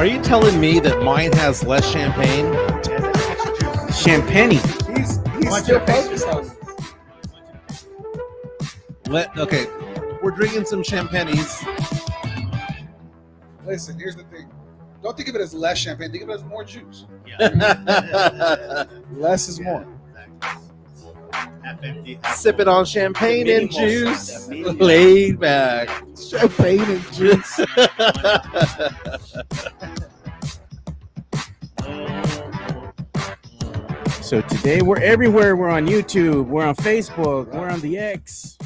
Are you telling me that mine has less champagne? Champagne. He's still focused on it. Okay, we're drinking some champagnes. Listen, here's the thing. Don't think of it as less champagne. Think of it as more juice. Yeah. Less is more. Sipping on champagne and juice. Laid back. Champagne and juice. So today we're everywhere. We're on YouTube. We're on Facebook. We're on the X.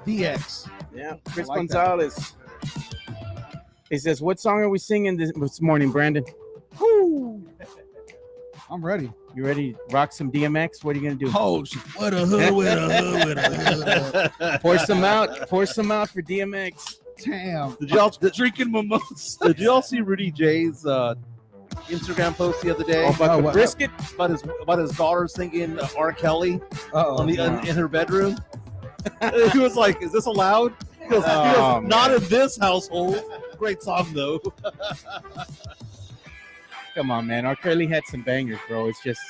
DX. Yeah. Chris like Gonzalez. He says, "What song are we singing this morning, Brandon?" Woo. I'm ready. You ready to rock some DMX? What are you gonna do? Oh, what a hood with a hood with a hood. Pour some out. Pour some out for DMX. Damn. Did y'all Drinking mimosas. Did y'all see Rudy J's Instagram post the other day Oh, about the what? brisket? about his daughter singing R. Kelly Uh-oh. in her bedroom? He was like, "Is this allowed?" He goes, Oh, "Not in this household." Great song though. Come on, man. R. Kelly had some bangers, bro. It's just,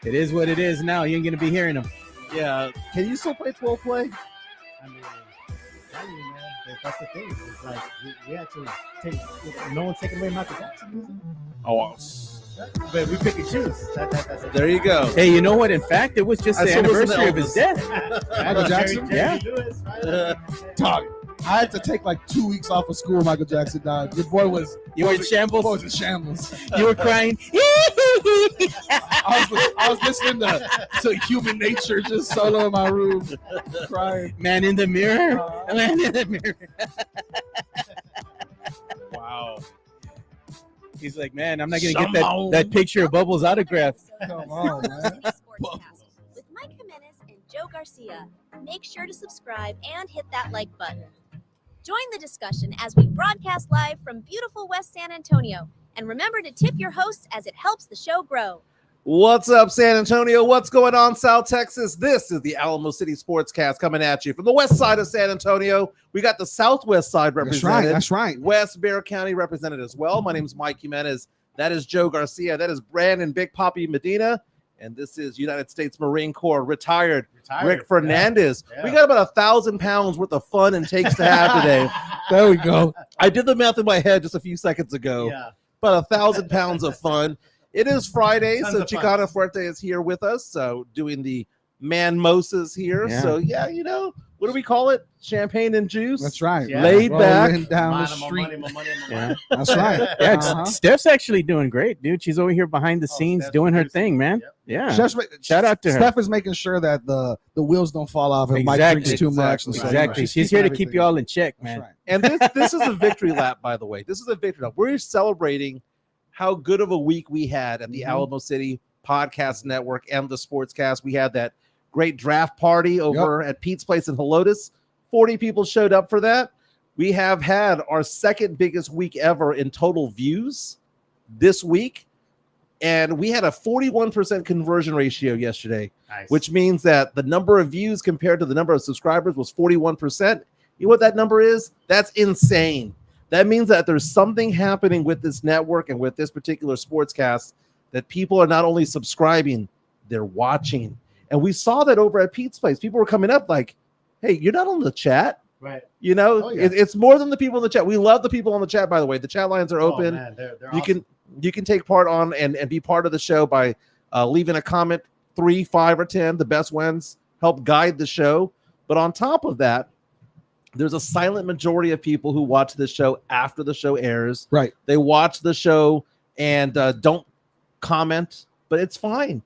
it is what it is now. You ain't gonna be hearing them. Yeah. Can you still play 12 play? I mean, man, that's the thing. It's like we had to take. No one's taking away Michael Jackson. Oh, But we pick and choose. That's it. there you go. Hey, you know what? In fact, it was just I the still listen to anniversary of his Elvis. death. Michael Jackson? Yeah. Lewis, right? Dog. I had to take like 2 weeks off of school when Michael Jackson died. Your boy was You were in shambles. boy was in shambles. You were crying. I was listening to Human Nature just solo in my room, crying. Man in the mirror. Man in the mirror. Wow. He's like, man, I'm not gonna get that picture of Bubbles autographed. Come on, man. Sportscast with Mike Jimenez and Joe Garcia. Make sure to subscribe and hit that like button. Join the discussion as we broadcast live from beautiful West San Antonio. And remember to tip your hosts as it helps the show grow. What's up, San Antonio? What's going on, South Texas? This is the Alamo City Sportscast coming at you from the west side of San Antonio. We got the southwest side represented. That's right. West Bear County represented as well. My name is Mike Jimenez. That is Joe Garcia. That is Brandon Big Poppy Medina. And this is United States Marine Corps retired Rick Fernandez. Yeah. We got about 1,000 pounds worth of fun and takes to have today. There we go. I did the math in my head just a few seconds ago. Yeah. About 1,000 pounds of fun. It is Friday, Tons so of fun. Chicana Fuerte is here with us, so doing the man-mosas here. Yeah. So, yeah, what do we call it? Champagne and juice? That's right. Yeah. Laid back. Rolling down the My street. money. Yeah. That's right. Yeah, Uh-huh. Steph's actually doing great, dude. She's over here behind the scenes Steph's doing her producing. thing, man. Yep. Yeah. Shout out to her. Steph is making sure that the wheels don't fall off if Mike drinks too much. And stuff. Exactly. She's here to keep you all in check, That's man. right. And this is a victory lap, by the way. This is a victory lap. We're celebrating how good of a week we had at the Alamo City Podcast Network and the Sportscast. We had that great draft party over at Pete's Place in Helotes. 40 people showed up for that. We have had our second biggest week ever in total views this week. And we had a 41% conversion ratio yesterday, Nice. which means that the number of views compared to the number of subscribers was 41%. You know what that number is? That's insane. That means that there's something happening with this network and with this particular sportscast that people are not only subscribing, they're watching. And we saw that over at Pete's Place. People were coming up like, hey, you're not on the chat. Right. Oh, yeah. It's more than the people in the chat. We love the people on the chat, by the way. The chat lines are open. Oh, man, they're You awesome. can take part on and be part of the show by leaving a comment. 3, 5, or 10. The best ones help guide the show. But on top of that, there's a silent majority of people who watch this show after the show airs. Right. They watch the show and don't comment, but it's fine.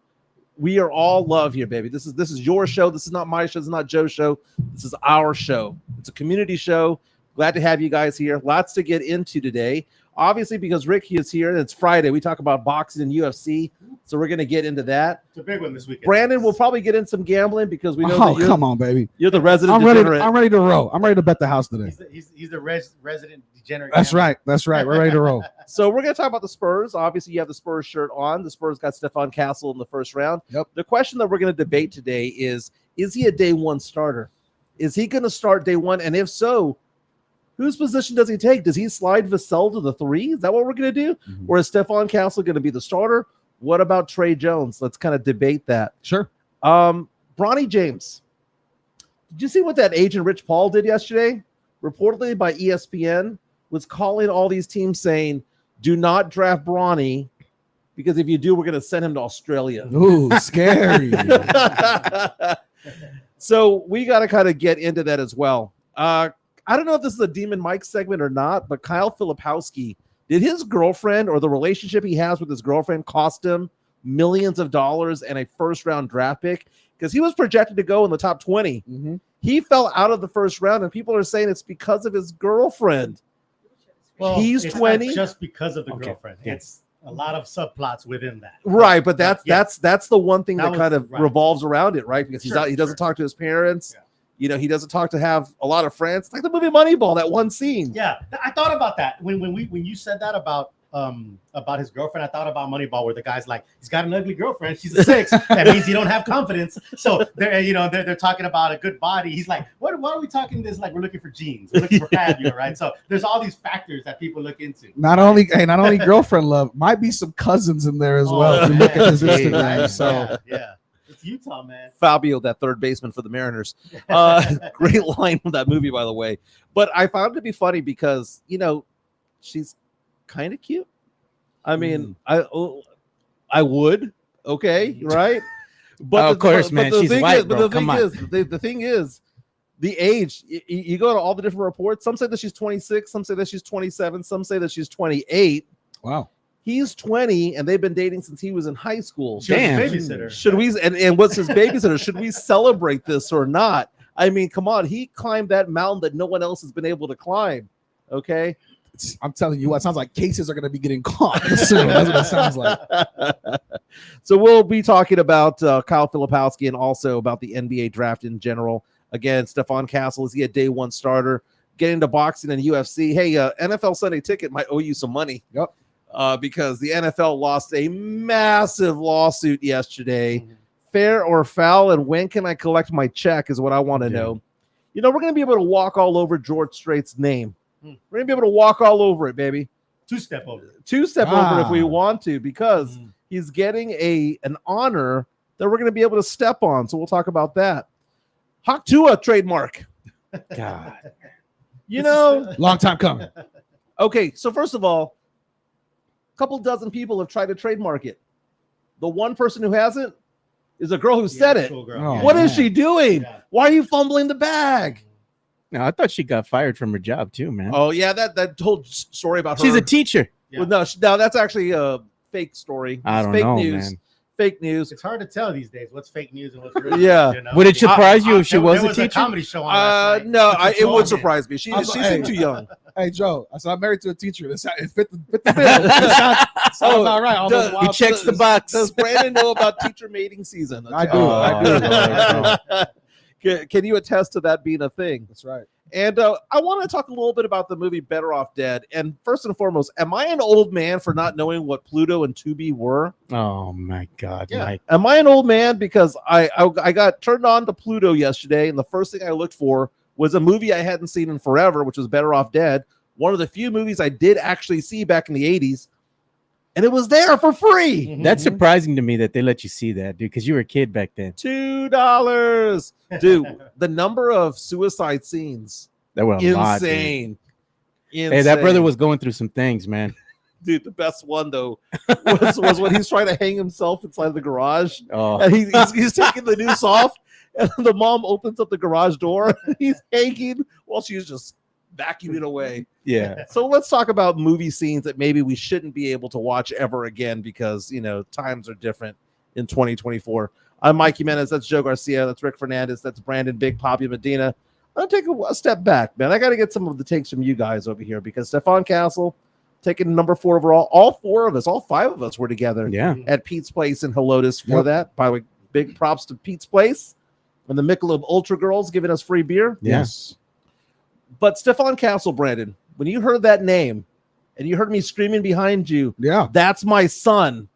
We are all love here, baby. This is your show. This is not my show. This is not Joe's show. This is our show. It's a community show. Glad to have you guys here. Lots to get into today. Obviously, because Rick is here and it's Friday, we talk about boxing and UFC. So we're going to get into that. It's a big one this weekend. Brandon will probably get in some gambling because we know Oh, that come on, baby. you're the resident I'm ready. degenerate. I'm ready to roll. I'm ready to bet the house today. He's the resident degenerate. That's gambler. right. That's right. We're ready to roll. So we're going to talk about the Spurs. Obviously, you have the Spurs shirt on. The Spurs got Stephon Castle in the first round. Yep. The question that we're going to debate today is he a day one starter? Is he going to start day one? And if so, Whose position does he take? Does he slide Vassell to the 3? Is that what we're going to do? Mhm. Or is Stefon Castle going to be the starter? What about Trey Jones? Let's kind of debate that. Sure. Bronny James. Did you see what that agent Rich Paul did yesterday? Reportedly by ESPN, was calling all these teams saying, do not draft Bronny, because if you do, we're going to send him to Australia. Ooh, scary. So we got to kind of get into that as well. I don't know if this is a Demon Mike segment or not, but Kyle Filipowski, did his girlfriend or the relationship he has with his girlfriend cost him millions of dollars and a first-round draft pick? Because he was projected to go in the top 20. Mhm. He fell out of the first round, and people are saying it's because of his girlfriend. Well, He's it's 20. not just because of the Okay, girlfriend. yeah. It's a lot of subplots within that. Right, but that's Yeah. that's the one thing That that was- kind of right. revolves around it, right? Because he's Sure, out, he doesn't sure. talk to his parents. Yeah. You know, he doesn't talk to have a lot of friends. It's like the movie Moneyball, that one scene. Yeah, I thought about that when you said that about his girlfriend. I thought about Moneyball, where the guy's like, he's got an ugly girlfriend, she's a 6. That means you don't have confidence. So they're talking about a good body. He's like, why are we talking this like we're looking for genes, we're looking for fabulous, right? So there's all these factors that people look into. Not only girlfriend love, might be some cousins in there as well. If you look at his man. Instagram, Yeah, so yeah. It's Utah, man. Fabio, that third baseman for the Mariners. Great line from that movie, by the way. But I found it to be funny because, she's kind of cute. I mean, I would, okay, right? But Of course, man. She's white, bro. Come on. The thing is, the age. You go to all the different reports. Some say that she's 26. Some say that she's 27. Some say that she's 28. wow. He's 20, and they've been dating since he was in high school. She was a Damn. babysitter. Should we and what's his babysitter? Should we celebrate this or not? I mean, come on, he climbed that mountain that no one else has been able to climb. Okay. I'm telling you what, it sounds like cases are going to be getting caught soon. That's what it sounds like. So we'll be talking about Kyle Filipowski and also about the NBA draft in general. Again, Stefon Castle, is he a day one starter? Getting into boxing and UFC. Hey, NFL Sunday Ticket might owe you some money. Yep. Because the NFL lost a massive lawsuit yesterday. Fair or foul, and when can I collect my check is what I want to know. We're going to be able to walk all over George Strait's name. We're going to be able to walk all over it, baby. Two-step over. Two-step over if we want to, because he's getting an honor that we're going to be able to step on. So we'll talk about that. Hawk Tuah trademark. God. Long time coming. Okay, so first of all, a couple dozen people have tried to trademark it. The one person who hasn't is a girl who said it. Oh, What is man. she doing? Yeah. Why are you fumbling the bag? No, I thought she got fired from her job too, man. Oh, yeah, that whole story about her. She's a teacher. Yeah. Well, no, that's actually a fake story. I It's don't fake know, news. man. Fake news. It's hard to tell these days what's fake news and what's real. Yeah. Would it surprise you if she was there a teacher? comedy show on last night. No, It's it all would good. surprise me. She seemed too young. Hey, Joe, I said I'm married to a teacher. It fit the bill. It sounds about right. All those He wild He checks the stories. box. Does Brandon know about teacher mating season? I do. Oh, I do. Can you attest to that being a thing? That's right. And I want to talk a little bit about the movie Better Off Dead. And first and foremost, am I an old man for not knowing what Pluto and Tubi were? Oh my God, Yeah. Mike. Am I an old man? Because I got turned on to Pluto yesterday, and the first thing I looked for was a movie I hadn't seen in forever, which was Better Off Dead. One of the few movies I did actually see back in the 80s. And it was there for free. That's surprising to me that they let you see that, dude, because you were a kid back then. $2. Dude, the number of suicide scenes, That was a lot, dude. insane. Hey, that brother was going through some things, man. Dude, the best one though was when he's trying to hang himself inside the garage, Oh, and he's taking the noose off, and the mom opens up the garage door. He's hanging while she's just vacuuming away. yeah. So let's talk about movie scenes that maybe we shouldn't be able to watch ever again because times are different in 2024. I'm Mike Jimenez. That's Joe Garcia. That's Rick Fernandez. That's Brandon Big Poppy Medina. I'll take a step back, man. I got to get some of the takes from you guys over here because Stefon Castle taking number 4 overall. All 5 of us were together Yeah. at Pete's Place in Helotes for that. By the way, big props to Pete's Place and the Michelob Ultra Girls giving us free beer. Yes. But Stefon Castle, Brandon, when you heard that name and you heard me screaming behind you, Yeah. that's my son.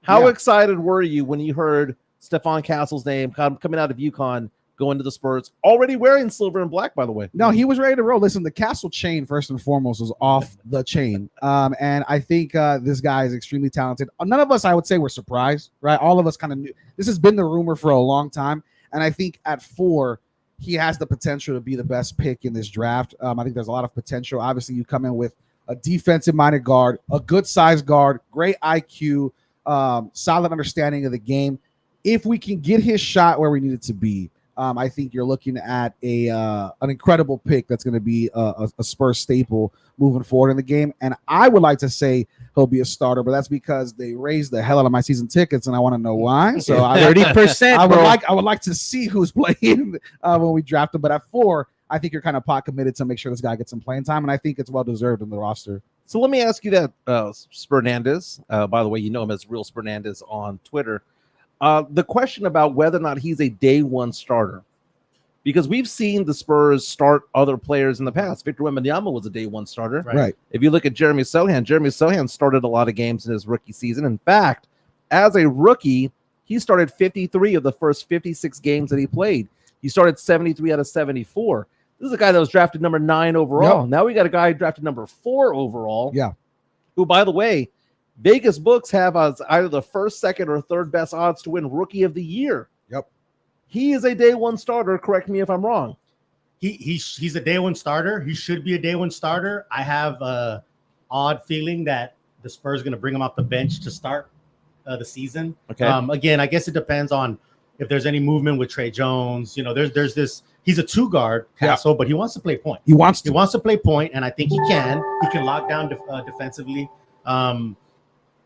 How excited were you when you heard Stefon Castle's name coming out of UConn going to the Spurs, already wearing silver and black, by the way. No, he was ready to roll. Listen, the Castle chain, first and foremost, was off the chain. And I think this guy is extremely talented. None of us, I would say, were surprised, right? All of us kind of knew. This has been the rumor for a long time. And I think at 4, he has the potential to be the best pick in this draft. I think there's a lot of potential. Obviously, you come in with a defensive-minded guard, a good-sized guard, great IQ, solid understanding of the game. If we can get his shot where we need it to be, I think you're looking at an incredible pick that's going to be a Spurs staple moving forward in the game. And I would like to say he'll be a starter, but that's because they raised the hell out of my season tickets, and I want to know why. So 30%. I would like to see who's playing when we draft him. But at 4, I think you're kind of pot committed to make sure this guy gets some playing time, and I think it's well deserved in the roster. So let me ask you that, Fernandez. By the way, you know him as Real Fernandez on Twitter. The question about whether or not he's a day one starter, because we've seen the Spurs start other players in the past. Victor Wembanyama was a day one starter. Right. If you look at Jeremy Sohan started a lot of games in his rookie season. In fact, as a rookie, he started 53 of the first 56 games that he played. He started 73 out of 74. This is a guy that was drafted number 9 overall. Yep. Now we got a guy drafted number 4 overall. Yeah. Who, by the way, Vegas books have as either the first, second, or third best odds to win Rookie of the Year. Yep. He is a day one starter. Correct me if I'm wrong. He's a day one starter. He should be a day one starter. I have a odd feeling that the Spurs are going to bring him off the bench to start the season. Okay. Again, I guess it depends on if there's any movement with Trey Jones. You know, there's this. He's a 2-guard, Castle, but he wants to play point. He wants to play point, and I think he can. He can lock down defensively.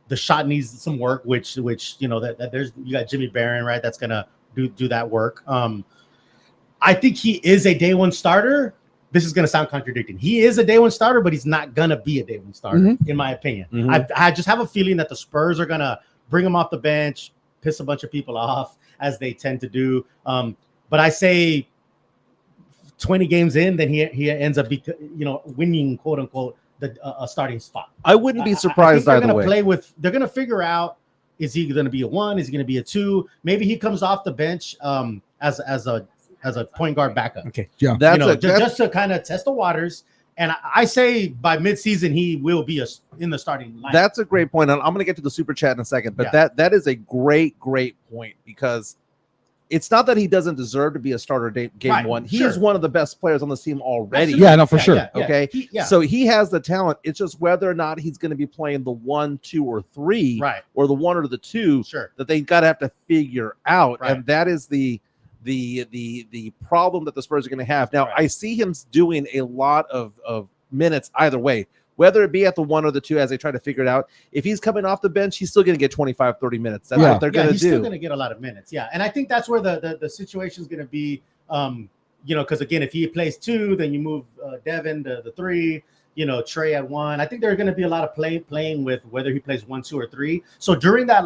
The shot needs some work, which you know that there's you got Jimmy Barron, right? That's gonna do that work. I think he is a day one starter. This is gonna sound contradicting. He is a day one starter, but he's not gonna be a day one starter, in my opinion. I just have a feeling that the Spurs are gonna bring him off the bench, piss a bunch of people off as they tend to do. But I say 20 games in, then he ends up winning, quote unquote, a starting spot. I wouldn't be surprised either way. They're going to figure out, is he going to be a 1? Is he going to be a 2? Maybe he comes off the bench as a point guard backup. Okay. Yeah. Just to kind of test the waters. And I say by midseason, he will be in the starting lineup. That's a great point. And I'm going to get to the super chat in a second, but that is a great point, because it's not that he doesn't deserve to be a starter game one. He is one of the best players on this team already. Absolutely. Yeah, no, for sure. Okay. So he has the talent. It's just whether or not he's going to be playing the 1, 2, or 3, right, or the 1 or the 2, that they got to have to figure out. Right. And that is the problem that the Spurs are going to have. Now, I see him doing a lot of minutes either way, whether it be at the 1 or the 2 as they try to figure it out. If he's coming off the bench, he's still going to get 25, 30 minutes. That's what they're going to do. He's still going to get a lot of minutes. Yeah. And I think that's where the situation is going to be, because again, if he plays 2, then you move Devin to the 3, Trey at 1. I think there's going to be a lot of playing with whether he plays 1, 2, or 3. So during that,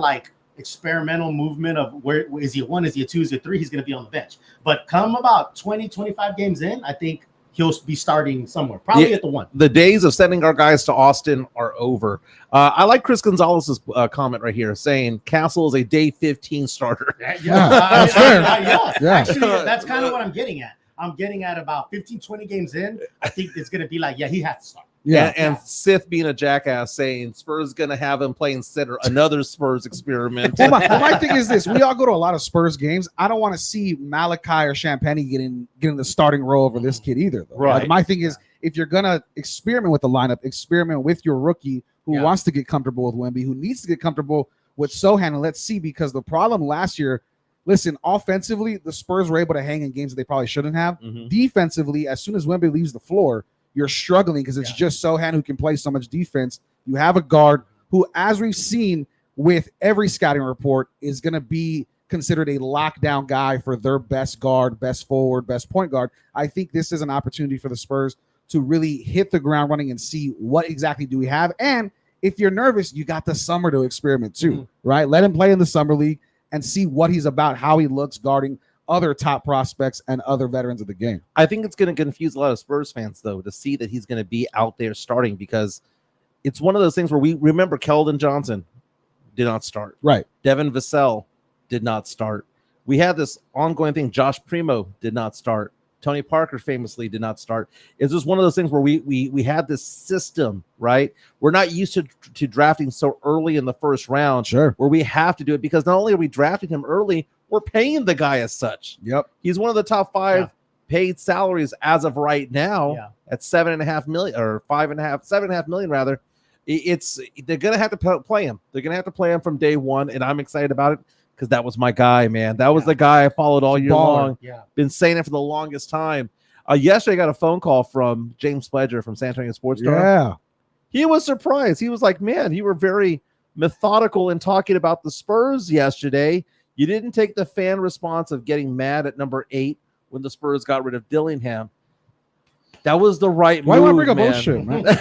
experimental movement of where is he a 1, is he a 2, is he a 3, he's going to be on the bench. But come about 20, 25 games in, I think he'll be starting somewhere, probably at the 1. The days of sending our guys to Austin are over. I like Chris Gonzalez's comment right here saying Castle is a day 15 starter. That's fair. Actually, that's kind of what I'm getting at. I'm getting at about 15, 20 games in. I think it's going to be he has to start. And Sith being a jackass saying Spurs going to have him playing center, another Spurs experiment. Well, my thing is this: we all go to a lot of Spurs games. I don't want to see Malachi or Champagny getting the starting role over this kid either. Though. Right. My thing is, if you're gonna experiment with the lineup, experiment with your rookie who wants to get comfortable with Wemby, who needs to get comfortable with Sohan, and let's see, because the problem last year. Listen, offensively, the Spurs were able to hang in games that they probably shouldn't have. Defensively, as soon as Wemby leaves the floor, you're struggling because it's just Sohan who can play so much defense. You have a guard who, as we've seen with every scouting report, is going to be considered a lockdown guy for their best guard, best forward, best point guard. I think this is an opportunity for the Spurs to really hit the ground running and see what exactly do we have. And if you're nervous, you got the summer to experiment too, right? Let him play in the summer league and see what he's about, how he looks guarding other top prospects and other veterans of the game. I think it's going to confuse a lot of Spurs fans, though, to see that he's going to be out there starting, because it's one of those things where we remember Keldon Johnson did not start. Right. Devin Vassell did not start. we had this ongoing thing. Josh Primo did not start. Tony Parker famously did not start. It's just one of those things where we had this system, right? We're not used to drafting so early in the first round, Sure. where we have to do it because not only are we drafting him early, we're paying the guy as such. Yep. He's one of the top 5 paid salaries as of right now at $7.5 million or $7.5 million rather. They're gonna have to play him. They're gonna have to play him from day one, and I'm excited about it because that was my guy, man. That was the guy I followed all year long. Yeah. Been saying it for the longest time. Yesterday I got a phone call from James Pledger from San Antonio Sportscast. Yeah. He was surprised. He was like, man, you were very methodical in talking about the Spurs yesterday. You didn't take the fan response of getting mad at number 8 when the Spurs got rid of Dillingham. That was the right Why move, bring up man. bullshit, man? No,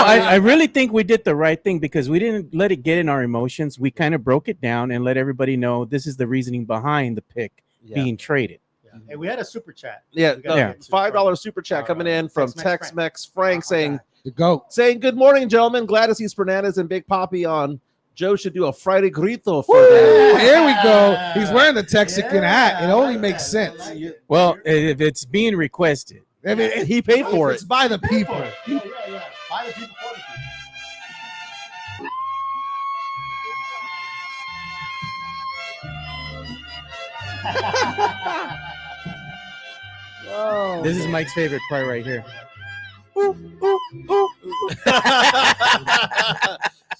I really think we did the right thing because we didn't let it get in our emotions. We kind of broke it down and let everybody know this is the reasoning behind the pick being traded. Yeah. Hey, we had a super chat. Yeah, We gotta get to $5 super chat coming in from Tex-Mex Tex-Mex Frank saying, The GOAT. good morning, gentlemen. Glad to see Fernandez and Big Papi on. Joe should do a Friday grito for them. Here we go. He's wearing the Texican hat. It only makes sense. Well, if it's being requested. I mean, He paid for it. It's by the people. Yeah. Buy the people for the people. This is Mike's favorite part right here.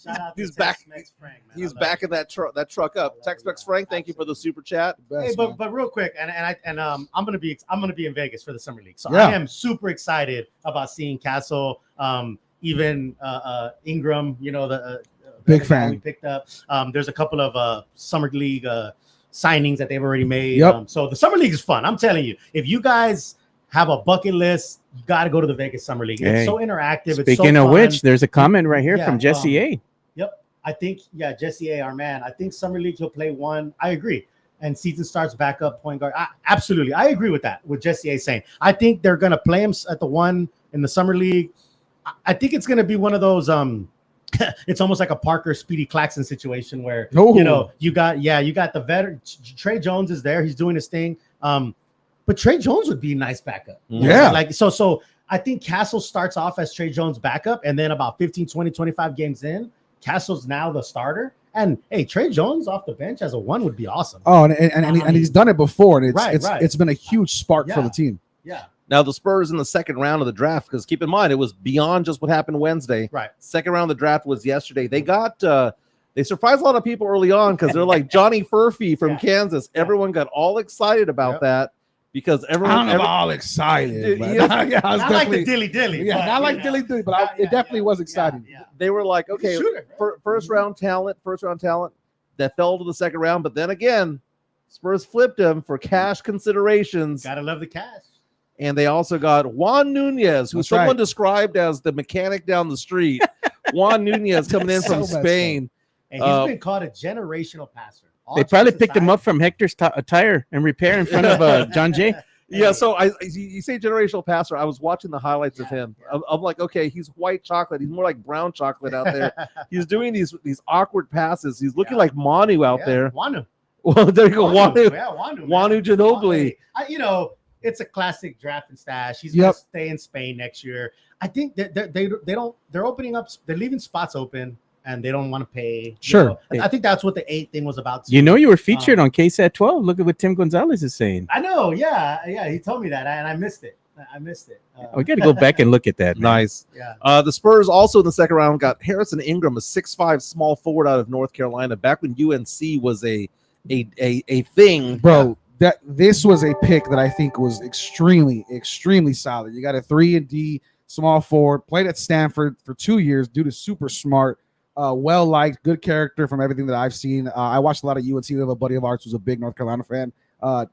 Shout out to He's back. Tex-Mex Frank, man. He's I love back it. in that truck up. Tex-Mex Frank, thank you for the super chat. Hey, but real quick, I'm gonna be in Vegas for the summer league, so Yeah. I am super excited about seeing Castle, even Ingram. You know the Big guy fan. we picked up. There's a couple of summer league signings that they've already made. Yep. So the summer league is fun. I'm telling you, if you guys have a bucket list, you got to go to the Vegas summer league. Hey, It's so interactive. Speaking it's so of fun. which, there's a comment right here Yeah, from Jesse A. Yep. I think, Jesse A, our man. I think Summer League, he'll play one. I agree. And season starts back up point guard. Absolutely. I agree with that, with Jesse A saying. I think they're going to play him at the one in the Summer League. I think it's going to be one of those, it's almost like a Parker Speedy Claxton situation where, you got the veteran. Trey Jones is there. He's doing his thing. But Trey Jones would be a nice backup. Yeah. Like, so I think Castle starts off as Trey Jones backup, and then about 15, 20, 25 games in, Castle's now the starter. And hey, Trey Jones off the bench as a one would be awesome. Oh, and he's done it before, and it's been a huge spark for Yeah. the team. Yeah. Now the Spurs in the second round of the draft, because keep in mind it was beyond just what happened Wednesday. Right. Second round of the draft was yesterday. They got they surprised a lot of people early on because they're like Johnny Furphy from Kansas. Yeah. Everyone got all excited about that because everyone all excited. Dude, But I was Not like definitely- the dilly. Yeah, but, not like you know. dilly dilly, but it definitely was exciting. Yeah. they were like, okay, Shooter, right? first round talent that fell to the second round, but then again, Spurs flipped him for cash considerations. Gotta love the cash. And they also got Juan Nunez, who That's someone right. described as the mechanic down the street. Juan Nunez coming in from So messed Spain. And he's been called a generational passer. All They probably jokes picked him aside- up from Hector's tire and repair in front of John Jay. Yeah, so you say generational passer. I was watching the highlights of him. I'm like, okay, he's white chocolate. He's more like brown chocolate out there. He's doing these awkward passes. He's looking like Manu out there. Wanu. Well, there you go, Wanu. Yeah, Wanu. Wanu Ginobili. It's a classic draft and stash. He's Yep. gonna stay in Spain next year. I think that they're opening up. They're leaving spots open, and they don't want to pay. Sure. I think that's what the 8 thing was about. too. You know, you were featured on KSAT 12. Look at what Tim Gonzalez is saying. I know. Yeah. He told me that, and I missed it. We got to go back and look at that. man. Nice. Yeah. The Spurs also in the second round got Harrison Ingram, a 6'5" small forward out of North Carolina. Back when UNC was a thing, Bro, this was a pick that I think was extremely solid. You got a 3-and-D small forward, played at Stanford for 2 years. Dude is super smart, well liked, good character from everything that I've seen. I watched a lot of UNC. We have a buddy of ours who's a big North Carolina fan.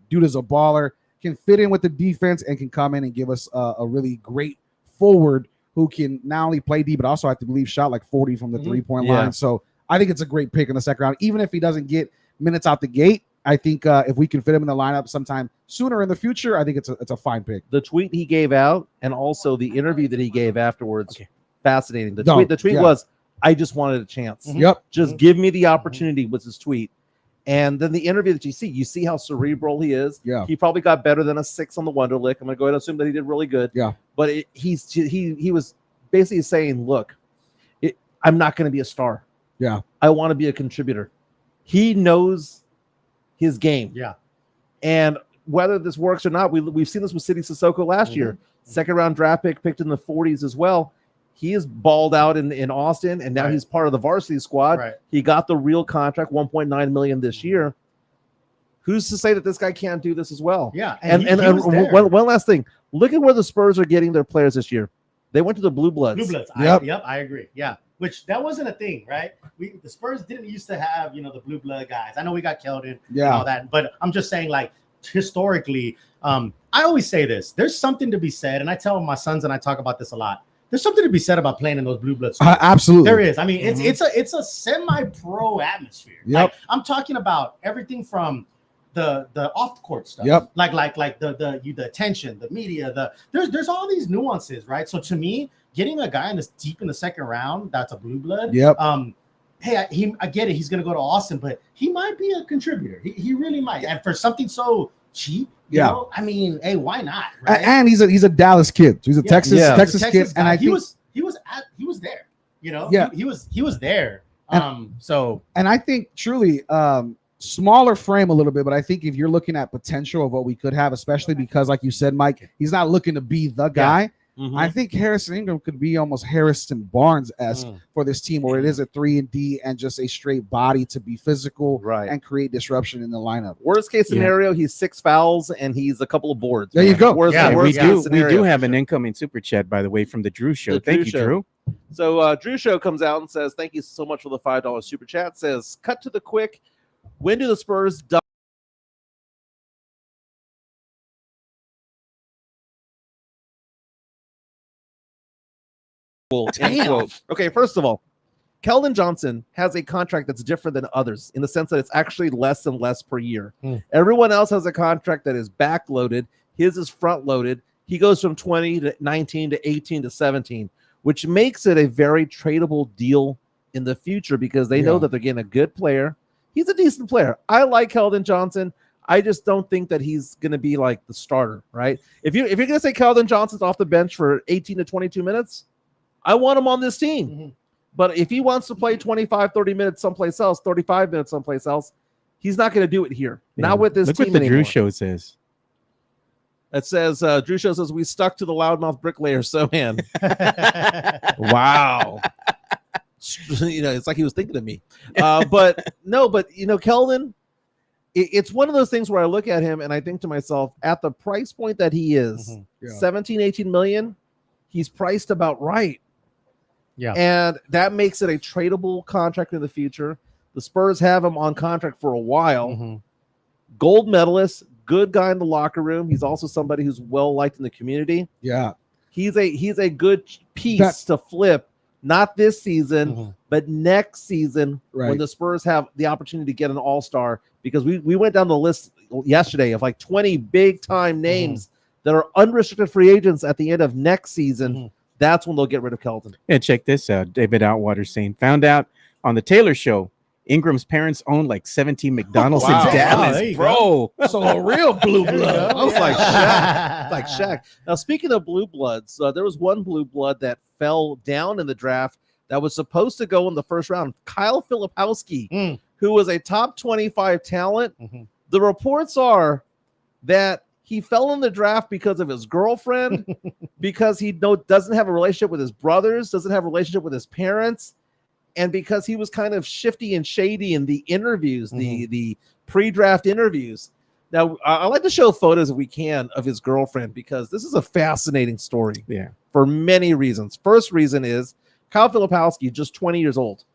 Dude is a baller, can fit in with the defense, and can come in and give us a really great forward who can not only play D but also, I have to believe, shot like 40 from the 3-point line. So I think it's a great pick in the second round, even if he doesn't get minutes out the gate. I think if we can fit him in the lineup sometime sooner in the future, I think it's a fine pick. the tweet he gave out and also the interview that he gave afterwards, fascinating. The tweet was, I just wanted a chance. Yep. Just give me the opportunity was his tweet. And then the interview that you see how cerebral he is. Yeah. He probably got better than a 6 on the Wonderlic. I'm going to go ahead and assume that he did really good. Yeah. But he was basically saying, look, I'm not going to be a star. Yeah. I want to be a contributor. He knows his game. Yeah. And whether this works or not, we've seen this with City Sissoko last year. Second round draft picked in the 40s as well. He is balled out in Austin, and now he's part of the varsity squad. Right. He got the real contract, $1.9 million this year. Who's to say that this guy can't do this as well? Yeah. And one last thing. Look at where the Spurs are getting their players this year. They went to the Blue Bloods. Blue Bloods. I agree. Yeah. Which that wasn't a thing, right? The Spurs didn't used to have, the blue blood guys. I know we got Keldon and all that, but I'm just saying, like, historically, I always say this. There's something to be said, and I tell my sons, and I talk about this a lot. There's something to be said about playing in those blue bloods. Absolutely, there is. I mean, it's a semi-pro atmosphere. Yep. Like, I'm talking about everything from the off the court stuff. Yep. Like the attention, the media. There's all these nuances, right? So to me, getting a guy in this deep in the second round that's a blue blood. Yep. Hey, I get it. He's going to go to Austin, but he might be a contributor. He really might. And for something so cheap, you know, I mean, hey, why not? Right? And he's a Dallas kid. He's a Texas kid, and I think he was there. Yeah. He was there. And I think truly, smaller frame a little bit, but I think if you're looking at potential of what we could have, especially because, like you said, Mike, he's not looking to be the guy. Yeah. Mm-hmm. I think Harrison Ingram could be almost Harrison Barnes-esque for this team, where it is a 3-and-D and just a straight body to be physical and create disruption in the lineup. Worst case scenario, he's 6 fouls and he's a couple of boards. There you go. We do have an incoming super chat, by the way, from the Drew Show. Thank you, Drew. So Drew Show comes out and says, thank you so much for the $5 super chat. Says, cut to the quick. When do the Spurs Okay, first of all, Keldon Johnson has a contract that's different than others in the sense that it's actually less and less per year. Everyone else has a contract that is backloaded. His is front-loaded. He goes from 20 to 19 to 18 to 17, which makes it a very tradable deal in the future because they know that they're getting a good player. He's a decent player. I like Keldon Johnson. I just don't think that he's going to be like the starter, right? If you're going to say Keldon Johnson's off the bench for 18 to 22 minutes, I want him on this team. But if he wants to play 25, 30 minutes someplace else, 35 minutes someplace else, he's not going to do it here. Not with this team anymore. Look what the Drew Show says. It says, Drew Show says, we stuck to the loudmouth bricklayer, so man. Wow. It's like he was thinking of me. But Keldon, it's one of those things where I look at him and I think to myself, at the price point that he is, 17, 18 million, he's priced about right. Yeah. And that makes it a tradable contract in the future. The Spurs have him on contract for a while. Gold medalist, good guy in the locker room. He's also somebody who's well liked in the community. Yeah. He's a good piece to flip, not this season, but next season when the Spurs have the opportunity to get an all-star, because we went down the list yesterday of like 20 big-time names that are unrestricted free agents at the end of next season. That's when they'll get rid of Keldon. And check this out. David Outwater saying, found out on the Taylor Show, Ingram's parents own like 17 McDonald's in Dallas, bro. So a real blue blood. I was like Shaq. Like Shaq. Now, speaking of blue bloods, there was one blue blood that fell down in the draft that was supposed to go in the first round. Kyle Filipowski, who was a top 25 talent. The reports are that he fell in the draft because of his girlfriend, because he doesn't have a relationship with his brothers, doesn't have a relationship with his parents, and because he was kind of shifty and shady in the interviews, the pre-draft interviews. Now, I like to show photos if we can of his girlfriend, because this is a fascinating story for many reasons. First reason is Kyle Filipowski, just 20 years old,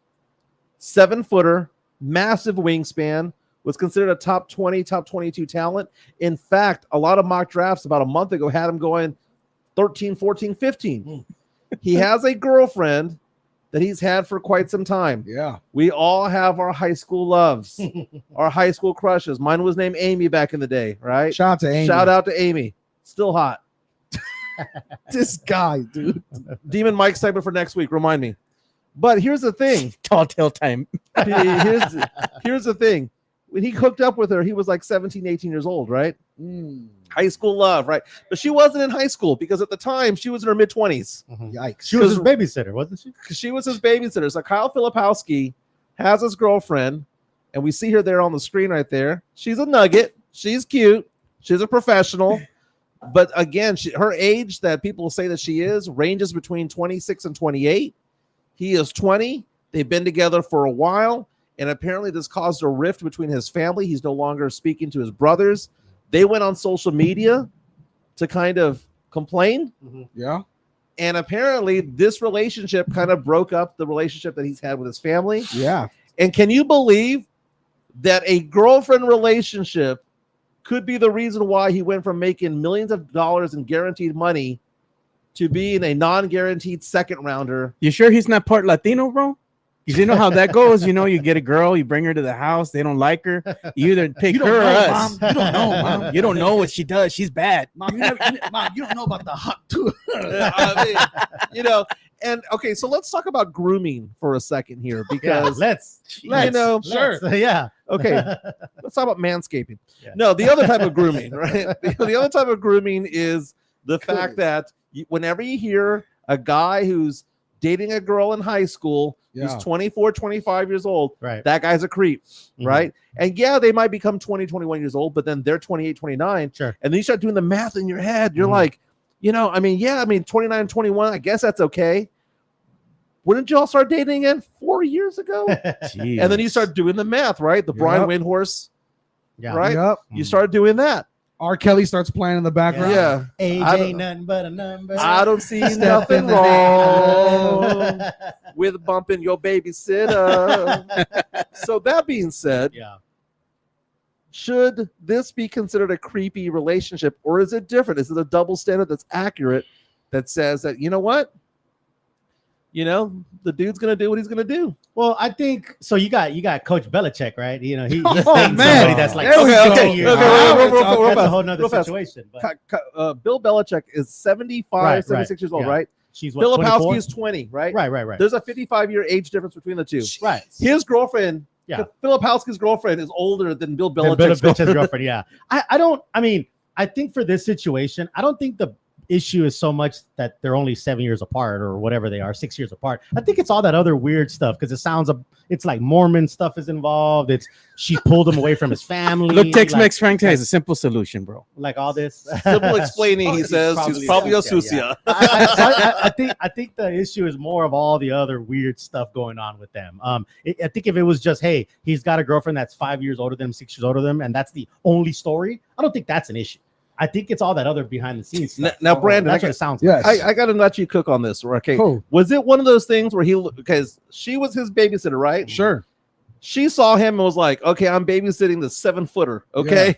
7-footer, massive wingspan, was considered a top 20, top 22 talent. In fact, a lot of mock drafts about a month ago had him going 13, 14, 15. He has a girlfriend that he's had for quite some time. Yeah. We all have our high school loves, our high school crushes. Mine was named Amy back in the day, right? Shout out to Amy. Shout out to Amy. Still hot. This guy, dude. Demon Mike segment for next week. Remind me. But here's the thing. Tall tale time. Here's the thing. when he hooked up with her, he was like 17, 18 years old, right? High school love, right? But she wasn't in high school because at the time she was in her mid-20s. Yikes. She was his babysitter, wasn't she? Because she was his babysitter. So Kyle Filipowski has his girlfriend, and we see her there on the screen right there. She's a nugget. She's cute. She's a professional. But again, her age that people say that she is ranges between 26 and 28. He is 20. They've been together for a while, and apparently this caused a rift between his family. He's no longer speaking to his brothers. They went on social media to kind of complain. Yeah. And apparently this relationship kind of broke up the relationship that he's had with his family. Yeah. And can you believe that a girlfriend relationship could be the reason why he went from making millions of dollars in guaranteed money to being a non-guaranteed second rounder? You sure he's not part Latino, bro? Because you know how that goes. You know, you get a girl, you bring her to the house, they don't like her. You either pick her or us. Mom. You don't know, Mom. You don't know what she does. She's bad. Mom, you don't know about the Hawk Tuah. I mean, you know, and okay, so let's talk about grooming for a second here because let's sure. Yeah. Okay, let's talk about manscaping. Yeah. No, the other type of grooming, right? The other type of grooming is the fact that whenever you hear a guy who's dating a girl in high school who's 24, 25 years old, right? That guy's a creep, right? And yeah, they might become 20, 21 years old, but then they're 28, 29. Sure. And then you start doing the math in your head. You're like, you know, I mean, 29, 21, I guess that's okay. Wouldn't you all start dating again 4 years ago? And then you start doing the math, right? The Brian Windhorse, right? Yep. You start doing that. R. Kelly starts playing in the background. Yeah. Age ain't nothing but a number. I don't see nothing wrong with bumping your babysitter. So that being said, should this be considered a creepy relationship, or is it different? Is it a double standard that's accurate that says that, you know what? You know, the dude's gonna do what he's gonna do. Well, I think so. You got Coach Belichick, right? You know, he's man. somebody that's like Okay. That's a whole nother situation. But Bill Belichick is 75, 76 years old, right? She's Filipowski is 20, right? Right. There's a 55-year age difference between the two. Right. His girlfriend, Filipowski's girlfriend, is older than Bill Belichick's girlfriend. Yeah. I think for this situation, I don't think the issue is so much that they're only 7 years apart or whatever they are, 6 years apart. I think it's all that other weird stuff because it's like Mormon stuff is involved. It's she pulled him away from his family. Look, Tex-Mex Frank has a simple solution, bro. Like all this simple explaining. He says he's probably a sucia. I think the issue is more of all the other weird stuff going on with them. I think if it was just, hey, he's got a girlfriend that's 5 years older than him, 6 years older than him, and that's the only story, I don't think that's an issue. I think it's all that other behind the scenes stuff. Now, Brandon, that's what it sounds like. Yes. I got to let you cook on this. Okay. Cool. Was it one of those things where because she was his babysitter, right? Sure. She saw him and was like, okay, I'm babysitting the 7-footer. Okay.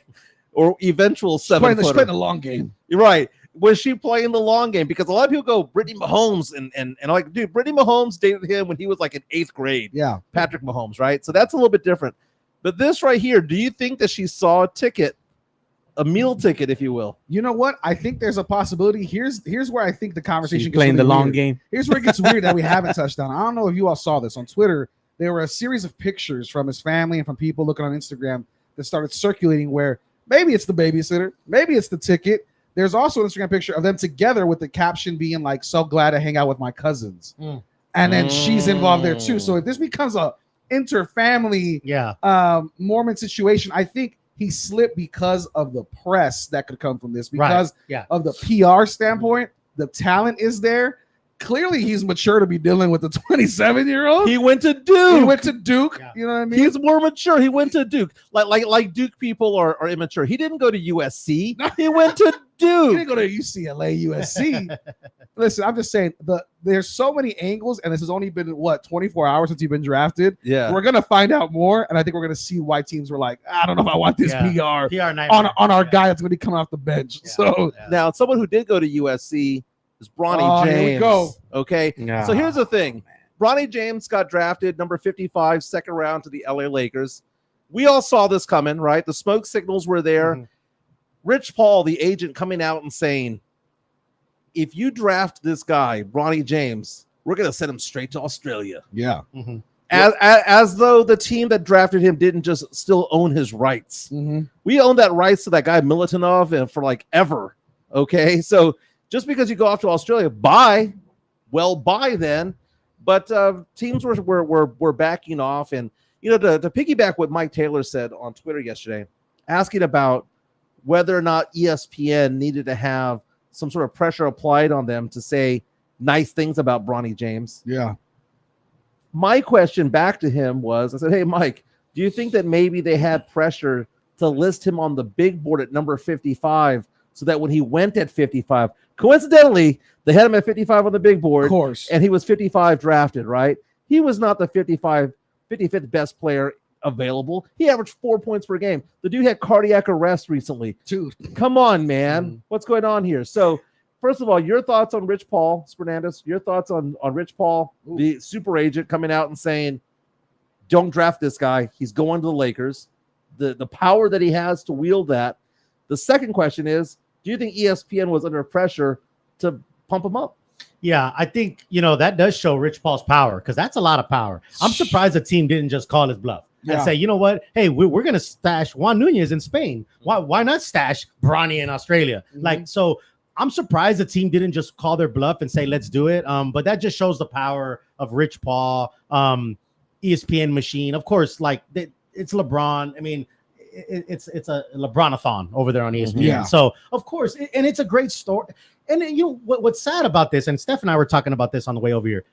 Or eventual 7-footer. She's playing the long game. You're right. Was she playing the long game? Because a lot of people go Brittany Mahomes and like, dude, Brittany Mahomes dated him when he was like in 8th grade. Yeah. Patrick Mahomes, right? So that's a little bit different. But this right here, do you think that she saw a meal ticket, if you will? You know what? I think there's a possibility. Here's where I think the conversation gets playing really the long weird. game. Here's where it gets weird that we haven't touched on. I don't know if you all saw this on Twitter. There were a series of pictures from his family and from people looking on Instagram that started circulating where maybe it's the babysitter, maybe it's the ticket. There's also an Instagram picture of them together with the caption being like, "So glad to hang out with my cousins." And then she's involved there too. So if this becomes a inter-family Mormon situation, I think he slipped because of the press that could come from this, because of the PR standpoint. The talent is there. Clearly, he's mature to be dealing with a 27-year-old. He went to Duke. Yeah. You know what I mean? He's more mature. He went to Duke. Like Duke people are immature. He didn't go to USC. He went to Duke. He didn't go to UCLA, USC. Listen, I'm just saying there's so many angles, and this has only been 24 hours since you've been drafted. Yeah, we're gonna find out more, and I think we're gonna see why teams were like, I don't know if I want this PR on our guy that's gonna be coming off the bench. Yeah. So now someone who did go to USC is Bronny James. Here we go. Okay, so here's the thing: Bronny James got drafted number 55, second round to the LA Lakers. We all saw this coming, right? The smoke signals were there. Mm-hmm. Rich Paul, the agent, coming out and saying, if you draft this guy, Bronny James, we're going to send him straight to Australia. Yeah. Mm-hmm. As though the team that drafted him didn't just still own his rights. Mm-hmm. We own that rights to that guy Militinov and for like ever. Okay, so just because you go off to Australia, buy then. But teams were backing off, and to piggyback what Mike Taylor said on Twitter yesterday, asking about whether or not ESPN needed to have some sort of pressure applied on them to say nice things about Bronny James. Yeah. My question back to him was, I said, hey, Mike, do you think that maybe they had pressure to list him on the big board at number 55 so that when he went at 55, coincidentally, they had him at 55 on the big board, Of course. and he was 55 drafted, right? He was not the 55th best player available. He averaged 4 points per game. The dude had cardiac arrest recently. Dude. Come on, man. What's going on here? So, first of all, your thoughts on Rich Paul, Fernandez, your thoughts on Rich Paul, the super agent coming out and saying, don't draft this guy. He's going to the Lakers. The power that he has to wield that. The second question is, do you think ESPN was under pressure to pump him up? Yeah, I think, that does show Rich Paul's power, because that's a lot of power. I'm surprised the team didn't just call his bluff and say, you know what? Hey, we're going to stash Juan Nunez in Spain. Why not stash Bronny in Australia? So I'm surprised the team didn't just call their bluff and say, let's do it. But that just shows the power of Rich Paul, ESPN machine. Of course, it's LeBron. I mean, it's a LeBron-a-thon over there on ESPN. Yeah. So, of course, and it's a great story. And what's sad about this, and Steph and I were talking about this on the way over here,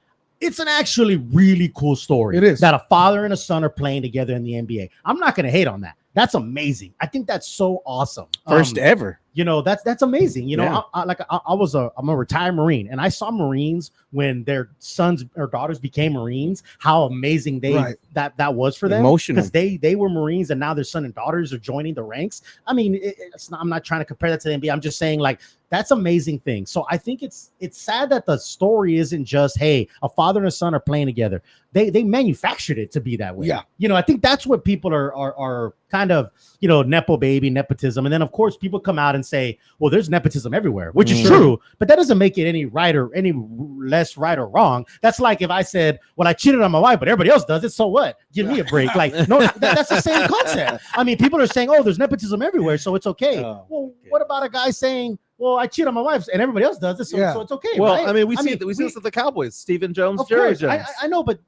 it's an actually really cool story. It is. That a father and a son are playing together in the NBA. I'm not going to hate on that. That's amazing. I think that's so awesome. First ever. That's amazing. Yeah. I'm a retired Marine, and I saw Marines when their sons or daughters became Marines, how amazing that was for them. Emotional. Because they were Marines, and now their son and daughters are joining the ranks. I mean, I'm not trying to compare that to the NBA. I'm just saying, that's amazing thing. So I think it's sad that the story isn't just, hey, a father and a son are playing together. They manufactured it to be that way. Yeah. I think that's what people are kind of, nepo baby, nepotism. And then of course people come out and say, well, there's nepotism everywhere, which is true, but that doesn't make it any right or any less right or wrong. That's like if I said, well, I cheated on my wife, but everybody else does it. So what? Give me a break. No, that's the same concept. I mean, people are saying, oh, there's nepotism everywhere, so it's okay. What about a guy saying, well, I cheat on my wife and everybody else does it, so it's okay. Well, right? I mean, we see this at the Cowboys. Stephen Jones, Jerry Jones. I know, but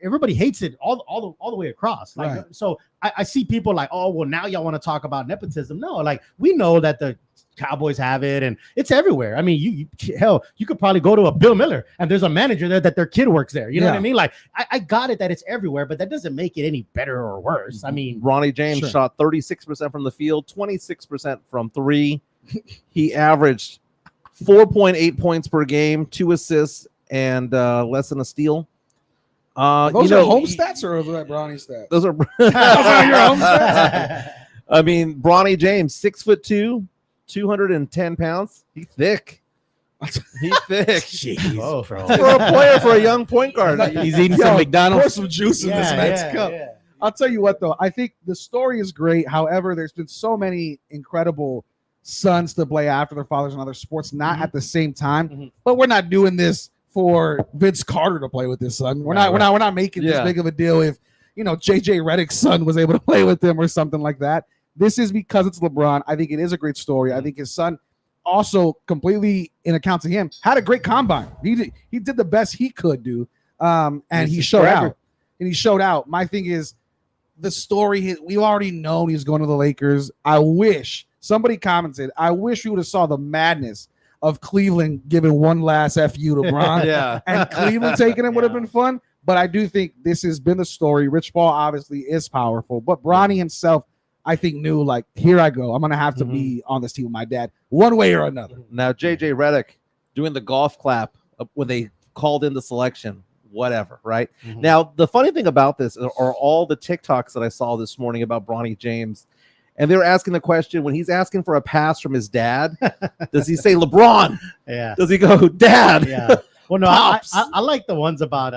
everybody hates it all the way across. So I see people like, oh, well, now y'all want to talk about nepotism. No, we know that the Cowboys have it and it's everywhere. I mean, you could probably go to a Bill Miller and there's a manager there that their kid works there. You know what I mean? I got it that it's everywhere, but that doesn't make it any better or worse. I mean, Bronny James shot 36% from the field, 26% from three. He averaged 4.8 points per game, 2 assists, and less than a steal. Those are home stats or are that Bronny stats? Those are Those are your home stats. I mean, Bronny James, 6'2", 210 pounds. He's thick. He's thick. Jeez, bro. For a young point guard. He's eating some McDonald's. Pour some juice in this next cup. Yeah. I'll tell you what, though. I think the story is great. However, there's been so many incredible sons to play after their fathers in other sports, not at the same time. But we're not doing this for Vince Carter to play with his son. We're not making this big of a deal if JJ Redick's son was able to play with him or something like that. This is because it's LeBron. I think it is a great story. I think his son also, completely in account to him, had a great combine. He did the best he could do, and he showed out. And he showed out. My thing is, the story, we already know he's going to the Lakers. I wish, somebody commented, I wish we would have saw the madness of Cleveland giving one last FU to Bron. And Cleveland taking him would have been fun. But I do think this has been the story. Rich Paul obviously is powerful, but Bronny himself, I think, knew, here I go. I'm going to have to be on this team with my dad one way or another. Now, JJ Redick doing the golf clap when they called in the selection, whatever, right? Now, the funny thing about this are all the TikToks that I saw this morning about Bronny James. And they were asking the question, when he's asking for a pass from his dad, does he say LeBron? Yeah. Does he go, Dad? Yeah. Well, no, I like the ones about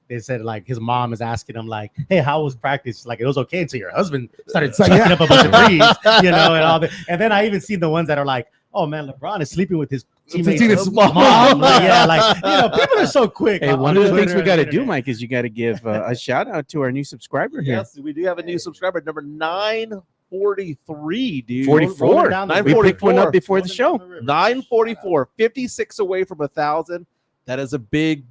they said his mom is asking him hey, how was practice? It was okay until your husband started sucking up a bunch of threes, and all that. And then I even seen the ones that are oh man, LeBron is sleeping with his teammates' mom. Yeah, like people are so quick. Hey, on one of the Twitter things we and got to internet. do, Mike, is you got to give a shout out to our new subscriber here. Yes, we do have a new subscriber, number 943, dude. 44. Rolling down the We river. picked one up before the Rolling show. down the river. 944, 56 away from 1,000. That is a big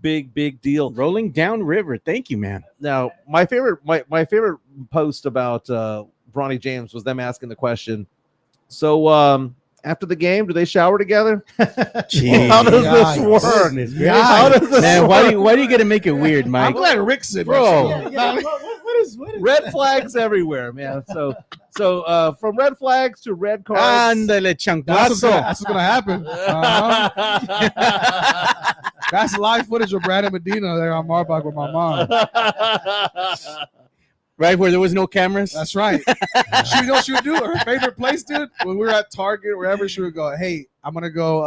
deal. Rolling down river. Thank you, man. Now, my favorite post about Bronny James was them asking the question. So, after the game, do they shower together? Jeez. How does Yikes. this work? Goodness gracious. How does this Man, work? why do you got to make it weird, I'm Mike? glad Rick's in, Bro. What is Red flags everywhere, man. So from red flags to red cards. Ándale, That's chanclazo. what's gonna happen. That's live footage of Brad and Medina there on Marbach with my mom. Right where there was no cameras. That's right. She know what she would do. Her favorite place, dude. When we were at Target, wherever, she would go, "Hey, I'm gonna go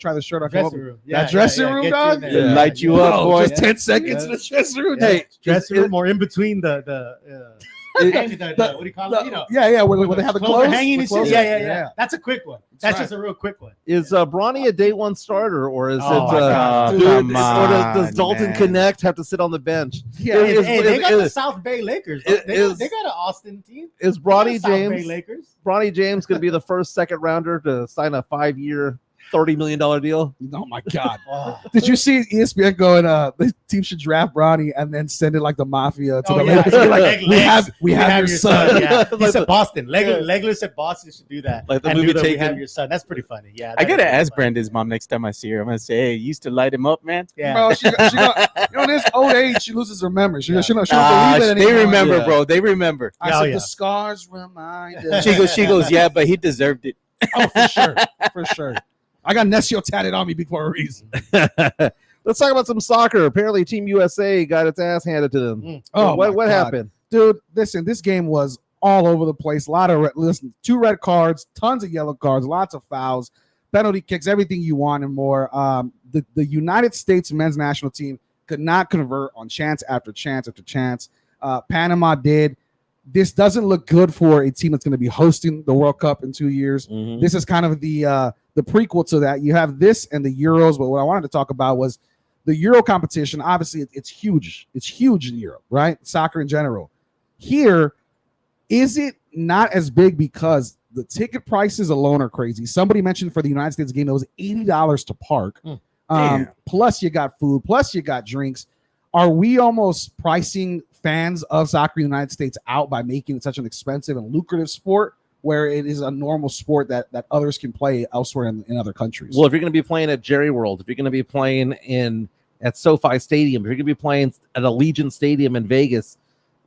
try the shirt on." dressing room? That dressing room, get you dog? in there. Yeah. Light you up, Bro, boy. just 10 seconds in the dressing room. Hey, Dressing room or in between the what do you call it? Yeah, where they have the clothes hanging and the shit. clothes. Yeah. That's a quick one. That's just a real quick one. Is Bronny a day one starter, or is Oh, it my God. dude, Come or does on, Dalton man. Connect have to sit on the bench? Yeah, Hey, they got the is, South Bay Lakers. it They is- got an Austin team. is They got Bronny South Bay James Lakers. Bronny James going to be the first second rounder to sign a 5-year, $30 million deal? Oh my God. Oh. Did you see ESPN going, the team should draft Bronny and then send it like the mafia to Oh, the yeah. Lakers? Be like, Legless. we have your son. Yeah. He Like said the- Boston. Legless said Boston should do that. Like the And movie do the We Taken. Have Your Son. That's pretty funny. Yeah. I that gotta is pretty ask funny. Brenda's mom next time I see her. I'm gonna say, "Hey, you used to light him up, man." Yeah. Bro, she in this old age, she loses her memory. She don't believe it They anymore. remember, Yeah. bro. They remember. I Oh, said yeah. the scars remind us. She goes, yeah, but he deserved it. Oh, for sure. I got Nesio tatted on me before a reason. Let's talk about some soccer. Apparently, Team USA got its ass handed to them. Oh, what my God. happened? Dude, listen, this game was all over the place. A lot of 2 red cards, tons of yellow cards, lots of fouls, penalty kicks, everything you want and more. The United States men's national team could not convert on chance after chance after chance. Panama did. This doesn't look good for a team that's going to be hosting the World Cup in 2 years. This is kind of the prequel to that. You have this and the Euros, but what I wanted to talk about was the Euro competition. Obviously, it's huge. It's huge in Europe, right? Soccer in general. Here, is it not as big because the ticket prices alone are crazy? Somebody mentioned for the United States game, it was $80 to park. Damn. Plus you got food, plus you got drinks. Are we almost pricing fans of soccer in the United States out by making it such an expensive and lucrative sport where it is a normal sport that others can play elsewhere in other countries? Well, if you're going to be playing at Jerry World, if you're going to be playing at SoFi Stadium, if you're going to be playing at Allegiant Stadium in Vegas,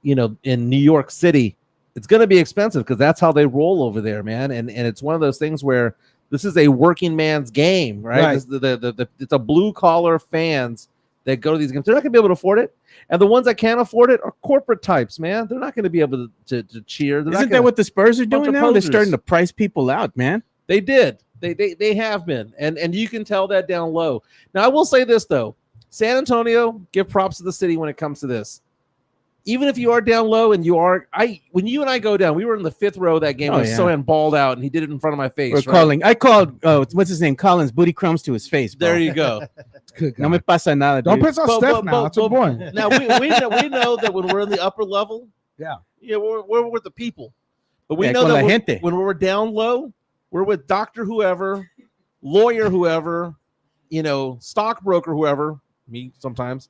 in New York City, it's going to be expensive because that's how they roll over there, man. And it's one of those things where this is a working man's game, right? This, it's a blue collar fans that go to these games. They're not going to be able to afford it. And the ones that can't afford it are corporate types, man. They're not going to be able to cheer. Isn't that what the Spurs are Bunch doing of now? They're posers. starting to price people out, man. They did. They have been. And you can tell that down low. Now, I will say this, though. San Antonio, give props to the city when it comes to this. Even if you are down low and when you and I go down, we were in the 5th row of that game. Oh, when yeah. Sohan balled out and he did it in front of my face. I called, what's his name? Collins, booty crumbs to his face. Bro. There you go. Good No God. me pasa nada, Don't dude. piss on But- Steph but- now. but- That's a boy. Now we know that when we're in the upper level, we're with the people. But we Yeah, know con that la gente. when we're down low, we're with doctor whoever, lawyer whoever, stockbroker whoever, me sometimes.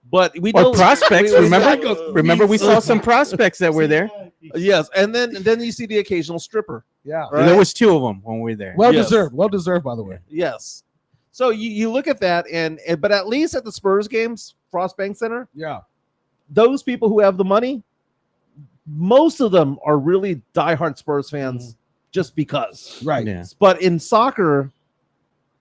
But we know Or prospects. we- Remember, we saw some prospects that were there. Yes, and then you see the occasional stripper. Yeah. Right? There was 2 of them when we were there. Well Yes. deserved. Well deserved, by the way. Yes. So you look at that, but at least at the Spurs games, Frost Bank Center, Yeah. those people who have the money, most of them are really diehard Spurs fans just because. Right. Yeah. But in soccer,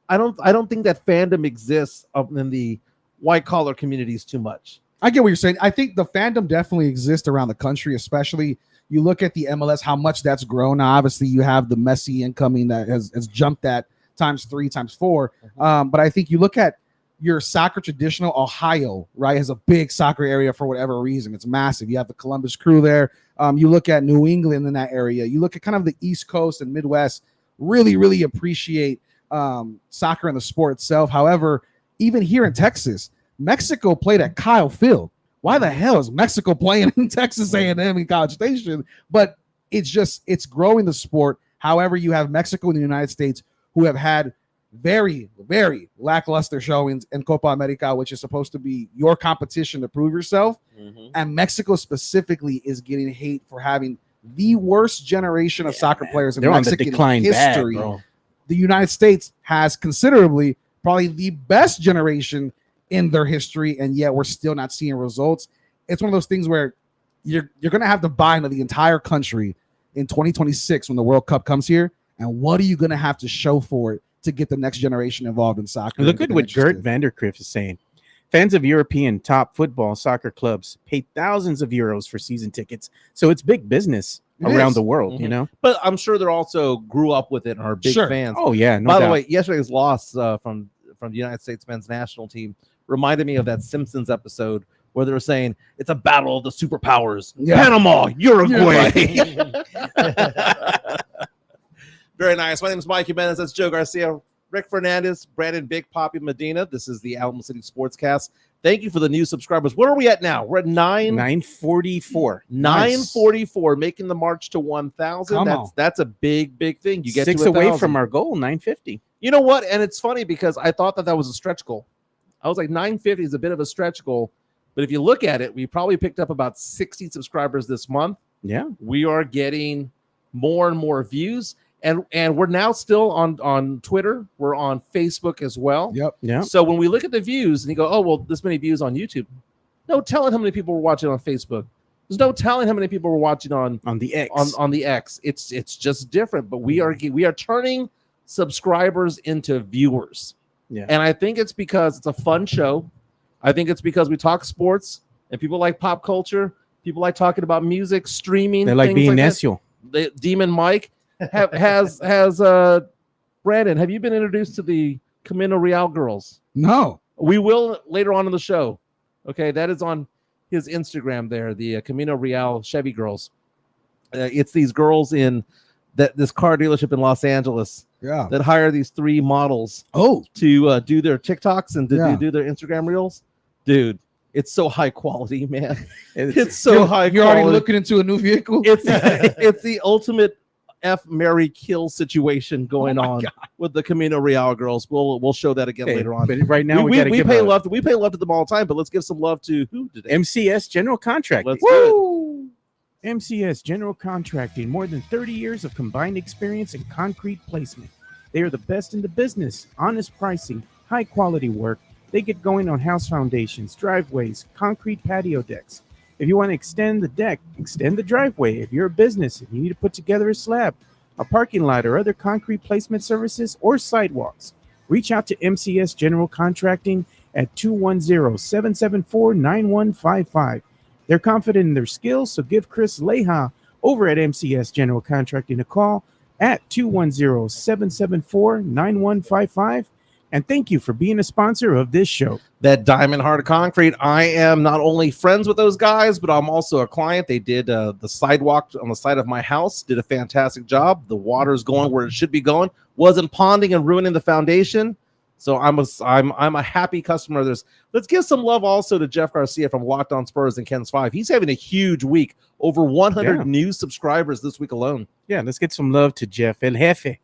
I don't think that fandom exists up in the white collar communities too much. I get what you're saying. I think the fandom definitely exists around the country, especially you look at the MLS, how much that's grown. Now, obviously, you have the Messi incoming that has jumped that ×3, ×4. But I think you look at your soccer traditional Ohio, right, has a big soccer area for whatever reason. It's massive. You have the Columbus Crew there. You look at New England in that area. You look at kind of the East Coast and Midwest, really, really appreciate soccer and the sport itself. However, even here in Texas, Mexico played at Kyle Field. Why the hell is Mexico playing in Texas A&M in College Station? But it's growing the sport. However, you have Mexico and the United States who have had very, very lackluster showings in Copa America, which is supposed to be your competition to prove yourself. Mm-hmm. And Mexico specifically is getting hate for having the worst generation of soccer players in Mexican history. The United States has considerably probably the best generation in their history, and yet we're still not seeing results. It's one of those things where you're going to have to buy into the entire country in 2026 when the World Cup comes here. And what are you going to have to show for it to get the next generation involved in soccer? Look at what Gert Vanderkrift is saying. Fans of European top football soccer clubs pay thousands of euros for season tickets. So it's big business around the world, Mm-hmm. you know? But I'm sure they're also grew up with it and are big fans. Oh, yeah. No By doubt. the way, yesterday's loss from the United States men's national team reminded me of that Simpsons episode where they were saying it's a battle of the superpowers. Yeah. Panama, Uruguay. Very nice. My name is Mike Jimenez. That's Joe Garcia, Rick Fernandez, Brandon Big Poppy Medina. This is the Alamo City Sportscast. Thank you for the new subscribers. What are we at now? We're at 944. 944, making the march to 1,000. That's a big thing. You get 6 to away 1,000. from our goal, 950. You know what? And it's funny because I thought that was a stretch goal. I was like, 950 is a bit of a stretch goal. But if you look at it, we probably picked up about 60 subscribers this month. Yeah. We are getting more and more views. And we're now still on Twitter. We're on Facebook as well. Yep. Yeah. So when we look at the views and you go, oh, well, this many views on YouTube. No telling how many people were watching on Facebook. There's no telling how many people were watching on the X. On the X. It's just different. But we are turning subscribers into viewers. Yeah. And I think it's because it's a fun show. I think it's because we talk sports and people like pop culture. People like talking about music, streaming. They like being like necio. Demon Mike has Brandon, have you been introduced to the Camino Royale girls? No. We will later on in the show. Okay, that is on his Instagram there, the Camino Royale Chevy girls. It's these girls in this car dealership in Los Angeles that hire these 3 models to do their TikToks and to do their Instagram reels. Dude, it's so high quality, man. It's so high quality. You're already looking into a new vehicle? It's the ultimate F, marry, kill situation going on with the Camino Royale girls. We'll show that again later on. But right now we pay love to them all the time, but let's give some love to who today? MCS General Contracting. Let's do it. MCS General Contracting, more than 30 years of combined experience in concrete placement. They are the best in the business. Honest pricing, high quality work. They get going on house foundations, driveways, concrete patio decks. If you want to extend the deck, extend the driveway. If you're a business and you need to put together a slab, a parking lot, or other concrete placement services or sidewalks, reach out to MCS General Contracting at 210-774-9155. They're confident in their skills, so give Chris Leha over at MCS General Contracting a call at 210-774-9155. And thank you for being a sponsor of this show. That Diamond Heart Concrete. I am not only friends with those guys, but I'm also a client. They did the sidewalk on the side of my house, did a fantastic job. The water's going where it should be going. Wasn't ponding and ruining the foundation. So I'm a happy customer of this. Let's give some love also to Jeff Garcia from Locked On Spurs and Ken's 5. He's having a huge week. Over 100 new subscribers this week alone. Yeah, let's get some love to Jeff El Jefe.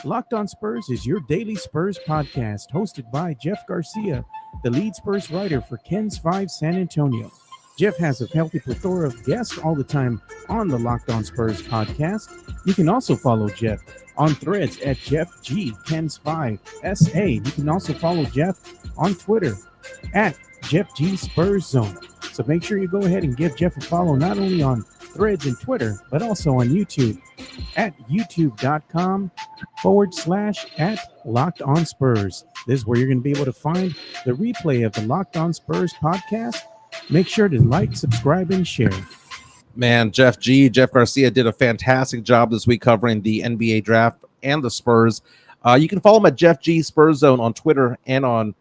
Locked On Spurs is your daily Spurs podcast, hosted by Jeff Garcia, the lead Spurs writer for Ken's 5 San Antonio. Jeff has a healthy plethora of guests all the time on the Locked On Spurs podcast. You can also follow Jeff on Threads at Jeff G Ken's 5 SA. You can also follow Jeff on Twitter at Jeff G Spurs Zone. So make sure you go ahead and give Jeff a follow, not only on Threads and Twitter, but also on YouTube at youtube.com/@Locked On Spurs. This is where you're going to be able to find the replay of the Locked On Spurs podcast. Make sure to like, subscribe, and share. Man, Jeff Garcia did a fantastic job this week covering the NBA draft and the Spurs. You can follow him at Jeff G Spurs Zone on Twitter and on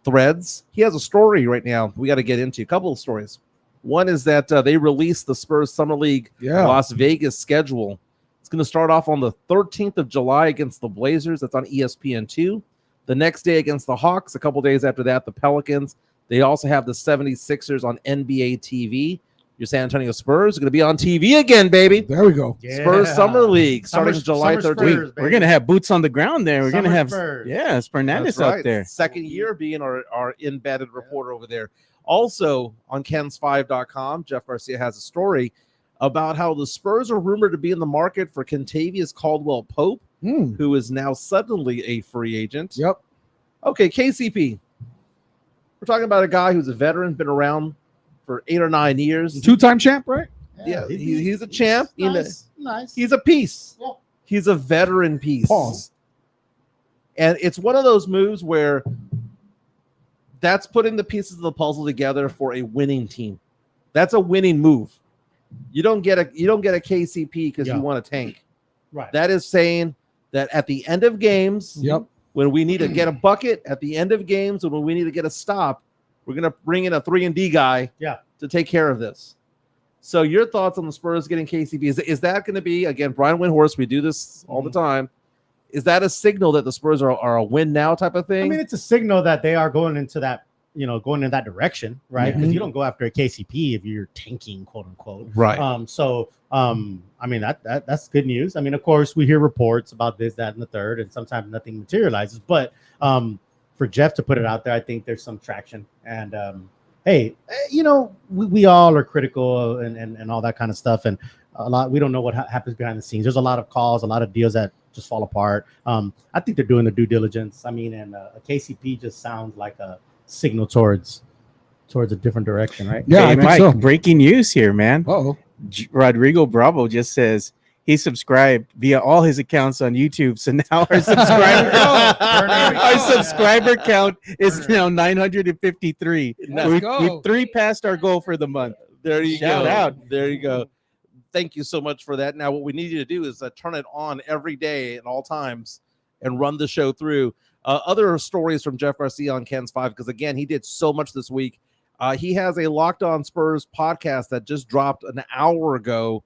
Threads. He has a story right now we got to get into. A couple of stories. One is that they released the Spurs Summer League Las Vegas schedule. It's It's going to start off on the 13th of July against the Blazers. That's on ESPN2. The next day against the Hawks. A couple days after that, the Pelicans. They also have the 76ers on NBA TV. Your San Antonio Spurs are going to be on TV again, baby. There we go. Yeah. Spurs Summer League starting July 13th. Spurs, We're going to have boots on the ground there. We're going to have, Spurs. Fernandez That's right. out there. Second year being our embedded reporter over there. Also on Kens5.com, Jeff Garcia has a story about how the Spurs are rumored to be in the market for Kentavious Caldwell-Pope, who is now suddenly a free agent. Yep. Okay, KCP. We're talking about a guy who's a veteran, been around for 8 or 9 years. 2-time champ, right? Yeah, he's a champ. Nice. He's a piece. Yeah. He's a veteran piece. Pause. And it's one of those moves where that's putting the pieces of the puzzle together for a winning team. That's a winning move. You don't get a KCP because you want to tank. Right. That is saying that at the end of games, when we need to get a bucket, at the end of games, when we need to get a stop, we're going to bring in a 3-and-D guy to take care of this. So your thoughts on the Spurs getting KCP? Is that going to be, again, Brian Windhorst, we do this all the time. Is that a signal that the Spurs are a win now type of thing? I mean, it's a signal that they are going into that, going in that direction, right? Because you don't go after a KCP if you're tanking, quote unquote. Right. I mean, that's good news. I mean, of course, we hear reports about this, that, and the third, and sometimes nothing materializes. But for Jeff to put it out there, I think there's some traction. And hey, we all are critical and all that kind of stuff. And we don't know what happens behind the scenes. There's a lot of calls, a lot of deals that just fall apart. I think they're doing the due diligence. I mean, and a KCP just sounds like a signal towards a different direction, right? Yeah, Hey, I think Mike, so. breaking news here, man. Uh-oh. Rodrigo Bravo just says he subscribed via all his accounts on YouTube. So now our subscriber count is now 953. We 3 passed our goal for the month. There you Shout go. out. There you go. Thank you so much for that. Now, what we need you to do is turn it on every day at all times and run the show through. Other stories from Jeff Garcia on Ken's 5, because, again, he did so much this week. He has a Locked On Spurs podcast that just dropped an hour ago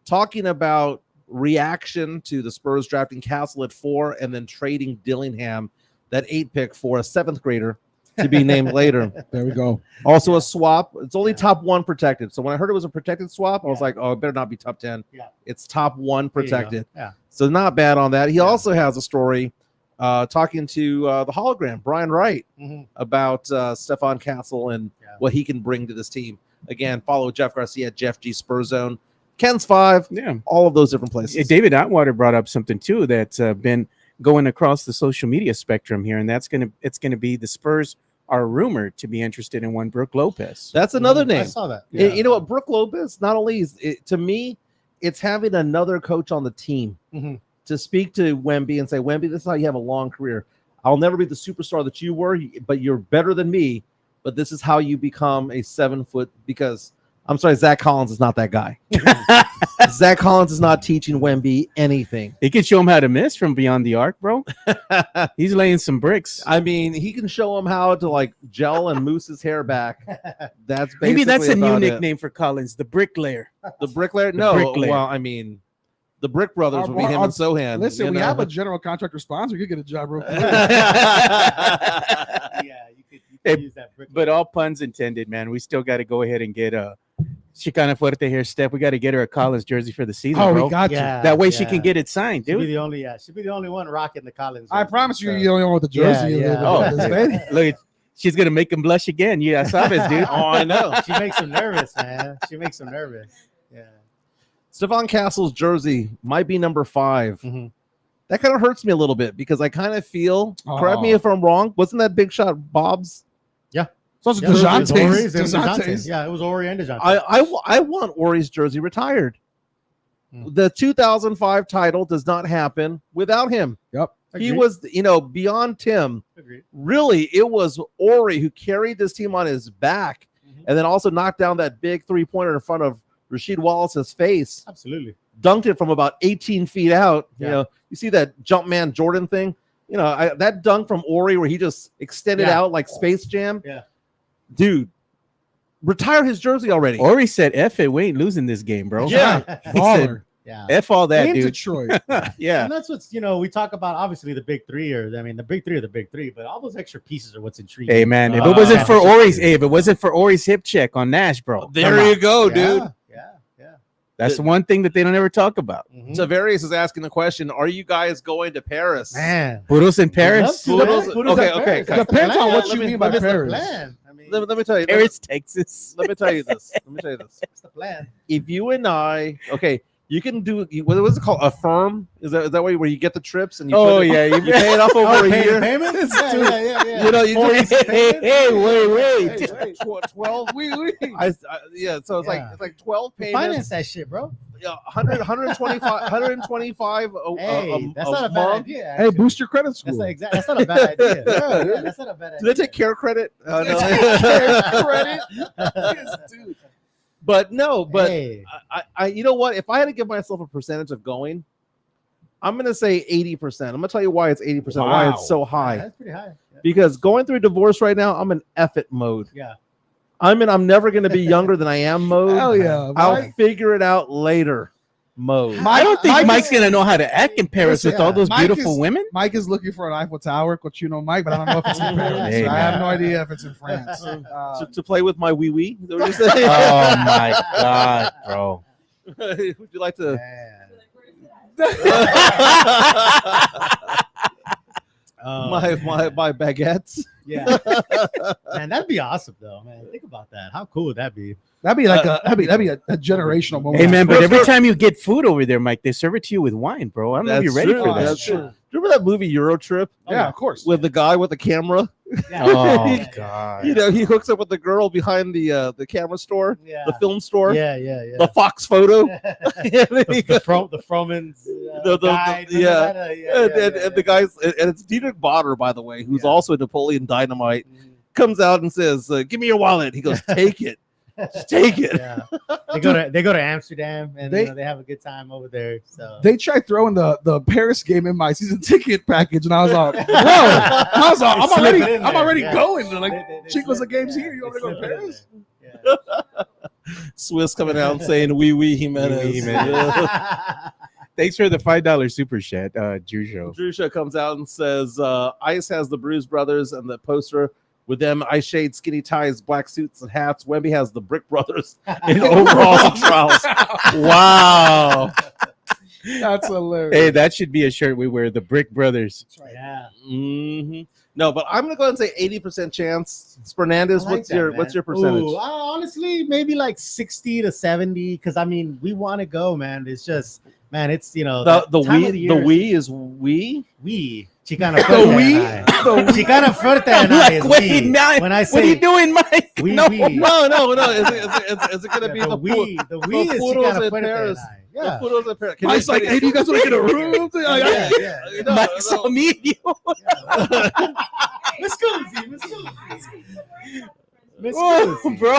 talking about reaction to the Spurs drafting Castle at 4 and then trading Dillingham, that 8 pick, for a 7th grader to be named later. There we go. Also a swap. It's only top 1 protected. So when I heard it was a protected swap, I was like, oh, it better not be top 10. Yeah. It's top 1 protected. Yeah. So not bad on that. He also has a story talking to the hologram, Brian Wright, about Stephon Castle and what he can bring to this team. Again, follow Jeff Garcia at Jeff G Spurs Zone. Ken's 5, all of those different places. David Atwater brought up something too that's been going across the social media spectrum here, and it's gonna be the Spurs are rumored to be interested in one Brook Lopez. That's another name. I saw that. Yeah. You know what, Brook Lopez, not only is it, to me, it's having another coach on the team to speak to Wemby and say, Wemby, this is how you have a long career. I'll never be the superstar that you were, but you're better than me. But this is how you become a 7-foot, because I'm sorry, Zach Collins is not that guy. Zach Collins is not teaching Wemby anything. He can show him how to miss from beyond the arc, bro. He's laying some bricks. I mean, he can show him how to like gel and mousse his hair back. That's basically Maybe that's a new about nickname for Collins, the Bricklayer. The Bricklayer? No, Bricklayer. well, I mean, the Brick Brothers would be him and Sohan. Listen, we have a general contractor sponsor. You get a job real quick. You could use that brick. But all puns intended, man. We still got to go ahead and get a Chicana Fuerte here, Steph. We got to get her a Collins jersey for the season, bro. We got you. That way she can get it signed, She'll dude. be the only one rocking the Collins. I promise you're the only one with the jersey. Look, she's gonna make him blush again. Yeah, I saw this, dude. Oh, I know. She makes him nervous, man. She makes him nervous. Yeah. Stefon Castle's jersey might be number 5. That kind of hurts me a little bit because I kind of feel, correct me if I'm wrong, wasn't that Big Shot Bob's? Yeah. So it's DeJounte's. DeJounte's. Yeah, it was Ori and DeJounte. I want Ori's jersey retired. The 2005 title does not happen without him. Yep. He was, beyond Tim. Agreed. Really, it was Ori who carried this team on his back and then also knocked down that big 3-pointer in front of Rasheed Wallace's face. Absolutely. Dunked it from about 18 feet out. Yeah. You see that Jumpman Jordan thing? That dunk from Ori where he just extended out like Space Jam. Yeah. Dude, retire his jersey already. Ori said, F it, we ain't losing this game, bro. Yeah. Yeah. F all that, in dude. Detroit. Yeah. And that's what's, we talk about obviously the big three, the big three are the big three, but all those extra pieces are what's intriguing. Hey man, if Uh, it wasn't for Ori's hip check on Nash, bro. There you go, dude. Yeah. That's the one thing that they don't ever talk about. Mhm. Tavarius is asking the question: are you guys going to Paris? Man. Puros in Paris. Puros- okay. Depends on what you mean by Paris. Let me tell you. Paris, Texas. Let me tell you this. That's the plan. If you and I, you can do what was it called? Affirm? Is that where you get the trips and you? Oh put it, yeah, you pay it off over a year. Payments? Yeah. You know, you do Hey, wait. 12. So it's like 12 payments. Finance that shit, bro. 125 Hey, that's a not a bad month. idea. Hey, actually. boost your credit score. That's not a bad idea. Yeah, that's not a bad idea. Do they take care credit? No. Credit? Dude. But Hey. I you know what? If I had to give myself a percentage of going, I'm gonna say 80%. I'm gonna tell you why it's 80%. Why Wow. it's so high. That's pretty high. Yeah. Because going through a divorce right now, I'm in F it mode. Yeah. I'm never gonna be younger than I am mode. Hell yeah. I'll Mike. figure it out later mode. I don't think Mike Mike's is- gonna know how to act in Paris with all those Mike beautiful is- women. Mike is looking for an Eiffel Tower, Cochino Mike, but I don't know if it's in Paris. Hey, I have man. no idea if it's in France. To play with my wee wee. Is that what you're saying? Oh my god, bro. Would you like to? My baguettes. Yeah. Man, that'd be awesome though, man. Think about that. How cool would that be? That'd be like that'd be a generational moment. Hey man, but every time you get food over there, Mike, they serve it to you with wine, bro. I don't know if you're ready true. for that. That's true. Remember that movie Euro Trip Yeah, of course. with the guy with the camera? Oh god. You know, he hooks up with the girl behind the camera store, Yeah. the film store, Yeah. the Fox Photo. the Froman's The guide. yeah. Remember And the guys, and it's Dietrich Bonner, by the way, who's Yeah. also Napoleon Dynamite, Mhm. comes out and says, "Give me your wallet." He goes, "Take it, just take it." Yeah. They go to Amsterdam and They- they have a good time over there. So They tried throwing the Paris game in my season ticket package, and I was like, "Bro, I'm Slip it in there, already yeah. going." They're like, They Chicos, the slip- game's yeah, here. You they want to go slip to it in Paris? there. Swiss coming out and saying, "Wee wee Jimenez." Wee wee Jimenez. Thanks for the $5 super chat, Drew Show. Drusha comes out and says, Ice has the Bruise Brothers and the poster with them, Ice Shade, skinny ties, black suits, and hats. Wemby has the Brick Brothers in overalls and trousers. Wow. That's hilarious. Hey, that should be a shirt we wear, the Brick Brothers. Yeah. hmm No, but I'm gonna go ahead and say 80% chance. Fernandez, I like what's that, your man. what's your percentage? Ooh, honestly, maybe like 60 to 70. Because I mean, we want to go, man. It's just, man, it's The that time of we is we. we. Chicana The fuerte we? and I. Chicana fuerte and I is Wait, we. now, When I what are you say doing, Mike? we, No. we. No. Is it gonna be the the we? The we is Puros Chicana in fuerte Paris. and I. The Yeah. Puros in Paris. Can Mike's you- like, "Hey, do you guys want to get a room?" Yeah. No, Mike no. saw me and you. Miss Coolsy, Miss Coolsy. Miss Oh, Coolsy. bro.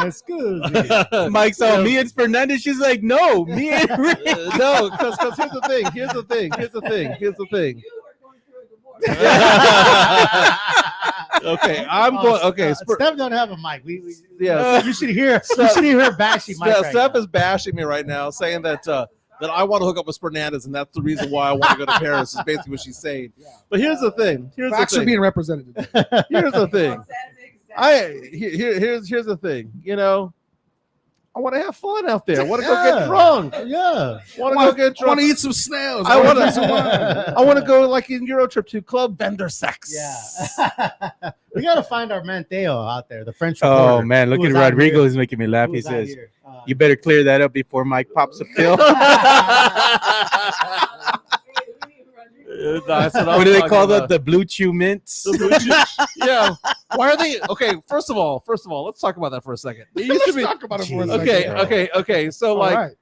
Miss Coolsy. Mike saw me and Fernandez. She's like, no, me and Rick. No, because here's the thing. Okay, I'm going. Okay, Steph don't have a mic. yeah. You should hear. You should hear her bashing Mike. Right Steph now. is bashing me right now, saying that I want to hook up with Fernandez, and that's the reason why I want to go to Paris. Is basically what she's saying. But here's the thing. Facts are being represented. Here's the thing. Here's the thing. You know, I want to have fun out there. I want to go get drunk. Yeah. Want to go get I want drunk. to eat some snails. I want eat some wine. to. I want to go like in Euro Trip to Club Vendor Sex. Yeah. We gotta find our man Theo out there, the French Oh, reporter. man. Look who at was out Rodrigo. here. He's making me laugh. Who He was out says, here. you better clear that up before Mike pops a pill. That's what I'm What do they talking call about. that? The blue chew mints? Yeah. Why are they okay? First of all, let's talk about that for a second. It used to Let's be talk about it for a Okay, second. okay. So All like, right.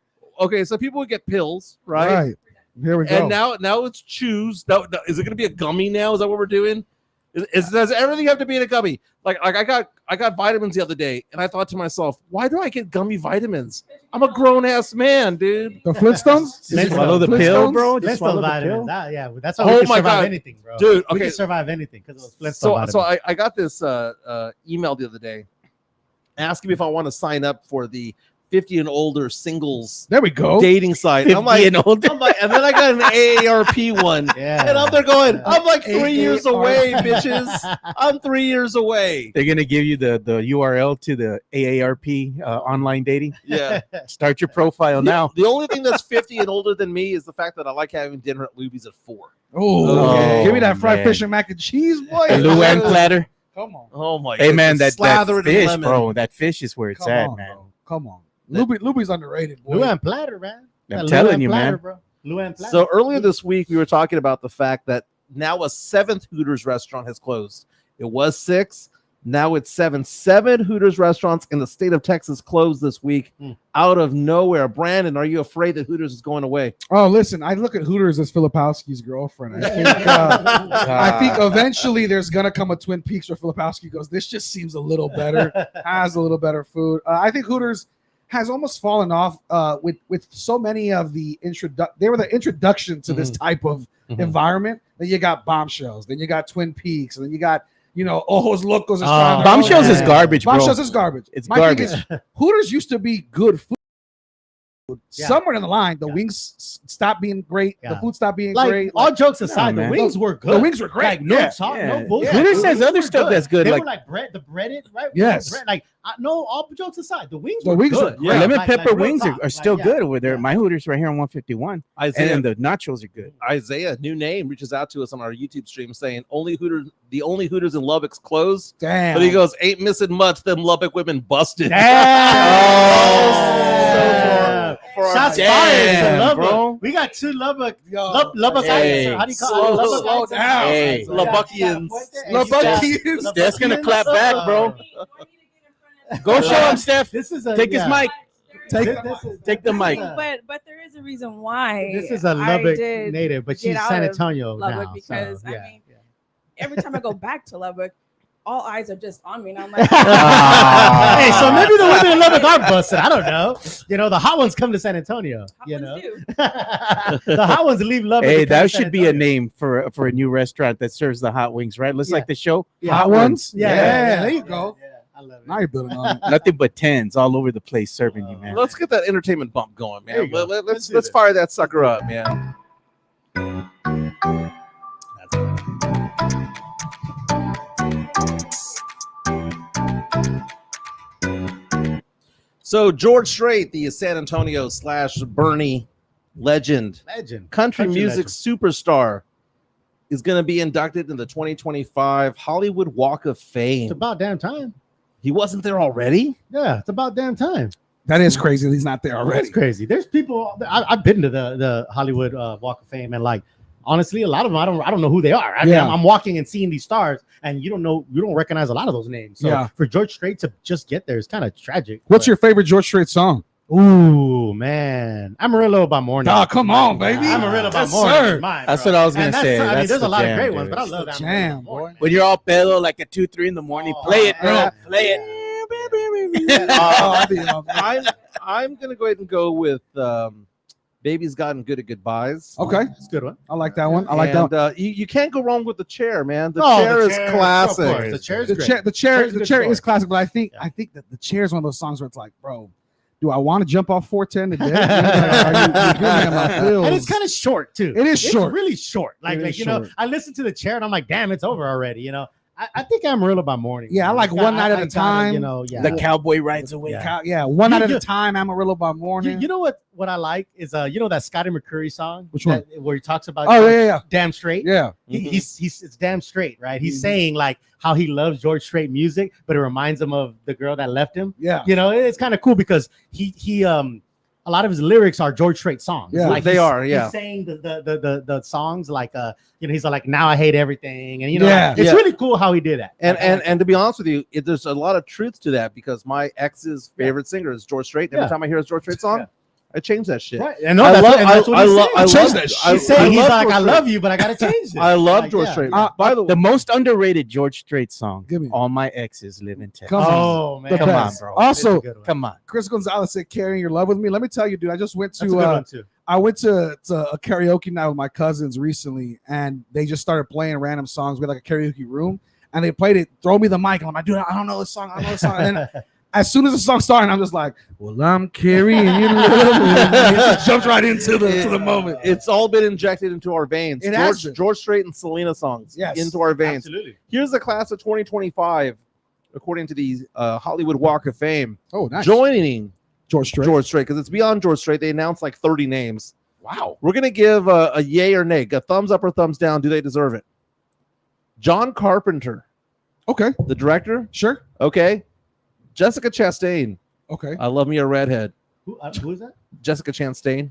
okay, so people would get pills, right? Right. Here we go. And now it's chews. Now, is it going to be a gummy now? Is that what we're doing? Does everything have to be in a gummy? Like I got vitamins the other day, and I thought to myself, why do I get gummy vitamins? I'm a grown ass man, dude. The Flintstones? Just swallow the pill, Flintstones? bro. Just Flintstone swallow the vitamins. pill. Yeah, that's why we Oh can my survive God. anything, bro. Dude, We okay. can survive anything because of those Flintstone So vitamins. I got this email the other day asking me if I want to sign up for the 50 and older singles There we go. dating site. 50 I'm like, and older. and then I got an AARP one. Yeah. And I'm there going, I'm like 3 years AARP. away, bitches. I'm 3 years away. They're gonna give you the URL to the AARP online dating. Yeah. Start your profile now. The only thing that's 50 and older than me is the fact that I like having dinner at Luby's at 4. Oh, give me that fried man. fish and mac and cheese, boy. The Luan platter. Come on. Oh my Hey man, that Slather it in fish, lemon. bro. That fish is where it's Come at, on, man. bro. Come on. Luby's underrated, boy. Luan platter, man. I'm That telling Luan you, platter, man. bro. Luan platter. So earlier this week, we were talking about the fact that now a 7th Hooters restaurant has closed. It was 6. Now it's 7. 7 Hooters restaurants in the state of Texas closed this week out of nowhere. Brandon, are you afraid that Hooters is going away? Oh, listen, I look at Hooters as Filipowski's girlfriend. I think eventually there's going to come a Twin Peaks where Filipowski goes, this just seems a little better, has a little better food. I think Hooters has almost fallen off with so many of the they were the introduction to this type of environment. Then you got Bombshells, then you got Twin Peaks, and then you got, Ojos Locos. Bombshells is garbage, bro. Bombshells is garbage. It's My thing garbage. is, Hooters used to be good food. Yeah. Somewhere in the line, the wings stopped being great. Yeah. The food stopped being like great. all jokes aside, man. the wings were good. The wings were great. Like no Yeah. talk, Yeah. no bullshit. Hooters The has wings other were stuff that's good, They like- were like bread, the breaded, right? Yes. Bread, like no, all jokes aside, the wings The were wings good. were great. The lemon Like pepper real wings talk. are still Like, good over there. yeah. My Hooters right here on 151. Isaiah, And the nachos are good. Isaiah, new name, reaches out to us on our YouTube stream saying the only Hooters in Lubbock's closed. Damn. But he goes, ain't missing much. Them Lubbock women busted. Damn. For our- Shots Damn, fired to Lubbock. bro. We got 2 Lubbock. Yo, Lubbock Hey. How do you call it? Slow Lubbock down. Hey. Lubbuckians. Lubbuckians. That's gonna clap back, bro. Go show him, Steph. This is a Take his mic. Take the mic. But there is a reason why. This is a I Lubbock did native, but get she's out San of Antonio Lubbock now. because so, I yeah. mean, every time I go back to Lubbock, all eyes are just on me, and I'm like, Hey, so maybe the women in Lubbock are busted. I don't know. The hot ones come to San Antonio. "Hot You ones know, do." the hot ones leave Lubbock. Hey, and come that to San should be a Antonio. name for a new restaurant that serves the hot wings, right? Looks Yeah. like the show. Yeah. Hot ones? Yeah, There you go. Yeah, I love it. Now you're building on it. Nothing but tens all over the place serving you, man. Let's get that entertainment bump going, There man. you go. Let's Let's do let's this. fire that sucker up, man. So George Strait, the San Antonio / Bernie legend, Legend. country Country music superstar, is going to be inducted in the 2025 Hollywood Walk of Fame. It's about damn time. He wasn't there already? Yeah, it's about damn time. That is crazy. He's not there already. That's crazy. There's people. I've been to the Hollywood Walk of Fame, and like honestly, a lot of them I don't know who they are. I mean, Yeah. I'm walking and seeing these stars, and you don't recognize a lot of those names. So Yeah. for George Strait to just get there is kind of tragic. What's your favorite George Strait song? Ooh man, Amarillo by Morning. Oh, come on, baby. Amarillo by Yes, Morning. sir. is mine, That's bro. what I was gonna And say. I mean, That's there's a the lot of jam, great dude. ones, but I love It's the Amarillo jam, by Morning. boy. When you're all pedo like at 2, 3 in the morning, Oh, play it, bro. yeah. Play it. I'm going to go ahead and go with Baby's Gotten Good at Goodbyes. Okay. That's a good one. I like that one. I like that one. And, you can't go wrong with the chair, man. The Oh, chair the is chair, classic. of course. The chair is The great. chair, the Chair's a good chair is choice. classic, but I think that the chair is one of those songs where it's like, bro, do I want to jump off 410 today? You're getting in my feels. And it's kind of short too. It is short. It's really short. It is Like you know, short. I listened to the chair and I'm like, damn, it's over already. I think Amarillo by Morning. Yeah, I like One Night at a Time. Yeah. The cowboy rides away. Yeah. One night at You- a time, Amarillo by morning. You know what I like is that Scotty McCreery song. Which one? Where he talks about Oh yeah. damn straight. Yeah. He's it's damn straight, right? He's Mhm. saying like how he loves George Strait music, but it reminds him of the girl that left him. Yeah. It's kind of cool because he a lot of his lyrics are George Strait songs. Yeah, like they are, yeah. He's saying the songs like he's like now I hate everything, and Yeah. it's Yeah. really cool how he did that. And to be honest with you, there's a lot of truth to that because my ex's favorite singer is George Strait. Every Yeah. time I hear a George Strait song, Yeah. I change that shit. right, and that's what he's saying. I Change love that shit. He's saying he's love like George I Strait. love you, but I gotta change it. I love Like, George yeah. Strait. Uh, By the way, The most underrated George Strait song. Give me. All my exes live in Texas. Come on. Oh man, The Come on, best. bro. Also, It's a good one. Come on. Chris Gonzalez said, "Carrying your love with me." Let me tell you, dude. I just went That's a good to one too. I went to a karaoke night with my cousins recently, and they just started playing random songs. We had like a karaoke room, and they played it. Throw me the mic, and I'm like, dude, I don't know this song. I don't know this song. And then as soon as the song started, I'm just like, well, I'm carrying you. It just jumped right into the moment. It's all been injected into our veins. It has been. George Strait and Selena songs into our veins. Absolutely. Here's the class of 2025, according to the Hollywood Walk of Fame. Oh, nice. Joining George Strait. George Strait, because it's beyond George Strait. They announced like 30 names. Wow. We're going to give a yay or nay, a thumbs up or thumbs down. Do they deserve it? John Carpenter, Okay. the director. Sure. Okay. Jessica Chastain. Okay. I love me a redhead. Who is that? Jessica Chastain.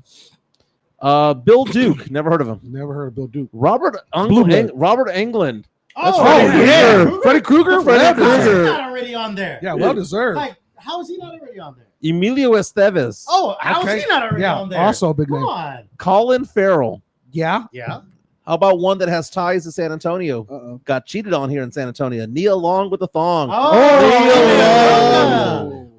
Bill Duke. Never heard of him. Never heard of Bill Duke. Robert Blood. Englund. That's Oh, Freddy yeah. Krueger. Freddie Krueger. Freddy Well Krueger. He's deserved. not already on there. Yeah, well deserved. Like, how is he not already on there? Emilio Estevez. Oh, how Okay. is he not already Yeah, on there? also a big Come name. on. Colin Farrell. Yeah. Yeah. How about one that has ties to San Antonio? Uh-oh. Got cheated on here in San Antonio. Nia Long with the thong. Oh,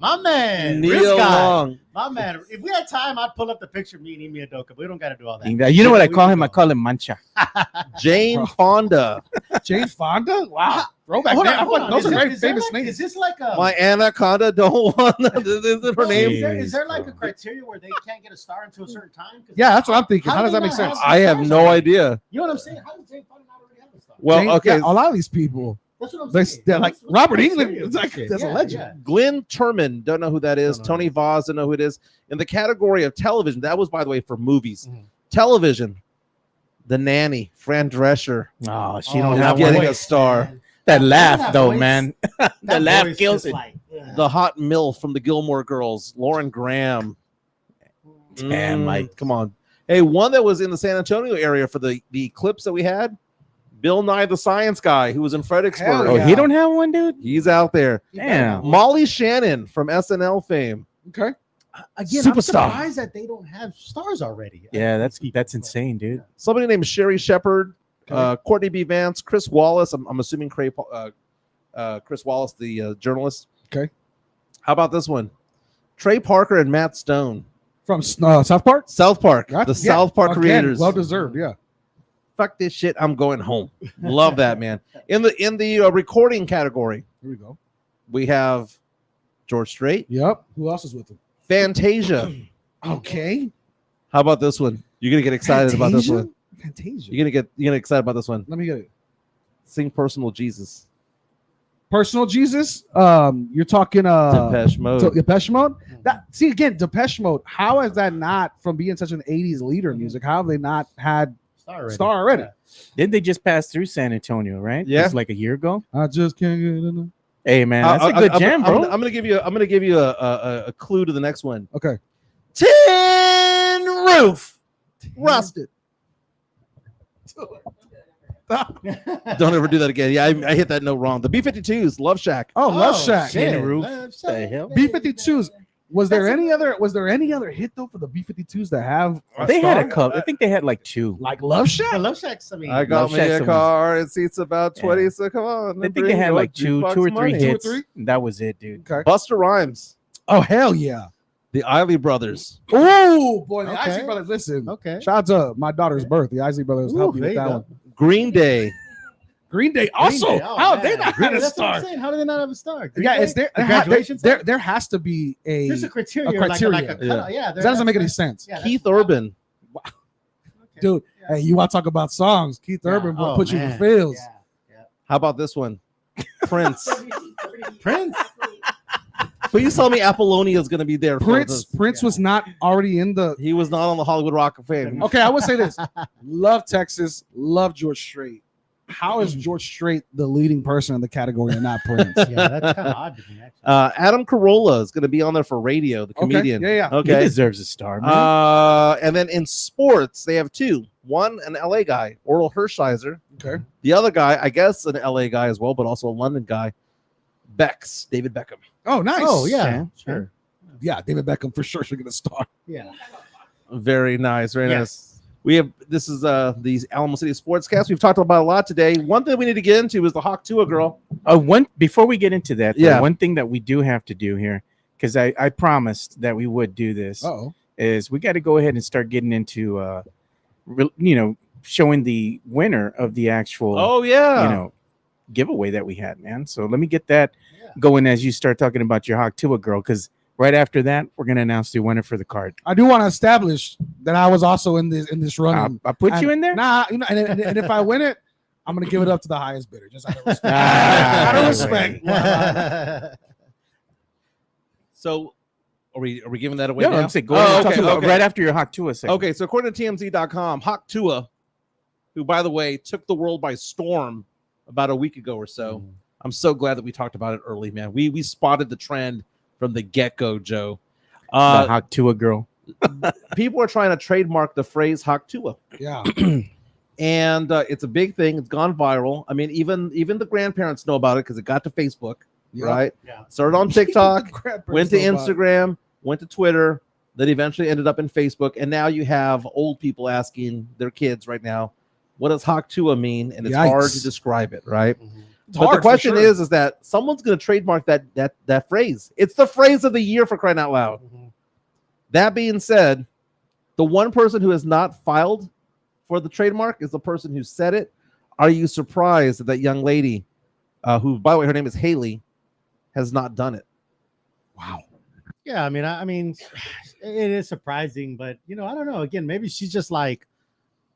my man. Nia This guy. Long. My man. If we had time, I'd pull up the picture of me and Emi Adoka, but we don't got to do all that. You know what I We call can him? go. I call him Mancha. Jane Fonda. Jane Fonda. Wow. Throwback. Hold name. on, hold on. Those Is are there- very is there famous like- names. Is this like a... My anaconda don't want. Is it her Well, name? Is there like a criteria where they can't get a star until a certain time? 'Cause Yeah, that's what I'm thinking. How How does do that they make not sense? have- I have no idea. You know what I'm saying? How does Jane Fonda not already have a star? Well, Jane- okay. yeah, a lot of these people. That's what I'm They're saying. like What's the Robert criteria England. of It's like this shit? that's a Yeah, legend. yeah. Glenn Turman, don't know who that is. Don't know. Tony Voss, don't know who it is. In the category of television, that was, by the way, for movies. Mhm. Television, The Nanny, Fran Drescher. Oh, she Oh, don't not have getting one. a star. man. That laugh, that though, voice- man. That The laugh voice kills just it. like, ugh. The hot MILF from the Gilmore Girls, Lauren Graham. Damn, Mike. Come on. Hey, one that was in the San Antonio area for the clips that we had, Bill Nye the Science Guy, who was in Fredericksburg. Hell Oh, yeah. he don't have one, dude? He's out there. Damn. Molly Shannon from SNL fame. Okay. Again, Superstar. I'm surprised that they don't have stars already. Yeah, that's insane, dude. Somebody named Sherry Shepard, Courtney B. Vance, Chris Wallace. I'm assuming Chris Wallace, the journalist. Okay. How about this one? Trey Parker and Matt Stone. From South Park. South Park. Right? The Yeah. South Park Again, creators. well deserved. Yeah. Fuck this shit. I'm going home. Love that, man. In the recording category, Here we go. we have George Strait, Yep. Who else is with him? Fantasia. Okay. How about this one? You're gonna get excited about this one. Fantasia. You're gonna get excited about this one. Let me get it. Sing Personal Jesus. Personal Jesus. You're talking Depeche Mode. Depeche Mode. That see again, Depeche Mode. How is that not from being such an '80s leader in music? How have they not had star already? Didn't they just pass through San Antonio, right? Yeah. Just like a year ago. I just can't get enough. Hey, man, that's a good jam, bro. I'm gonna give you a clue to the next one. Okay. Tin Roof. Rusted. Don't ever do that again. Yeah, I hit that note wrong. The B-52s, Love Shack. Oh, Love Shack. shit. Tin Roof. Roof. The hell? B-52s. Was there any other hit though for the B-52s that have They had a star? couple. I think they had like two. like Love Shack? The Love Shacks, I mean, I got Love me Shack's a the car. It seats about 20. Yeah. So come on. I think bring they had your like two or three money. hits. 2 or 3? That was it, dude. Okay. Busta Rhymes, Oh hell yeah. the Isley Brothers. Oh boy, the Okay. Isley Brothers. Listen, okay. shout out to my daughter's birth. The Isley Brothers helped me there with you that go. one. Green Day. Green Day also. Green Day, oh, How man. they not Green had Day, a that's what I'm star? saying. How do they not have a star? Green Yeah, Day? it's there. The graduation There, song? there has to be a. There's a criteria. a criteria. Like a cutout. Yeah, that doesn't make any sense, Yeah, Keith that's- Urban. okay. dude. Yeah. Hey, you want to talk about songs? Keith Yeah. Urban will Oh, put you in man. feels. Yeah. How about this one? Prince. Prince. Please tell me Apollonia is going to be there. for Prince this. was not already in the. He was not on the Hollywood Rock of Fame. Okay, I would say this. Love Texas. Love George Strait. How is George Strait the leading person in the category and not Prince? Yeah, that's kind of odd to me, actually. Adam Carolla is going to be on there for radio, the comedian. Yeah, yeah. He Okay. deserves a star, man. And then in sports, they have two. One, an LA guy, Oral Hershiser. Okay. The other guy, I guess, an LA guy as well, but also a London guy, Bex, David Beckham. Oh, nice. Oh, yeah. Yeah, Sure. Yeah, David Beckham for sure should get a star. Yeah. Very nice, very nice. Yes. This is these Alamo City Sportscast. We've talked about a lot today. One thing we need to get into is the Hawk Tuah girl. One before we get into that, Yeah. one thing that we do have to do here, because I promised that we would do this, Oh, is we got to go ahead and start getting into, showing the winner of the actual, Oh yeah. giveaway that we had, man. So let me get that going as you start talking about your Hawk Tuah girl, because right after that, we're going to announce the winner for the card. I do want to establish that I was also in this running. I put you in there? Nah, and if I win it, I'm gonna give it up to the highest bidder. Just out of respect. Out of respect. So, are we giving that away No, now? I'm saying right after your Hawk Tuah segment. Okay, so according to TMZ.com, Hawk Tuah, who, by the way, took the world by storm about a week ago or so. I'm so glad that we talked about it early, man. We spotted the trend from the get-go, Joe. The Hawk Tuah girl. People are trying to trademark the phrase Hawk Tuah. Yeah. And it's a big thing. It's gone viral. I mean, even the grandparents know about it because it got to Facebook, right? Yeah. Started on TikTok, went to Instagram, went to Twitter, then eventually ended up in Facebook. And now you have old people asking their kids right now, what does Hawk Tuah mean? And it's hard to describe it, right? But the question is that someone's going to trademark that phrase. It's the phrase of the year, for crying out loud. That being said, the one person who has not filed for the trademark is the person who said it. Are you surprised that young lady, who, by the way, her name is Haley, has not done it? Wow. Yeah, I mean, it is surprising, but I don't know. Again, maybe she's just like,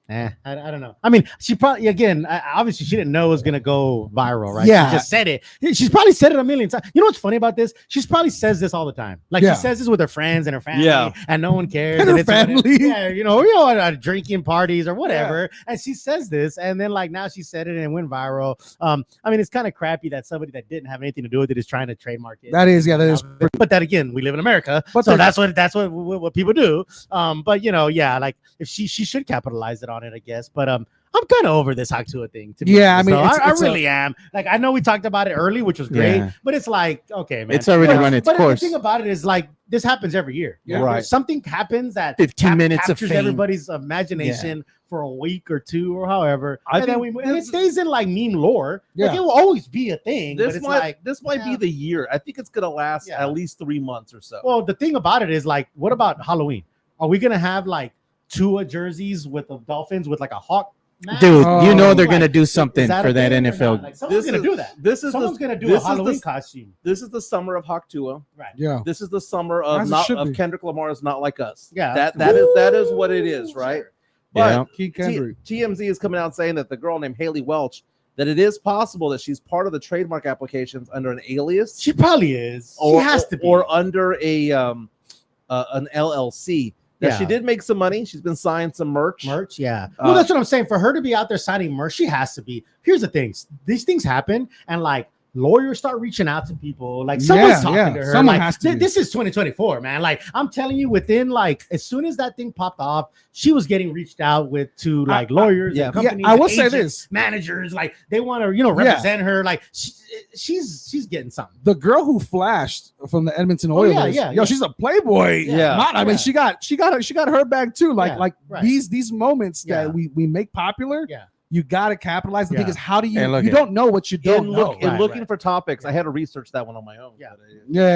I don't know. I mean, she probably, again, obviously she didn't know it was going to go viral, right? Yeah. She just said it. She's probably said it a million times. You know what's funny about this? She's probably says this all the time. Like she says this with her friends and her family, and no one cares. And her family. At drinking parties or whatever. Yeah. And she says this, and then like now she said it and it went viral. I mean, it's kind of crappy that somebody that didn't have anything to do with it is trying to trademark it. That is. But that again, we live in America, but so that's what people do. But like if she should capitalize it on it, I guess. But I'm kind of over this Hawk Tuah thing. I mean, I really am. Like, I know we talked about it early, which was great, but it's like, okay, man, it's already run its course. The thing about it is like this happens every year. Yeah, right. Something happens that 15 minutes of captures fame. Everybody's imagination for a week or two or however, I and then it stays in like meme lore. Yeah. Like, it will always be a thing. This but might be the year. I think it's going to last at least 3 months or so. Well, the thing about it is like, what about Halloween? Are we gonna have like Tuah jerseys with the Dolphins with like a hawk? Dude, they're going to do something for that NFL. Like, someone's going to do that. Someone's going to do a Halloween costume. This is the summer of Hawk Tuah. Right. Yeah. This is the summer of Kendrick Lamar's Not Like Us. Yeah. That is what it is, right? Yeah. But TMZ is coming out saying that the girl named Haley Welch, that it is possible that she's part of the trademark applications under an alias. She probably is. She has to be. Or under an LLC. Now, she did make some money. She's been signing some merch. Yeah. Well, that's what I'm saying. For her to be out there signing merch, she has to be. Here's the thing. These things happen, and like lawyers start reaching out to people. Like someone's talking to her. Someone like, has to. This is 2024, man. Like I'm telling you, within like as soon as that thing popped off, she was getting reached out to like lawyers and companies. I will agents, say this: managers, like they want to represent her. Like she's getting something. The girl who flashed from the Edmonton Oilers, she's a playboy. I mean, she got her bag too. Like these moments that we make popular. Yeah. You got to capitalize. The thing is, how do you don't know what you don't know. Looking for topics, I had to research that one on my own.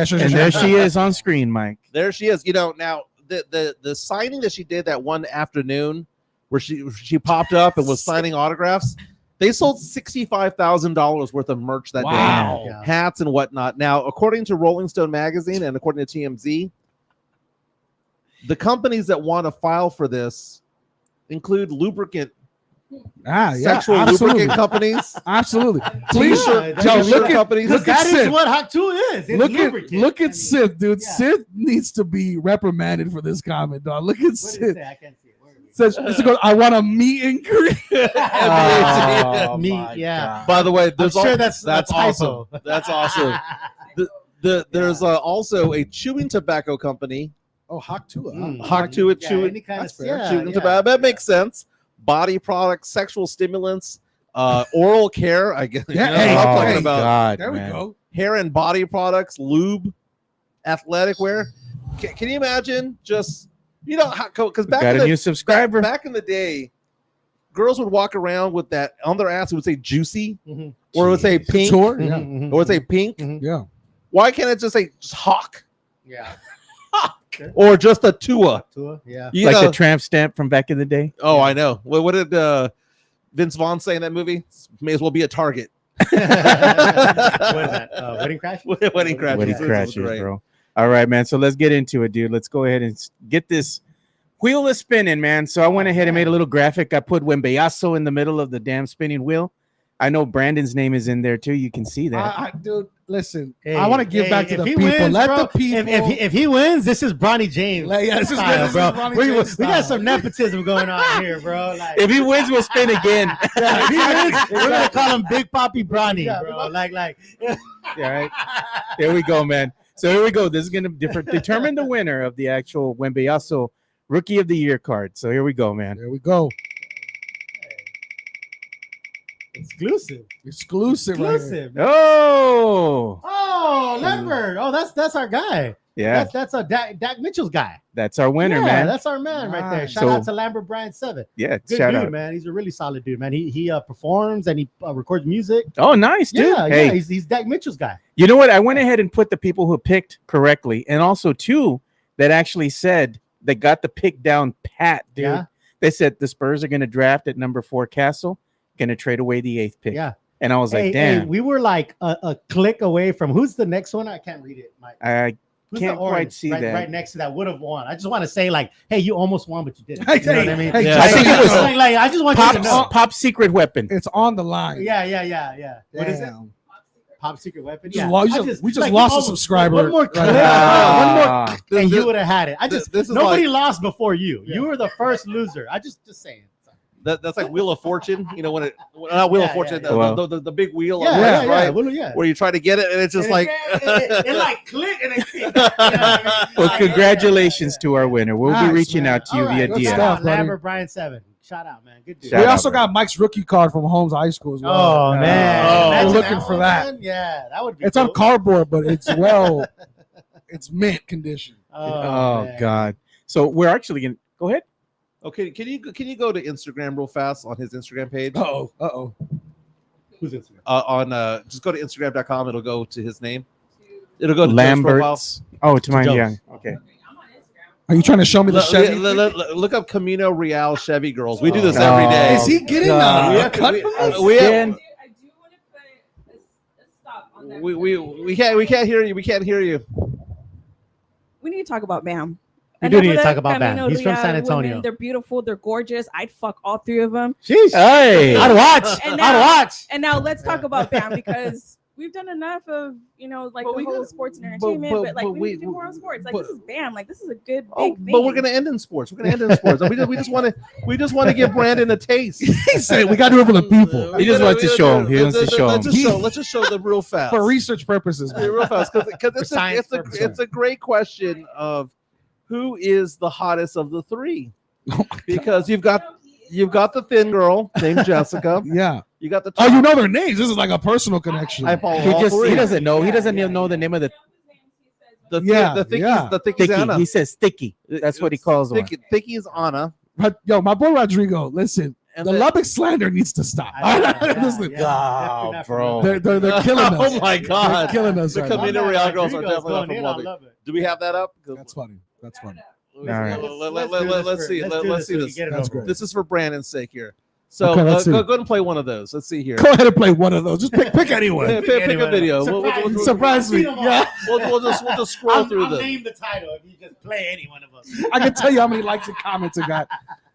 Sure. And there she is on screen, Mike. There she is. Now the signing that she did that one afternoon where she popped up and was signing autographs, they sold $65,000 worth of merch that day. Hats and whatnot. Now, according to Rolling Stone magazine and according to TMZ, the companies that want to file for this include lubricant sexual lubricant companies. Absolutely. Please, look companies. That is what Hawk Tuah is. Look at Sith, dude. Sith needs to be reprimanded for this comment, dog. Look at Sith. I can't see it. I want a meet and greet. By the way, there's that's awesome. That's awesome. There's also a chewing tobacco company. Oh, Hawk Tuah. Hawk Tuah chewing tobacco. That makes sense. Body products, sexual stimulants, oral care. I guess. I'm talking about. God, there we go. Hair and body products, lube, athletic wear. Can you imagine? Just because back got a new subscriber. Back in the day, girls would walk around with that on their ass. It would say juicy, or it would say pink, or it would say pink. Yeah. Why can't it just say just Hawk? Yeah. Or just a Tuah. Like the tramp stamp from back in the day. Oh, I know. What did Vince Vaughn say in that movie? May as well be a Target. What is that? Wedding Crash? Wedding Crashes. Wedding This was Crashes, great. bro. All right, man. So let's get into it, dude. Let's go ahead and get this wheel is spinning, man. So I went ahead and made a little graphic. I put Wembeyaso in the middle of the damn spinning wheel. I know Brandon's name is in there too. You can see that. Dude, listen. Hey, I want to give back to if the he people. wins, Let bro, the people. If he wins, this is Bronny James. This is style, bro. Bronny We James got style. some nepotism going on here, bro. Like, If he wins, we'll spin again. if he wins, we're gonna call him Big Papi Bronny, Yeah, bro. Like. All right. There we go, man. So here we go. This is going to determine the winner of the actual Wembeyaso Rookie of the Year card. So here we go, man. There we go. Exclusive right here. Oh, Oh, Leopard. Oh, that's our guy. yeah. That's Dak Mitchell's guy. That's our winner, Yeah, man. That's our man right there. Nice. Shout out to Lambert Bryan 7. Yeah, Good shout dude, out. man. He's a really solid dude, man. He performs and he records music. Oh, nice, dude. Yeah, Hey, he's Dak Mitchell's guy. you know what? I went ahead and put the people who picked correctly, and also two that actually said they got the pick down pat, dude. Yeah. They said the Spurs are going to draft at number 4 Castle, going to trade away the 8th pick. Yeah. And I was like, damn. we were like a click away from who's the next one? I can't read it, Mike. I Who's can't the quite orange see right, that. right next to that would have won. I just want to say, like, hey, you almost won, but you didn't. Hey, You know what I mean? hey, Yeah. I think it was like, I just want you to know. Pop's secret weapon. It's on the line. Yeah. What is it? Damn. Pop secret weapon. Just Yeah. lo- we I just- we just like, lost a almost- subscriber One more right click. now. One more, and you would have had it. This is nobody like- lost before you. You were the first loser. I just saying. That's like Wheel of Fortune. You know, not Wheel of Yeah, Fortune, yeah. the big wheel, Yeah, right? Well, yeah. Where you try to get it, and it's just And like it like click and it you know what I mean? Well, Like, congratulations to our winner. We'll be Nice, reaching man. out to you All right, via good DM. stuff, DM. buddy. Lambert Bryan 7. Shout out, man. Good dude. Shout We out, also bro. got Mike's rookie card from Holmes High School as well. Oh Yeah. man, Oh, Imagine we're looking for one, that. man. Yeah, that would be. It's cool. on cardboard, but it's it's mint condition. Oh, man. God. So we're actually going to go ahead. okay. Can you go to Instagram real fast on his Instagram page? Uh-oh. Who's Instagram? Just go to Instagram.com. It'll go to his name. It'll go to Joe's profile. Lambert's. Oh, to mine. Joe's. Yeah. Okay. Are you trying to show me the Chevy? Look up Camino Royale Chevy girls. We do this Oh. every day. Is he getting God. We a have cut to- from us? we have- Dan, I do want to put a stop on that. we can't hear you. We can't hear you. We need to talk about Bam. We do Enough need of to the talk about Bam. Camino He's from Royale San Antonio. women. They're beautiful. They're gorgeous. I'd fuck all 3 of them. Sheesh. hey. I'd watch. And I'd now- watch. And now let's talk about Bam because we've done enough of like But the we whole gotta- sports and but- entertainment, but, but we we- need to do more on sports. Like but- this is Bam. Like this is a good big Oh, thing. but we're gonna end in sports. We're gonna end in sports. We just want to give Brandon a taste. He said we got to do it for the people. He just wants to show him. He wants to show him. Let's just show them real fast. For research purposes, Yeah, man. real fast because For science purposes. it's a great question of who is the hottest of the 3, because you've got the thin girl named Jessica. Yeah. You got the Oh, you know their names. This is like a personal connection. I follow He all just 3. he doesn't know. He doesn't even know the name of the the thickies sticky. Anna. He says sticky. That's what he calls one. Thicky is Anna. But, yo, my boy Rodrigo, listen, And the then- Lubbock slander needs to stop. Listen, God, Definitely bro. not they're killing us. Oh my God. They're killing us The right now. Camino Royale girls are Rodrigo's definitely not going from in. I Lubbock. love it. Do we have that up? That's funny. That's funny. right. Let's see. Let's see this. That's great. This is for Brandon's sake here. So Okay, let's go see. ahead and play one of those. Let's see here. Go ahead and play one of those. Just pick anyone. Yeah, pick a video. Surprise me. Yeah. We'll just scroll through I'll this. name the title if you just play any one of us. I can tell you how many likes and comments it got.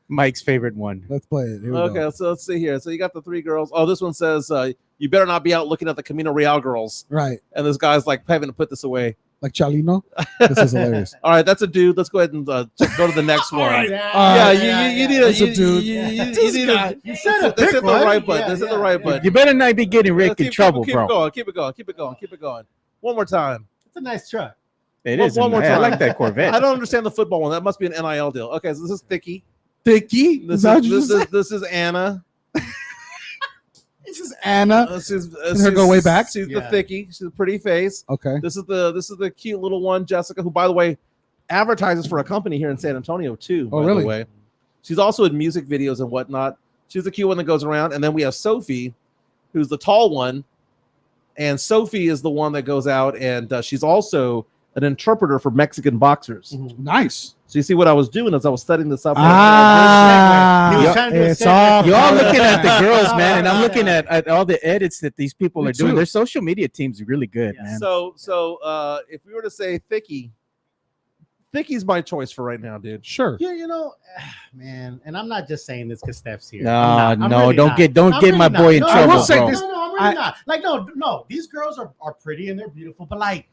Mike's favorite one. Let's play it. Here we Okay, go. so let's see here. So you got the 3 girls. Oh, this one says you better not be out looking at the Camino Royale girls. Right. And this guy's like having to put this away. Like Chalino. This is hilarious. All right, that's a dude. Let's go ahead and just go to the next one. right. Yeah, you need a That's a dude. You need a. You said a This pick is the one. right button. Yeah, This is the yeah, right yeah. button. You better not be getting Rick in trouble, keep bro. it going. Keep it going. One more time. It's a nice truck. It One- is. one more I time. like that Corvette. I don't understand the football one. That must be an NIL deal. Okay, so this is Thicky. Thicky. This Is that what you is, said? this is Anna. This is Anna. This is her go way back? She's Yeah. the Thicky. She's a pretty face. Okay. This is the cute little one, Jessica, who, by the way, advertises for a company here in San Antonio too. Oh, by really? The way, she's also in music videos and whatnot. She's the cute one that goes around, and then we have Sophie, who's the tall one, and Sophie is the one that goes out, and she's also an interpreter for Mexican boxers. Nice. So you see what I was doing is I was setting this up. He was trying to do a it's segue. all You're all looking at the girls, man, and I'm looking at all the edits that these people Me are doing. too. Their social media team's really good, Yeah. man. So if we were to say Thicky's my choice for right now, dude. Sure. Yeah, man, and I'm not just saying this because Steph's here. No, I'm no, really don't not. get I'm my really boy in not. trouble, I will say bro. this. No, I'm really not. Like, no, these girls are pretty and they're beautiful, but like,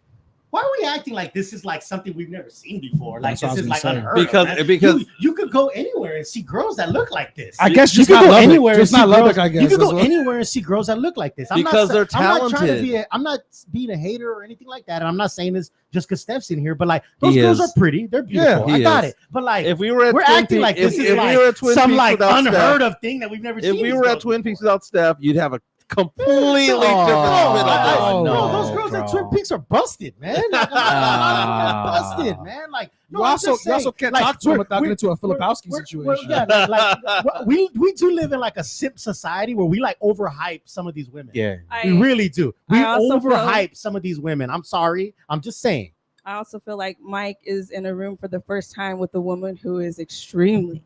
why are we acting like this is like something we've never seen before? Like, That's what this I was is gonna like say. unheard of, man. Because you could go anywhere and see girls that look like this. I guess you just could not go Lubbock. anywhere. Just and see not Lubbock, girls- I guess. You could go That's what- anywhere and see girls that look like this. Because they're I'm not trying to talented. be. I'm not being a hater or anything like that. And I'm not saying this just because Steph's in here, but like those He girls is. are pretty. They're beautiful. he I got is. it. But like, if we were at we're Twin acting Peaks- like this if is we like were at Twin some Peaks like without unheard Steph, of thing that we've never if seen. we these were at girls Twin before. Peaks without Steph, you'd have a completely No, different Oh, spin on it. no, no, those girls at bro. Twin Peaks are busted, man. Like, busted, man. Like, no, You I'm also, just you also saying, can't like, talk to him we're- without getting into a we're- Filipowski we're- situation. yeah, like we do live in like a simp society where we like overhype some of these women. Yeah. We really do. We I also overhype some of these women. I'm sorry. I'm just saying. I also feel like Mike is in a room for the first time with a woman who is extremely,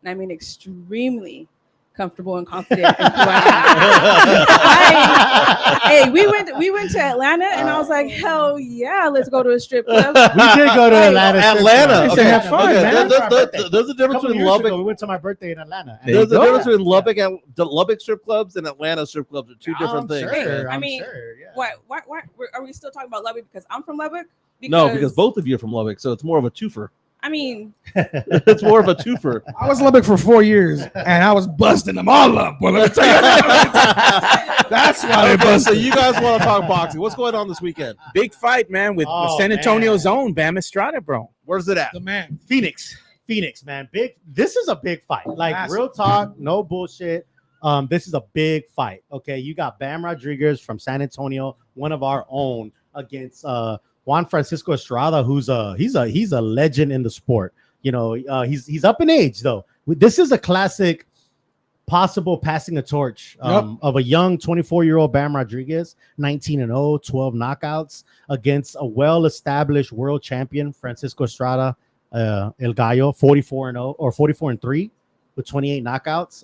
and I mean extremely comfortable and confident in who I am. Hey, we went to Atlanta and I was like, hell yeah, let's go to a strip club. We did go to Atlanta. Atlanta. Okay, Okay. have fun, Okay. man. There's a difference between Lubbock. We went to my birthday in Atlanta. There There's you a go. difference between Lubbock and the Lubbock strip clubs and Atlanta strip clubs are two different things. Sure, I I'm mean, sure, yeah. Why are we still talking about Lubbock because I'm from Lubbock? No, because both of you are from Lubbock, so it's more of a twofer. I mean, It's more of a twofer. I was in Lubbock for 4 years, and I was busting them all up. Well, let me tell you that. That's why they Okay, so busted. you guys want to talk boxing? What's going on this weekend? Big fight, man, with Oh, San Antonio's man. own Bam Estrada, bro. Where's it at? The man. Phoenix, man. This is a big fight. Like Massive. real talk, no bullshit. This is a big fight. Okay, you got Bam Rodriguez from San Antonio, one of our own, against Juan Francisco Estrada, who's he's a legend in the sport. You know, he's up in age though. This is a classic possible passing a torch of a young 24-year-old Bam Rodriguez, 19-0, 12 knockouts against a well-established world champion Francisco Estrada, El Gallo, 44-0 or 44-3 with 28 knockouts.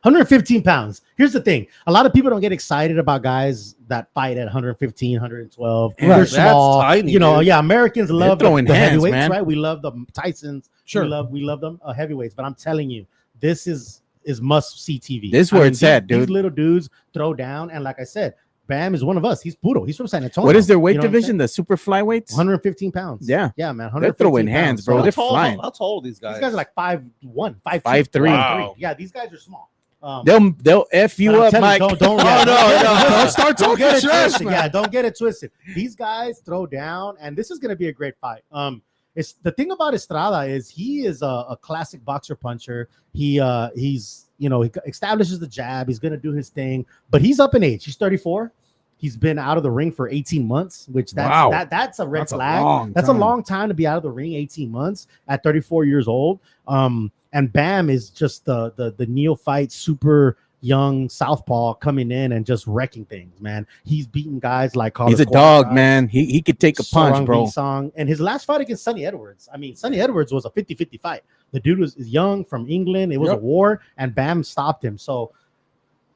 115 pounds. Here's the thing. A lot of people don't get excited about guys that fight at 115, 112. Right. They're That's small. tiny, you know, dude. yeah, Americans love throwing the hands, heavyweights, man. right? We love the Tysons. Sure. We love them heavyweights, but I'm telling you, this is must see TV. This is where it's at, dude. These little dudes throw down, and like I said, Bam is one of us. He's puro. He's from San Antonio. What is their weight You know what I'm division? The super flyweights? 115 pounds. Yeah. Yeah, man. They're throwing 115 hands, pounds. bro. So They're How tall- flying. How tall are these guys? these guys are like 5'1", 5'2", 5'3". Wow. Yeah, these guys are small. They'll F you But I'm up, telling Mike. Don't, Oh, no. Don't start don't talking get it trash, twisted. man. Yeah, don't get it twisted. These guys throw down, and this is going to be a great fight. It's the thing about Estrada is he is a classic boxer puncher. He's he establishes the jab. He's going to do his thing, but he's up in age. He's 34. He's been out of the ring for 18 months, which that's a red That's a flag. long That's a time. long time to be out of the ring. 18 months at 34 years old. And Bam is just the neophyte, super young southpaw coming in and just wrecking things, man. He's beating guys like He's a dog, man. He could take a punch, bro. Song. And his last fight against Sonny Edwards. I mean, Sonny Edwards was a 50-50 fight. The dude is young from England. It was a war, and Bam stopped him. So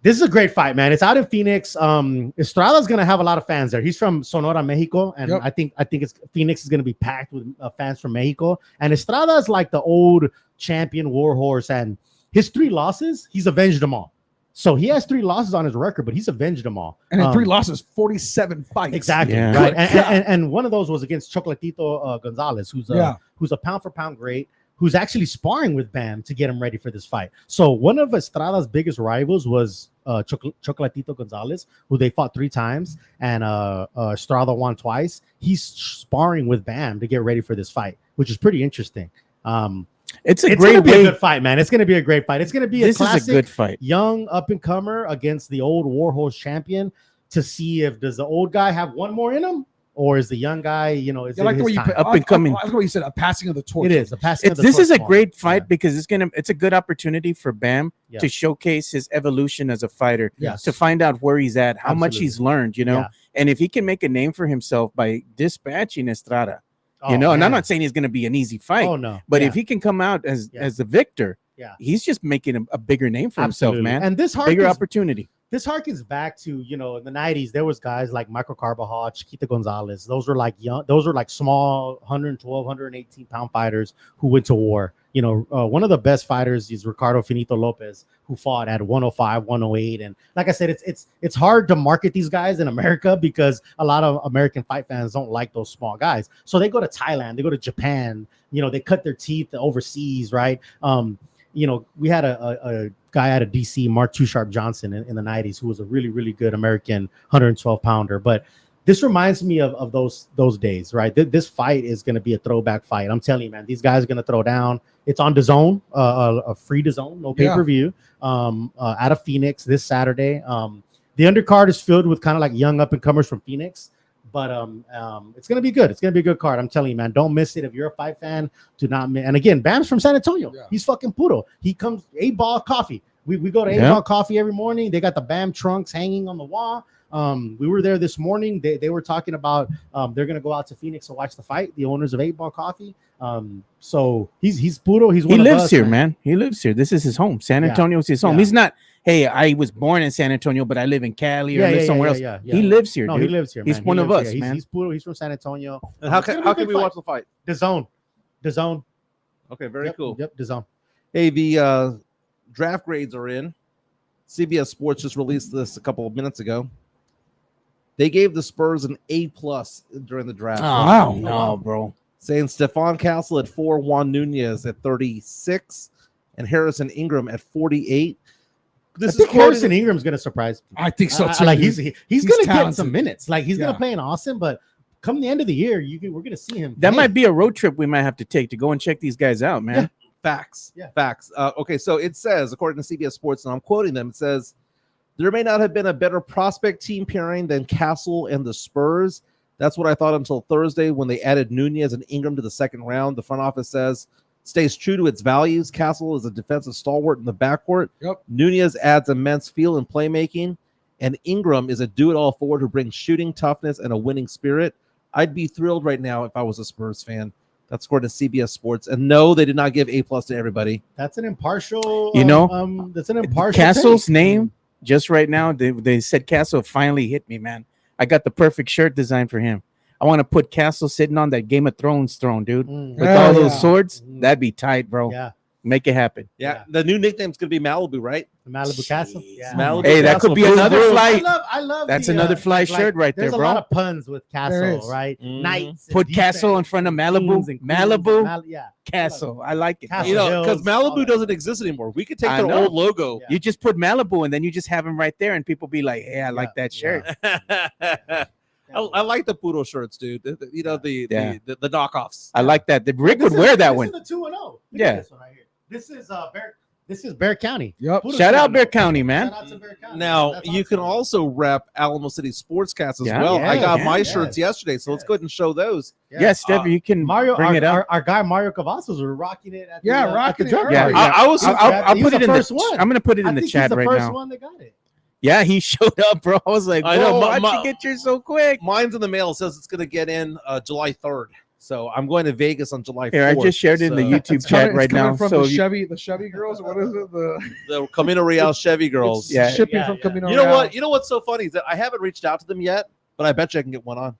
this is a great fight, man. It's out in Phoenix. Estrada's gonna have a lot of fans there. He's from Sonora, Mexico, and I think Phoenix is gonna be packed with fans from Mexico. And Estrada is like the old champion warhorse, and his 3 losses, he's avenged them all. So he has 3 losses on his record, but he's avenged them all. And in 3 losses, 47 fights. Exactly. Yeah. Right. Good And one of those was against Chocolatito Gonzalez, who's a pound for pound great, who's actually sparring with Bam to get him ready for this fight. So one of Estrada's biggest rivals was Chocolatito Gonzalez, who they fought 3 times, and Estrada won twice. He's sparring with Bam to get ready for this fight, which is pretty interesting. It's It's great gonna be a way. good fight, man. It's gonna be a great fight. It's gonna be This a classic, is a good fight. young up and comer against the old warhorse champion to see if does the old guy have one more in him, or is the young guy, is I it like the way his you time? put Up and coming. I like the way you said a passing of the torch. It is a passing. of the This is a torch great moment. fight because it's a good opportunity for Bam Yeah. to showcase his evolution as a fighter, Yes. to find out where he's at, how much Absolutely. he's learned, Yeah. And if he can make a name for himself by dispatching Estrada, Oh, and I'm man. not saying he's going to be an easy fight, Oh no. but Yeah. if he can come out as the victor, he's just making a bigger name for Absolutely. himself, man. And this Bigger harkens, opportunity. this harkens back to, in the 90s, there was guys like Michael Carbajal, Chiquita Gonzalez. Those were like small 112, 118 pound fighters who went to war. One of the best fighters is Ricardo Finito Lopez, who fought at 105, 108. And like I said, it's hard to market these guys in America because a lot of American fight fans don't like those small guys. So they go to Thailand, they go to Japan, they cut their teeth overseas, right? We had a guy out of DC, Mark Too Sharp Johnson in the 90s, who was a really, really good American 112 pounder. But this reminds me of those days, right? This fight is going to be a throwback fight. I'm telling you, man, these guys are going to throw down. It's on DAZN, a free DAZN, no pay-per-view, out of Phoenix this Saturday. The undercard is filled with kind of like young up-and-comers from Phoenix. But it's gonna be good. It's gonna be a good card. I'm telling you, man. Don't miss it. If you're a fight fan, do not miss. And again, Bam's from San Antonio. Yeah. He's fucking puro. He comes 8-Ball Coffee. We go to 8-Ball Coffee every morning. They got the Bam trunks hanging on the wall. We were there this morning. They were talking about they're gonna go out to Phoenix to watch the fight. The owners of 8-Ball Coffee. So he's puro. He lives here, man. He lives here. This is his home. San Antonio is his home. He's not. Hey, I was born in San Antonio, but I live in Cali or live somewhere else. He lives here. No, dude. he lives here. He's one of us, man. He's puro. He's from San Antonio. And how can we watch the fight? DAZN. Okay, very cool. Yep, DAZN. Hey, the draft grades are in. CBS Sports just released this a couple of minutes ago. They gave the Spurs an A+ during the draft. Oh, no, bro. Saying Stefon Castle at 4, Juan Nunez at 36, and Harrison Ingram at 48. I think Harrison Ingram's going to surprise me. I think so too. Like he's going to get some minutes. Like he's going Yeah. to play in Austin, but come the end of the year, we're going to see him. That might be a road trip we might have to take to go and check these guys out, man. Yeah. Facts. Yeah. Facts. Okay, so it says, according to CBS Sports, and I'm quoting them, it says, there may not have been a better prospect team pairing than Castle and the Spurs. That's what I thought until Thursday when they added Nunez and Ingram to the second round. The front office says, stays true to its values. Castle is a defensive stalwart in the backcourt. Yep. Nunez adds immense feel and playmaking. And Ingram is a do-it-all forward who brings shooting, toughness, and a winning spirit. I'd be thrilled right now if I was a Spurs fan. That's according to CBS Sports. And no, they did not give A+ to everybody. That's an impartial. That's an impartial. Castle's name, just right now, they said Castle finally hit me, man. I got the perfect shirt design for him. I want to put Castle sitting on that Game of Thrones throne, dude. With all those swords, that'd be tight, bro. Yeah. Make it happen. Yeah. The new nickname's going to be Malibu, right? Malibu Castle. Yeah. Malibu Hey, that Castle. could be another flight. I love That's another fly shirt right there, there's bro. a lot of puns with Castle, right? Mhm. Knights. and Put Castle in defense front of and Malibu. kings and queens Malibu, and yeah. Castle. I like it. Castle. You know, Hills, because all Malibu that. doesn't exist anymore. We could take I their know. old logo. You just put Malibu and then you just have him right there, and people be like, "Hey, I like that shirt." I like the Puro shirts, dude. The knockoffs. I like that. The Rick would wear that one. This is the 2-0. Look Yeah. at this one right here. This is Bear County. Yep. Puro Shout out 2-0. Bear County, man. Shout out to Bear County. Now, That's you can awesome. also rep Alamo City Sportscast as Yeah. well. I got Yeah, my yeah. shirts yesterday, so let's go ahead and show those. Yeah. Yes, Steph, you can Mario, bring it up. our guy Mario Cavazos were rocking it. At Yeah, the, rocking at the it drug early. party. Yeah. I was. I'll He put was it the in first the. one. I'm gonna put it I in the think chat he's the right first now. one that got it. Yeah, he showed up, bro. I was like, I know, "Whoa, how'd my- you get yours so quick?" Mine's in the mail. It says it's going to get in July 3rd. So I'm going to Vegas on July 4th. Here, I just shared it in the So, YouTube It's chat coming- right it's coming now. from So the you- Chevy girls. What is it? the Camino Royale Chevy girls. Yeah. Shipping Yeah, from yeah. Camino You know Royale. what? You know what's so funny is that I haven't reached out to them yet, but I bet you I can get one on.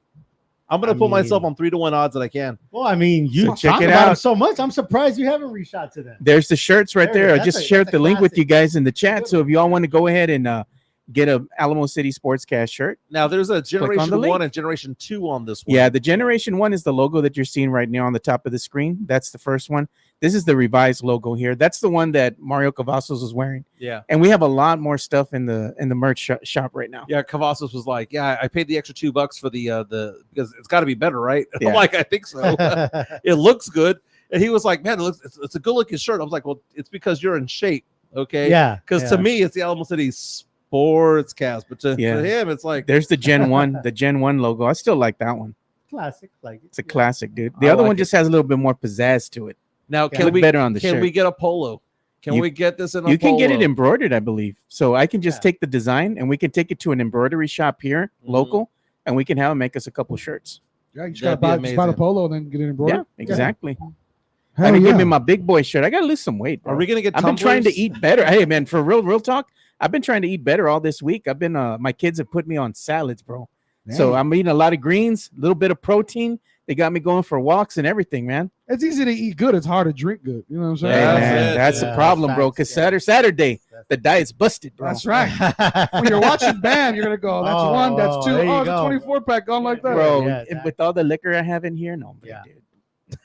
I'm going to put myself on 3-1 odds that I can. Well, I mean, you So check talk it about out. him so much. I'm surprised you haven't reached out to them. there's the shirts right There it there. is. I just That's a- shared that's the a link with classic. you guys in the chat. So if you all want to go ahead and get a Alamo City Sportscast shirt. Now, there's a on the Generation link. 1 and Generation 2 on this one. Yeah, the Generation 1 is the logo that you're seeing right now on the top of the screen. That's the first one. This is the revised logo here. That's the one that Mario Cavazos was wearing. Yeah. And we have a lot more stuff in the merch shop right now. Yeah, Cavazos was like, "Yeah, I paid the extra $2 for the because it's got to be better, right?" And Yeah. I'm like, "I think so. It looks good." And he was like, "Man, it's a good looking shirt." I was like, "Well, it's because you're in shape, okay?" Yeah. Because to me, it's the Alamo City Sportscast, but to him, it's like There's the Gen 1, the Gen 1 logo. I still like that one. classic. Like It's a classic, dude. The I other like one it. just has a little bit more pizzazz to it. now. Look Can we better on the can shirt. we get a polo? Can You- we get this in a You can get it polo? embroidered, I believe. So I can just Yeah. take the design and we can take it to an embroidery shop here, Mhm. local, and we can have him make us a couple shirts. Yeah, you just That'd gotta be buy the amazing. polo and then get it embroidered. Yeah, exactly. Hell I mean, yeah. give me my big boy shirt. I gotta lose some weight, bro. Are we gonna get? I've been trying to tumblers? eat better. Hey, man, for real talk, I've been trying to eat better all this week. I've been, my kids have put me on salads, bro. So I'm eating a lot of greens, a little bit of protein. They got me going for walks and everything, man. It's easy to eat good. It's hard to drink good. You know what I'm saying? Hey, That's man, it. that's the problem, bro. Because Saturday, the diet's busted, bro. That's right. When you're watching Bam, you're gonna go, that's Oh, one, that's two. there you Oh, it's a go. 24 pack gone like that. Bro, Yeah, and with all the liquor I have in here, no, Yeah. dude.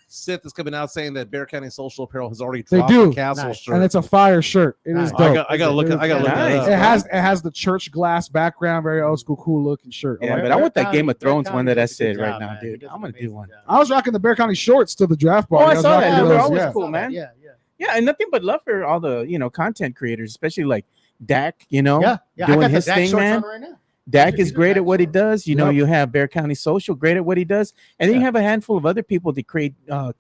Sith is coming out saying that Bear County Social Apparel has already They dropped do. the Castle Nice. shirt. And it's a fire shirt. It is Nice. dope. I gotta look. I gotta look Nice. that up. It has the church glass background, very old school, looking shirt. I Yeah, like but it. I want that Game of Bear Thrones County one that I does a good said right job, now, man. He dude. does I'm an gonna do amazing one. job. I was rocking the Bear County shorts to the draft Oh, party. I was saw that. rocking They were those, always yeah. cool, man. Yeah. Yeah, and nothing but love for all the content creators, especially like Dak. Yeah. Doing I got his the Dak thing, shorts man. on right now. Dak These is are great Dak at what he shorts. does. You know, Yep. you have Bear County Social, great at what he does, and then you Yeah. have a handful of other people that create, Yeah.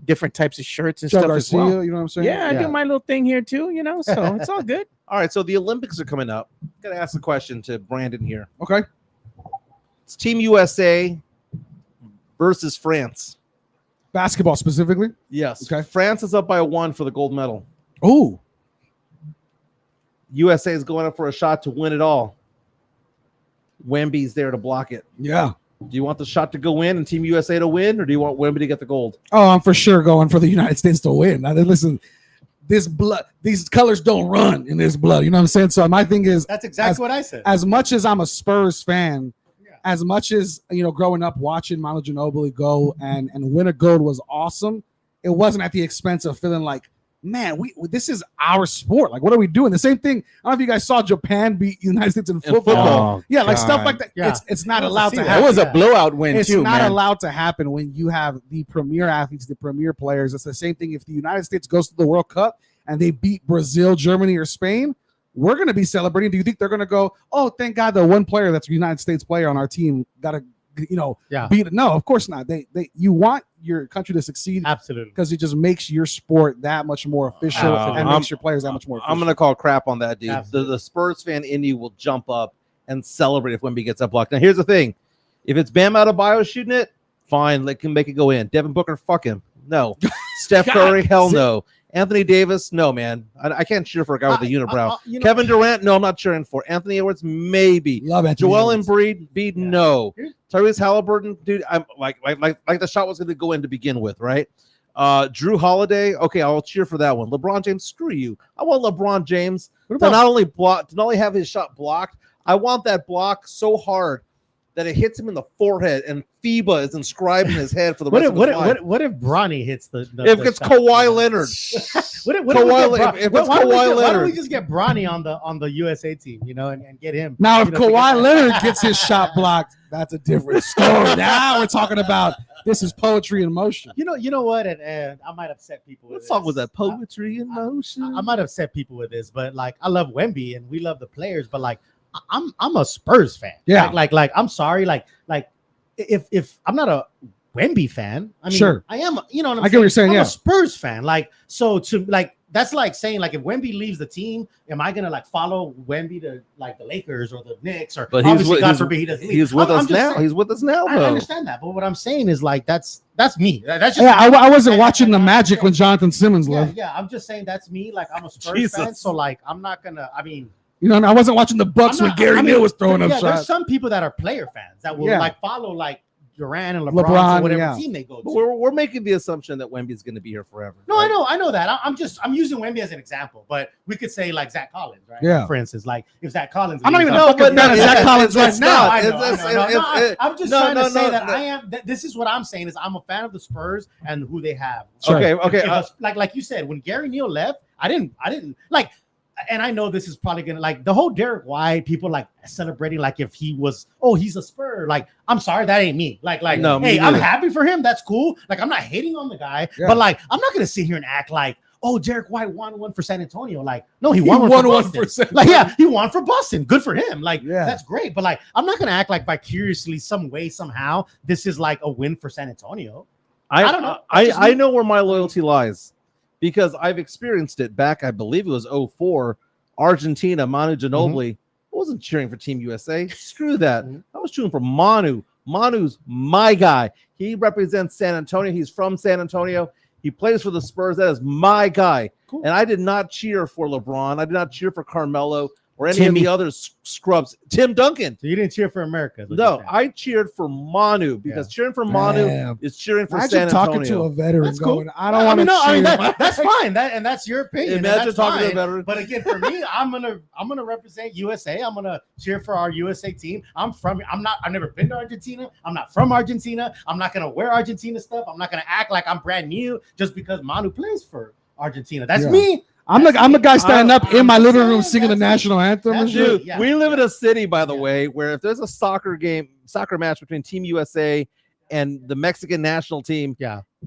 Different types of shirts and Joe stuff as Garcia, well. you know what I'm saying? Yeah, I Yeah. do my little thing here too. So it's all good. All right, so the Olympics are coming up. Gotta ask a question to Brandon here. Okay. It's Team USA versus France. Basketball specifically. Yes. Okay. France is up by 1 for the gold medal. Oh, USA is going up for a shot to win it all. Wemby's there to block it. yeah. Do you want the shot to go in and Team USA to win, or do you want Wemby to get the gold? Oh, I'm for sure going for the United States to win. Now, listen, these colors don't run in this blood. You know what I'm saying? So my thing is, That's exactly what I said. as much as I'm a Spurs fan, Yeah. as much as growing up watching Manu Ginobili go and win a gold was awesome, it wasn't at the expense of feeling like, man, this is our sport. Like, what are we doing? The same thing. I don't know if you guys saw Japan beat United States in football. Oh, Yeah, like stuff God. like that. Yeah. It's not I want to allowed see to that. happen. That was a Yeah. blowout win It's too, not man. allowed to happen when you have the premier athletes, the premier players. It's the same thing if the United States goes to the World Cup and they beat Brazil, Germany, or Spain. We're going to be celebrating. Do you think they're going to go, oh, thank God the one player that's a United States player on our team got to, Yeah. beat it? No, of course not. You want your country to succeed Absolutely. because it just makes your sport that much more official and I'm- makes your players that much more official. I'm going to call crap on that, dude. Absolutely. The Spurs fan in you will jump up and celebrate if Wemby gets up blocked. Now, here's the thing. If it's Bam Adebayo shooting it, fine. Let him make it go in. Devin Booker, fuck him. No. Steph Curry, hell no. Anthony Davis, no, man. I can't cheer for a guy with a unibrow. Kevin Durant, no, I'm not cheering for. Anthony Edwards, maybe. Love it. Joel Embiid, Yeah. no. Here's- Tyrese Halliburton, dude, I'm like the shot was going to go in to begin with, right? Drew Holiday, okay, I'll cheer for that one. LeBron James, screw you. I want LeBron James What to about not only have his shot blocked, I want that block so hard that it hits him in the forehead and FIBA is inscribed in his head for the What rest if, of his life. what if Bronny hits the If it's shot? Kawhi Leonard, What if Kawhi- we get if it's why don't we Kawhi get- why don't we Leonard. just get Bronny on the USA team, and get him? Now, if you know, to Kawhi get- Leonard gets his shot blocked, that's a different story. Now we're talking about this is poetry in motion. You know what? And I might upset people. what With song this. was that? Poetry in Motion. I might upset people with this, but like I love Wemby and we love the players, but like I'm a Spurs fan. Yeah. Like I'm sorry. Like if I'm not a Wemby fan, I mean, Sure. I am. You know what I'm I get what you're saying, I'm yeah. a Spurs fan. Like so to like that's like saying like if Wemby leaves the team, am I gonna like follow Wemby to like the Lakers or the Knicks or But he's obviously with- God he's- forbid he doesn't leave. He's with I'm us just now. saying- He's with us now, I though. understand that, but what I'm saying is like that's me. That's just Yeah, I wasn't And- watching and the I'm Magic saying- when Jonathan Simmons yeah, left. yeah. I'm just saying that's me. Like I'm a Spurs Jesus. fan, so like I'm not gonna. I mean, You know, I wasn't watching the Bucks I'm when not- Gary I mean, Neal was throwing up There's shots. some people that are player fans that will Yeah. like follow like Durant and LeBron, LeBron, or whatever yeah. team they go to. But we're making the assumption that Wemby's going to be here forever. No, right? I know that. I'm using Wemby as an example, but we could say like Zach Collins, right? Yeah. For instance, like if Zach Collins, I'm not even leaves, a I'm fucking fan of Zach Collins right it's now. not. I know, It's- I know, it's- no, it's- I'm just no, trying no, to say no, that no. I am. This is what I'm saying is I'm a fan of the Spurs and who they have. Sure. Okay. If like you said, when Gary Neal left, I didn't like, and I know this is probably gonna like the whole Derek White people like celebrating like if he was he's a Spur. Like I'm sorry, that ain't me. Like No, me hey, I'm neither. happy for him. That's cool. Like I'm not hating on the guy, Yeah. but like I'm not gonna sit here and act like Derek White won one for San Antonio. Like no, he won, won one one for for Boston. San Like yeah, he won for Boston. Good for him. Like Yeah. that's great. But like I'm not gonna act like vicariously some way somehow this is like a win for San Antonio. I don't know. That's just I me. know where my loyalty lies because I've experienced it back. I believe it was 2004, Argentina, Manu Ginobili. wasn't cheering for Team USA. Screw that. I was cheering for Manu. Manu's my guy. He represents San Antonio. He's from San Antonio. He plays for the Spurs. That is my guy. Cool. And I did not cheer for LeBron. I did not cheer for Carmelo or any of the other scrubs. Tim Duncan. So you didn't cheer for America? No, I cheered for Manu because cheering for Manu is cheering for San Antonio. Talking to a veteran that's cool. going, I don't want to cheer. That's fine. That's your opinion. Imagine talking to a veteran. But again, for me, I'm gonna represent USA. I'm gonna cheer for our USA team. I've never been to Argentina. I'm not from Argentina. I'm not gonna wear Argentina stuff. I'm not gonna act like I'm brand new just because Manu plays for Argentina. That's me. I'm the guy standing up in my living room singing the national anthem and shit. Dude, we live in a city, by the way, where if there's a soccer match between Team USA and the Mexican national team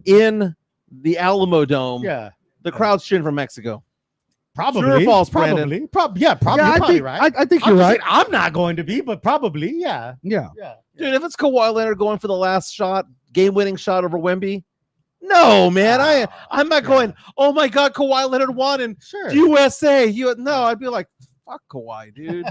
in the Alamo Dome, the crowd's cheering for Mexico. Probably. True or false, Brandon? Probably right. I think you're right. I'm not going to be, but probably, yeah. Dude, if it's Kawhi Leonard going for the last shot, game-winning shot over Wemby, no, man, I'm not going, oh my God, Kawhi Leonard won and USA. No, I'd be like, fuck Kawhi, dude.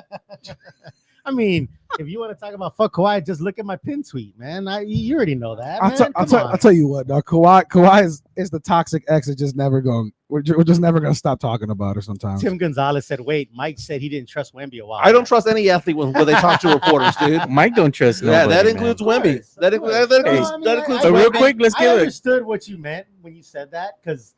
I mean, if you want to talk about fuck Kawhi, just look at my pin tweet, man. You already know that. I'll tell you what, dog. Kawhi is the toxic ex that just never going. We're just never gonna stop talking about her sometimes. Tim Gonzalez said, "Wait, Mike said he didn't trust Wemby a while." I don't trust any athlete when they talk to reporters, dude. Mike don't trust nobody. Yeah, that includes Wemby. That includes. So real quick, let's I get it. Understood what you meant when you said that because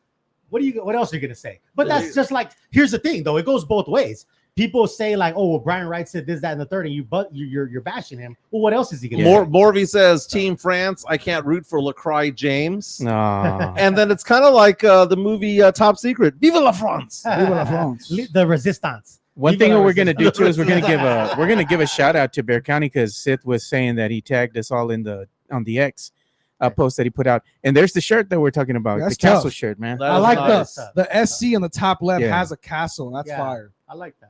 what else are you gonna say? But that's just like here's the thing, though. It goes both ways. People say like, "Oh, well, Brian Wright said this, that, and the third, and you're bashing him." Well, what else is he gonna say? Morvey says, "Team France, I can't root for Lacroix James." No. And then it's kind of like the movie Top Secret. Vive la France! Vive la France! The Resistance. One thing we're gonna do too is we're gonna give a shout out to Bear County because Sith was saying that he tagged us all on the X post that he put out, and there's the shirt that we're talking about, the Castle shirt, man. I like the SC on the top left has a castle, and that's fire. I like that.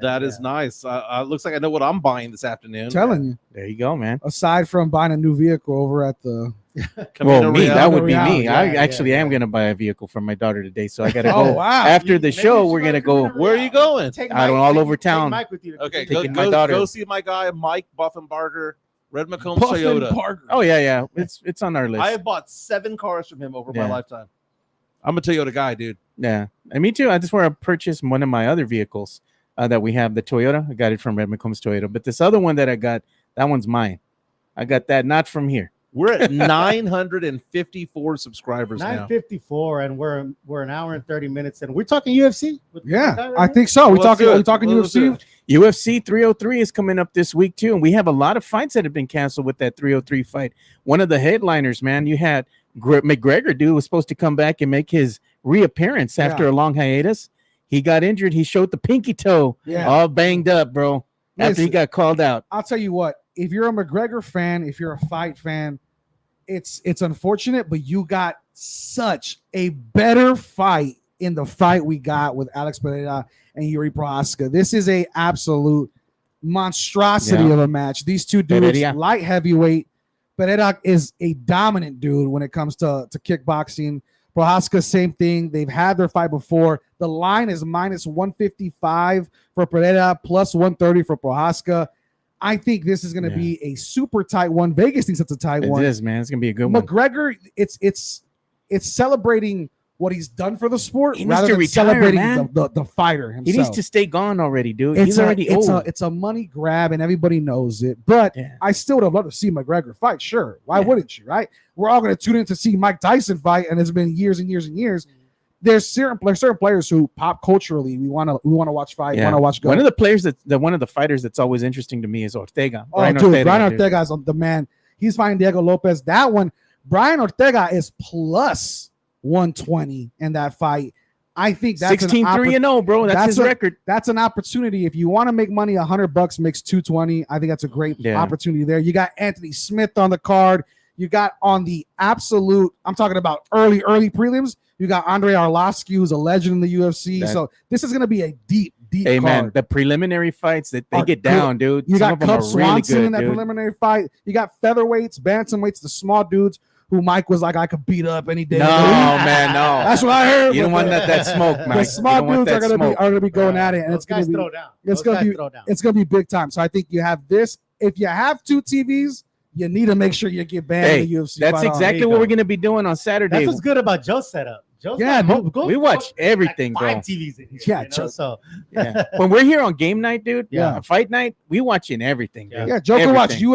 That is nice. Looks like I know what I'm buying this afternoon. I'm telling you. There you go, man. Aside from buying a new vehicle over at the Camino Royale. That would be me. Yeah, I actually am going to buy a vehicle for my daughter today, so I got to go. After the show, we're going to go. Where are you going? All over town. Okay, go see my guy, Mike Buffenbarger, Red McComb Toyota. Oh, yeah. It's on our list. I have bought 7 cars from him over my lifetime. I'm a Toyota guy, dude. Yeah, and me too. I just want to purchase one of my other vehicles that we have, the Toyota. I got it from Red McComb's Toyota, but this other one that I got, that one's mine. I got that not from here. We're at 954 subscribers 954, and we're an hour and 30 minutes, and we're talking UFC. I think so. We're talking UFC. UFC 303 is coming up this week too, and we have a lot of fights that have been canceled with that 303 fight. One of the headliners, man, you had McGregor, dude, was supposed to come back and make his reappearance after a long hiatus. He got injured. He showed the pinky toe, all banged up, bro. After he got called out. I'll tell you what. If you're a McGregor fan, if you're a fight fan, it's unfortunate, but you got such a better fight in the fight we got with Alex Pereira and Yuri Prochazka. This is a absolute monstrosity of a match. These two dudes, light heavyweight. Pereira is a dominant dude when it comes to kickboxing. Prochazka, same thing. They've had their fight before. The line is minus 155 for Pereira, plus 130 for Prochazka. I think this is going to be a super tight one. Vegas thinks it's a tight one. It is, man. It's going to be a good one. McGregor, it's celebrating what he's done for the sport rather than celebrating the fighter himself. He needs to stay gone already, dude. He's already old. It's a money grab, and everybody knows it. But I still would have loved to see McGregor fight. Sure, why wouldn't you? Right? We're all going to tune in to see Mike Tyson fight, and it's been years and years and years. There's certain players who pop culturally. We want to watch fight. Want to watch. One of the players one of the fighters that's always interesting to me is Ortega. Brian Ortega is the man. He's fighting Diego Lopez. That one, Brian Ortega is plus 120 in that fight. I think that's 16-3-0, bro. That's his record. That's an opportunity. If you want to make money, $100 makes 220. I think that's a great opportunity there. You got Anthony Smith on the card. You got on the absolute, I'm talking about early prelims. You got Andrei Arlovsky, who's a legend in the UFC. So this is going to be a deep card. Man, the preliminary fights that they get down, dude. You got Cub Swanson in that preliminary fight. You got featherweights, bantamweights, the small dudes who Mike was like, I could beat up any day. No, man, no. That's what I heard. You don't want that smoke, Mike. The smart dudes are gonna be going at it, and Those guys throw down. it's gonna be big time. So I think you have this. If you have 2 TVs, you need to make sure you get banned in the UFC. That's exactly what we're gonna be doing on Saturday. That's what's good about Joe's setup. We watch everything, like 5 bro. TVs in here. Yeah, you know? So When we're here on game night, dude, Yeah. fight night, we watching everything. Dude. Yeah, Joe can watch Everything.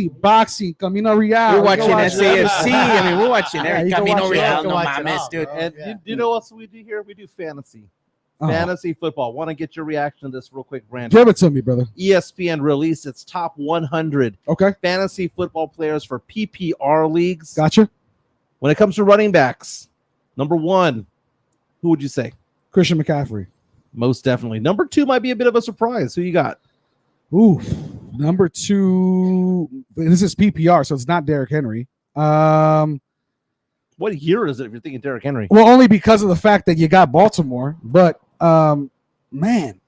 UFC, boxing, Camino Royale. We're watching watch SAFC. I mean, we're watching Yeah, everything. you can Camino watch it all. Royale, You can no watch it mames, all, dude. bro. And Yeah. you know what else we do here? We do fantasy. Oh, Fantasy football. Want to get your reaction to this real quick, Brandon? give it to me, brother. ESPN released its top 100 Okay, fantasy football players for PPR leagues. gotcha. When it comes to running backs, number 1, who would you say? Christian McCaffrey. Most definitely. Number 2 might be a bit of a surprise. Who you got? Ooh, number 2. This is PPR, so it's not Derrick Henry. What year is it if you're thinking Derrick Henry? Well, only because of the fact that you got Baltimore. But man,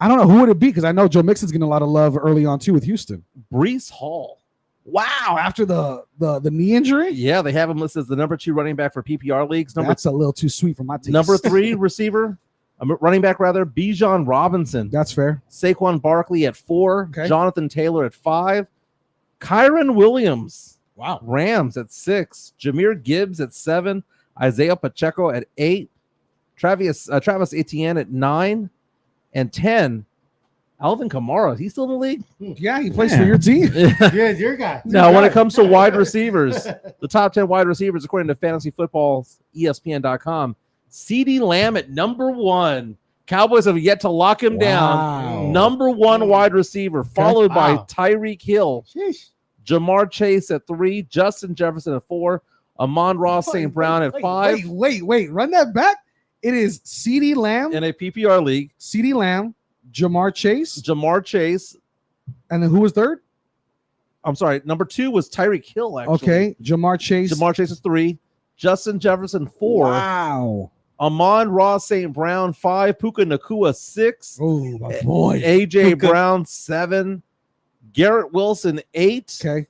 I don't know who would it be because I know Joe Mixon's getting a lot of love early on too with Houston. Brees Hall. Wow, after the knee injury, Yeah, they have him listed as the number 2 running back for PPR leagues. that's a little too sweet for my taste. Number 3 receiver, running back rather, Bijan Robinson. That's fair. Saquon Barkley at 4, Okay. Jonathan Taylor at 5, Kyron Williams, Wow. Rams at 6, Jahmyr Gibbs at 7, Isaiah Pacheco at 8, Travis Etienne at 9, and 10, Alvin Kamara. He's still in the league? Yeah, he plays for your team. yeah, your guy. Now, when it comes to wide receivers, the top 10 wide receivers, according to Fantasy Football's ESPN.com, CeeDee Lamb at number 1. Cowboys have yet to lock him Wow. down. Number 1 wide receiver, followed by Wow. Tyreek Hill, Sheesh. Jamar Chase at 3, Justin Jefferson at 4, Amon-Ra St. Brown at 5. Wait. Run that back. It is CeeDee Lamb, In a PPR league, CeeDee Lamb, Jamar Chase, Jamar Chase. and then who was third? I'm sorry, number 2 was Tyreek Hill, actually. Okay, Jamar Chase. Jamar Chase is 3, Justin Jefferson 4, Wow. Amon-Ra St. Brown 5, Puka Nacua 6, Oh, my boy. AJ Puka. Brown 7, Garrett Wilson 8, Okay.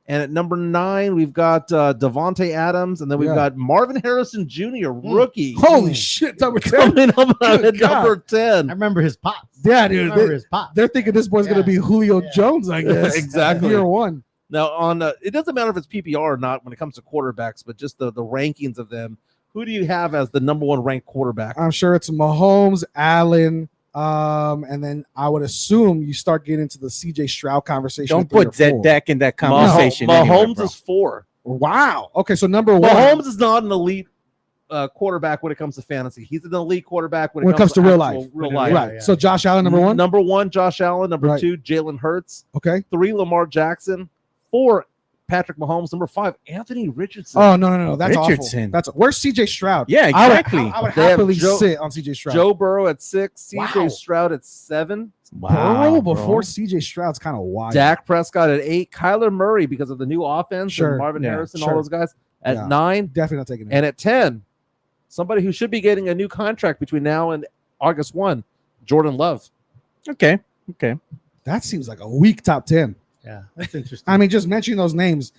and at number 9 we've got Devontae Adams, and then we've Yeah. got Marvin Harrison Jr., rookie, Holy shit, number 10. coming up at Good God. number 10. I remember his pops. Yeah, I dude. remember his pops. They're thinking this boy's going to Yeah. be Julio Yeah. Jones, I guess. Exactly. Year 1. Now on it doesn't matter if it's PPR or not when it comes to quarterbacks, but just the rankings of them. Who do you have as the number 1 ranked quarterback? I'm sure it's Mahomes, Allen, and then I would assume you start getting into the CJ Stroud conversation. Don't at 3 put or Zed 4. Dak in that conversation. Mahomes anywhere, bro. is 4. Wow. Okay, so number 1. Mahomes is not an elite quarterback when it comes to fantasy. He's an elite quarterback when it comes to real actual life. Real life. Right. Yeah. So Josh Allen, number 1. Number 1, Josh Allen. Number Right. 2, Jalen Hurts. Okay. 3, Lamar Jackson. 4, Patrick Mahomes. Number 5, Anthony Richardson. Oh, no. That's Richardson. awful. Where's CJ Stroud? Yeah, exactly. I would They have happily Joe- sit on CJ Stroud. Joe Burrow at 6, CJ Wow. Stroud at 7, Burrow bro. before CJ Stroud's kind of wild. Dak Prescott at 8, Kyler Murray because of the new offense, Sure. and Marvin Yeah, Harrison, sure. all those guys at Yeah. 9, Definitely not taking it. and at 10, somebody who should be getting a new contract between now and August 1, Jordan Love. Okay. That seems like a weak top 10. Yeah, that's interesting. I mean, just mentioning those names.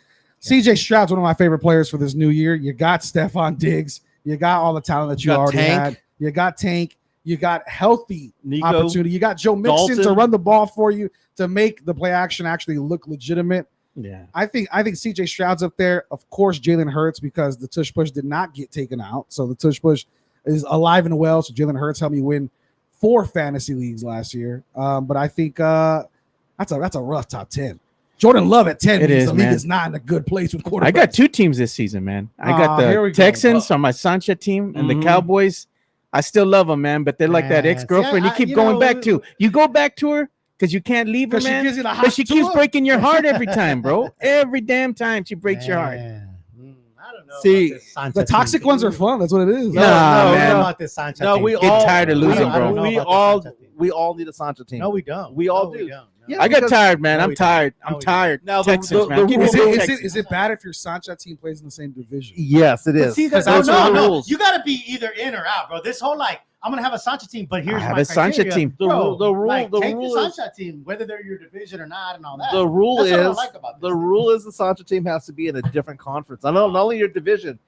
CJ Stroud's one of my favorite players for this new year. You got Stephon Diggs. You got all the talent that you got already Tank. had. You got Tank. You got healthy Nico, opportunity. You got Joe Mixon to Dalton. run the ball for you to make the play action actually look legitimate. Yeah. I think CJ Stroud's up there. Of course, Jalen Hurts because the tush push did not get taken out. So the tush push is alive and well. So Jalen Hurts helped me win 4 fantasy leagues last year. But I think that's a rough top 10. Jordan Love at 10 It means is, the league man. is not in a good place with quarterbacks. I got 2 teams this season, man. I got Here we the go. Texans on my Sancha team and Mhm. the Cowboys. I still love them, man, but they're like that Man, ex-girlfriend see, you keep you going know, back to. You go back to her because you can't leave her, Because she man. gives you the But hot she keeps Tuah. breaking your heart every time, bro. Every damn time she breaks your heart. Man. I don't know. See, about this Sancha The toxic team. ones are fun. That's what it is. No, Nah, no, I don't man. know about this Sancha No, team. we Get all tired of losing, I don't bro. know We about the all Sancha team. we all need a Sancha team. No, we don't. We all No, do. don't. No. Yeah, I got because- tired, man. No, I'm we tired. don't. I'm No, we tired. Now, the- Texans, the- man. the Give me Is rule- some it, Texans. is it bad if your Sancha team plays in the same division? Yes, it is. See, Because no, those are the no. rules. You got to be either in or out, bro. This whole like, I'm gonna have a Sancha team, but here's I have my a Sancha criteria. team. The Bro, rule like, the take rule the is Sancha team, whether they're your division or not, and all that. the rule That's what I is like about the this. rule is the Sancha team has to be in a different conference. I know not only your division,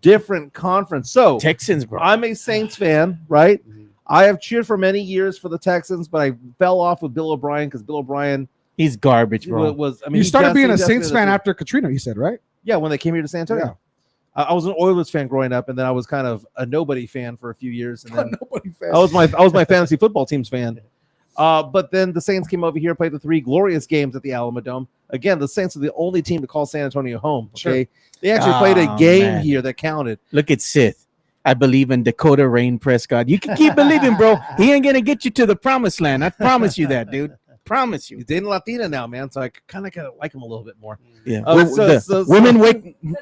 different conference. So Texans, bro. I'm a Saints fan, right? Mhm. I have cheered for many years for the Texans, but I fell off with Bill O'Brien because Bill O'Brien He's garbage, bro. was. I mean, You he started being a definitely Saints was fan after Katrina, you said, right? Yeah, when they came here to San Antonio. I was an Oilers fan growing up, and then I was kind of a nobody fan for a few years, and then Nobody fan. I was my fantasy football team's fan. But then the Saints came over here, played the 3 glorious games at the Alamo Dome. Again, the Saints are the only team to call San Antonio home. Okay, Sure. they actually played a Oh, game man. here that counted. Look at Sith. I believe in Dakota Rain Prescott. You can keep believing, bro. He ain't gonna get you to the promised land. I promise you that, dude. Promise you. He's dating Latina now, man, so I kind of like him a little bit more. Yeah. So Women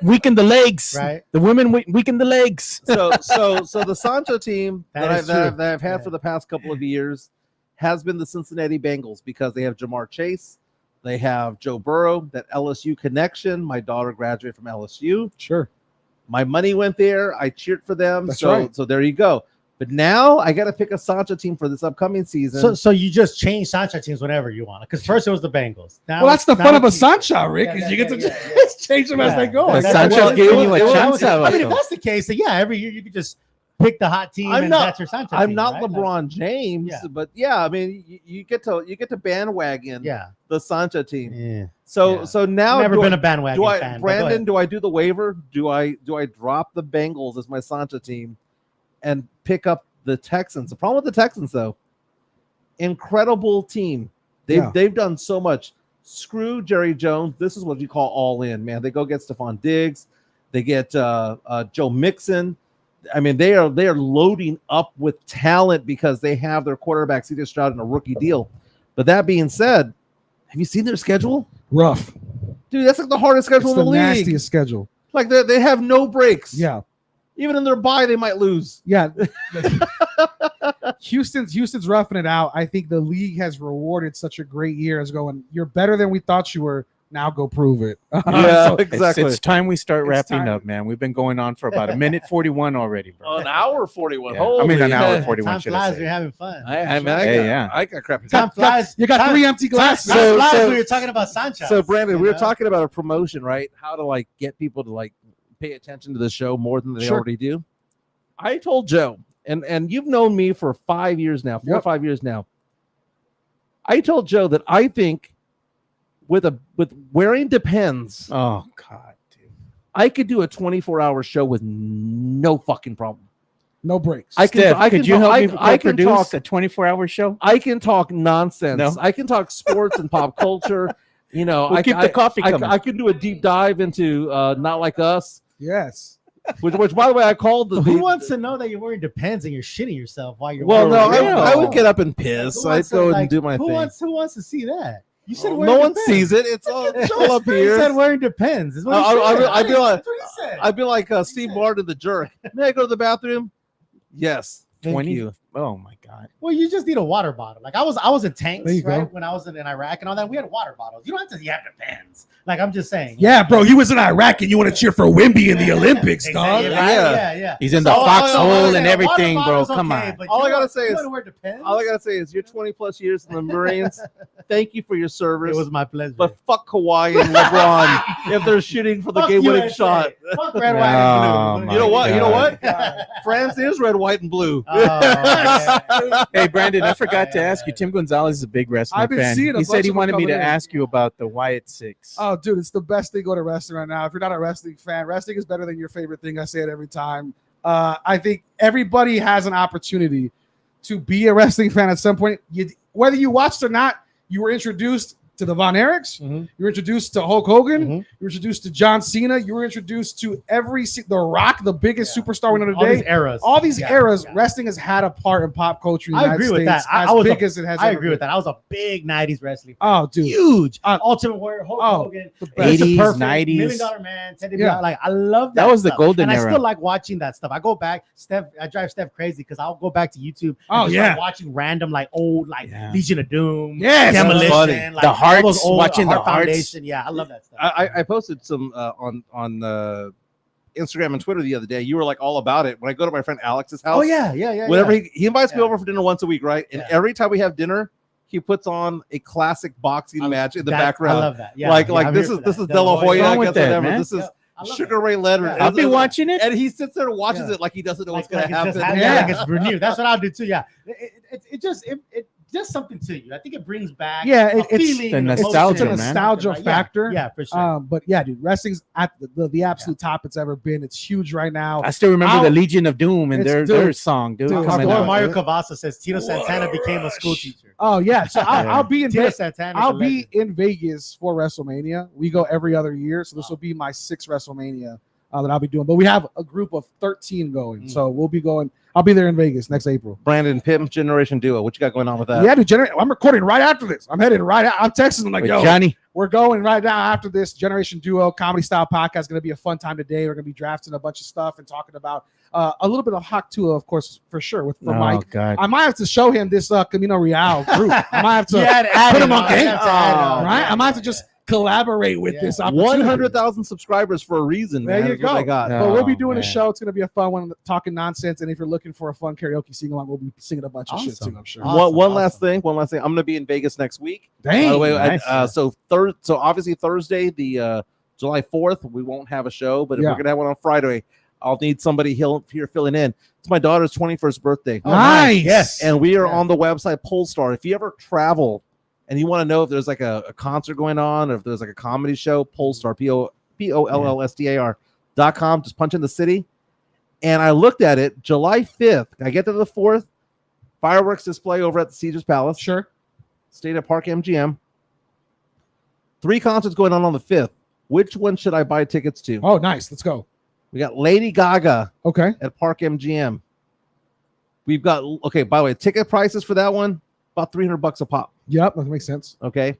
weaken the legs. Right. The women weaken the legs. So the Sancho team That that is true. I've had Yeah. for the past couple of years has been the Cincinnati Bengals because they have Jamar Chase, they have Joe Burrow, that LSU connection. My daughter graduated from LSU. Sure. My money went there. I cheered for them. That's so right. so there you go. But now I got to pick a Sancho team for this upcoming season. So you just change Sancha teams whenever you want. Because first it was the Bengals. Now Well, that's the now fun of a it's- Sancha, Rick, Yeah, is yeah, you get to yeah, just change them as Yeah. they go. The I guess. Sancho's well, giving you a it was- chance. I mean, if that's the case, then yeah, every year you could just pick the hot team I'm and not- that's your Sancha I'm team, not right? LeBron James, Yeah. but yeah, I mean you get to bandwagon Yeah. the Sancho team. Yeah. So Yeah. so now I've never do been I- a bandwagon do I, fan. but go Brandon, ahead. do I do the waiver? Do I drop the Bengals as my Sancha team and pick up the Texans? The problem with the Texans, though, incredible team. They've done so much. Screw Jerry Jones. This is what you call all in, man. They go get Stephon Diggs. They get Joe Mixon. I mean, they are loading up with talent because they have their quarterback C.J. Stroud in a rookie deal. But that being said, have you seen their schedule? Rough. Dude, that's like the hardest schedule It's in the the league. nastiest schedule. Like they have no breaks. Yeah. Even in their bye, they might lose. Yeah. Houston's roughing it out. I think the league has rewarded such a great year as going, you're better than we thought you were. Now go prove it. Yeah, So- exactly. It's time we start It's wrapping time. up, man. We've been going on for about a minute 41 already, bro. An hour 41. Yeah. I mean, an hour 41. Time should I flies. say. We're having fun. I got crap. Time flies. You got Time- 3 empty glasses. Time flies So- when you're talking about Sancha. So Brandon, you we were know? talking about a promotion, right? How to like get people to like pay attention to the show more than they Sure. already do. I told Joe, and you've known me for 5 years now, 4 or Yep. 5 years now. I told Joe that I think with wearing Depends, Oh God, dude. I could do a 24-hour show with no fucking problem. No breaks. Steph, could you help me I can produce talk a 24-hour show? I can talk nonsense. No. I can talk sports and pop culture. You know, We'll keep the coffee coming. I can do a deep dive into Not Like Us, Yes. which by the way, I called the. Who wants to know that you're wearing Depends and you're shitting yourself while you're Well, no, wearing I would Depends? get up and piss. Who I'd wants to, go like, and do my who thing. Who wants to see that? You said No wearing one Depends. sees it. It's all up He here. said wearing Depends. Is what he I'd said. be like, That's what he said. I'd be like Steve Martin, the jerk. May I go to the bathroom? Yes. Thank 20. you. Oh my God. Well, you just need a water bottle. Like I was in tanks, There you right? go. When I was in Iraq and all that, we had water bottles. You don't have to have Depends. Like I'm just saying. Yeah, bro. You was in Iraq and you want to cheer for Wimby in the Olympics, Exactly, dog. right? Yeah. Yeah. He's in the So, foxhole and a everything, water bro. bottle's Come okay, on. but All you I gotta don't- say you is- don't wear Depends. All I gotta say is you're 20 plus years in the Marines. Thank you for your service. It was my pleasure. But fuck Kawhi and LeBron if they're shooting for the Fuck game-winning USA. shot. Fuck red, Oh, white, and blue. my You know what? You know what? God. France is red, white, and blue. Oh, yeah. Hey, Brandon, I forgot to ask you. Tim Gonzalez is a big wrestling I've been fan. seeing a He bunch said he of them wanted me to coming in. ask you about the Wyatt Six. Oh, dude, it's the best thing going to wrestling right now. If you're not a wrestling fan, wrestling is better than your favorite thing. I say it every time. I think everybody has an opportunity to be a wrestling fan at some point. Whether you watched or not, you were introduced to the Von Erichs. Mhm. You were introduced to Hulk Hogan. Mhm. You were introduced to John Cena. You were introduced to The Rock, the biggest Yeah. superstar we know All these today. eras. All these Yeah, eras, yeah. wrting has had a part in pop culture in the I United agree with States that. as I was big a- as it has I ever agree with been. that. I was a big 90s wrestling. Oh, dude. Huge. Uh, Ultimate Warrior, Hulk oh, Hogan, the Mr. best. 80s, Perfect, 90s. $1 Million Man, Teddy Yeah. Bear. Like I love that. That was the stuff. golden and era. I still like watching that stuff. I go back, I drive Steph crazy because I'll go back to YouTube. Oh, and just yeah. start watching random like old like Yeah. Legion of Doom, Yes, that's Demolition, funny. like The all Hearts, those old watching the Heart Hearts. Foundation. Yeah, I love that stuff. I posted some on Instagram and Twitter the other day. You were like all about it. When I go to my friend Alex's house, Oh yeah. whenever he invites me Yeah. over for dinner once a week, right? And Yeah. every time we have dinner, he puts on a classic boxing match in the background. I love that. Yeah, like I'm this here is for this that. is De La Hoya wrong with against that, whatever. man? This is I love Sugar Ray Leonard. Yeah. I'll be watching it. And he sits there and watches Yeah. it like he doesn't know what's Like going to it's just happen. happening, like it's brand new. That's what I'll do too. Yeah, it does something to you. I think it brings back Yeah, a it's feeling, the an emotion. nostalgia, it's a man. nostalgia Right, factor. Yeah, for sure. But yeah, dude, wrestling's at the absolute top it's ever been. It's huge right now. I still remember I'll- the Legion of Doom and It's- their dude. song, dude. Dude, coming Or out. Mario Cavazza says Tito Santana became a school teacher. Oh yeah, so I'll be in Tito Vegas. Santana. I'll be in Vegas for WrestleMania. We go every other year, so this will be my 6th WrestleMania that I'll be doing. But we have a group of 13 going, so we'll be going. I'll be there in Vegas next April. Brandon Pim Generation Duo. What you got going on with that? Yeah, dude. I'm recording right after this. I'm headed right out. I'm texting them like, With yo, Johnny. we're going right now after this Generation Duo comedy style podcast. It's going to be a fun time today. We're going to be drafting a bunch of stuff and talking about a little bit of Hawk Tuah, of course, for sure, for Mike. God. I might have to show him this Camino Royale group. I might have to Yeah, put him on game. All Right? I might have to just collaborate with Yeah. this opportunity. 100,000 subscribers for a reason, man. There you is what go. I got. Yeah. But we'll be Oh, doing a man. show. It's going to be a fun one, talking nonsense. And if you're looking for a fun karaoke sing-along, we'll be singing a bunch of shit Awesome. too, I'm sure. Awesome. One last thing. I'm going to be in Vegas next week. Dang. By the way, nice. so obviously Thursday, the July 4th, we won't have a show, but if Yeah. we're going to have one on Friday, I'll need somebody here filling in. It's my daughter's 21st birthday. Oh, nice. Yes. And we are Yeah. on the website Polestar. If you ever travel and you want to know if there's like a concert going on, or if there's like a comedy show, Polestar, POLLSTAR.com. Just punch in the city. And I looked at it, July 5th. I get to the 4th, fireworks display over at the Caesars Palace. Sure. Stayed at Park MGM. 3 concerts going on the 5th. Which one should I buy tickets to? Oh, nice. Let's go. We got Lady Gaga Okay. at Park MGM. We've got, okay, by the way, ticket prices for that one, about $300 a pop. Yep. That makes sense. Okay.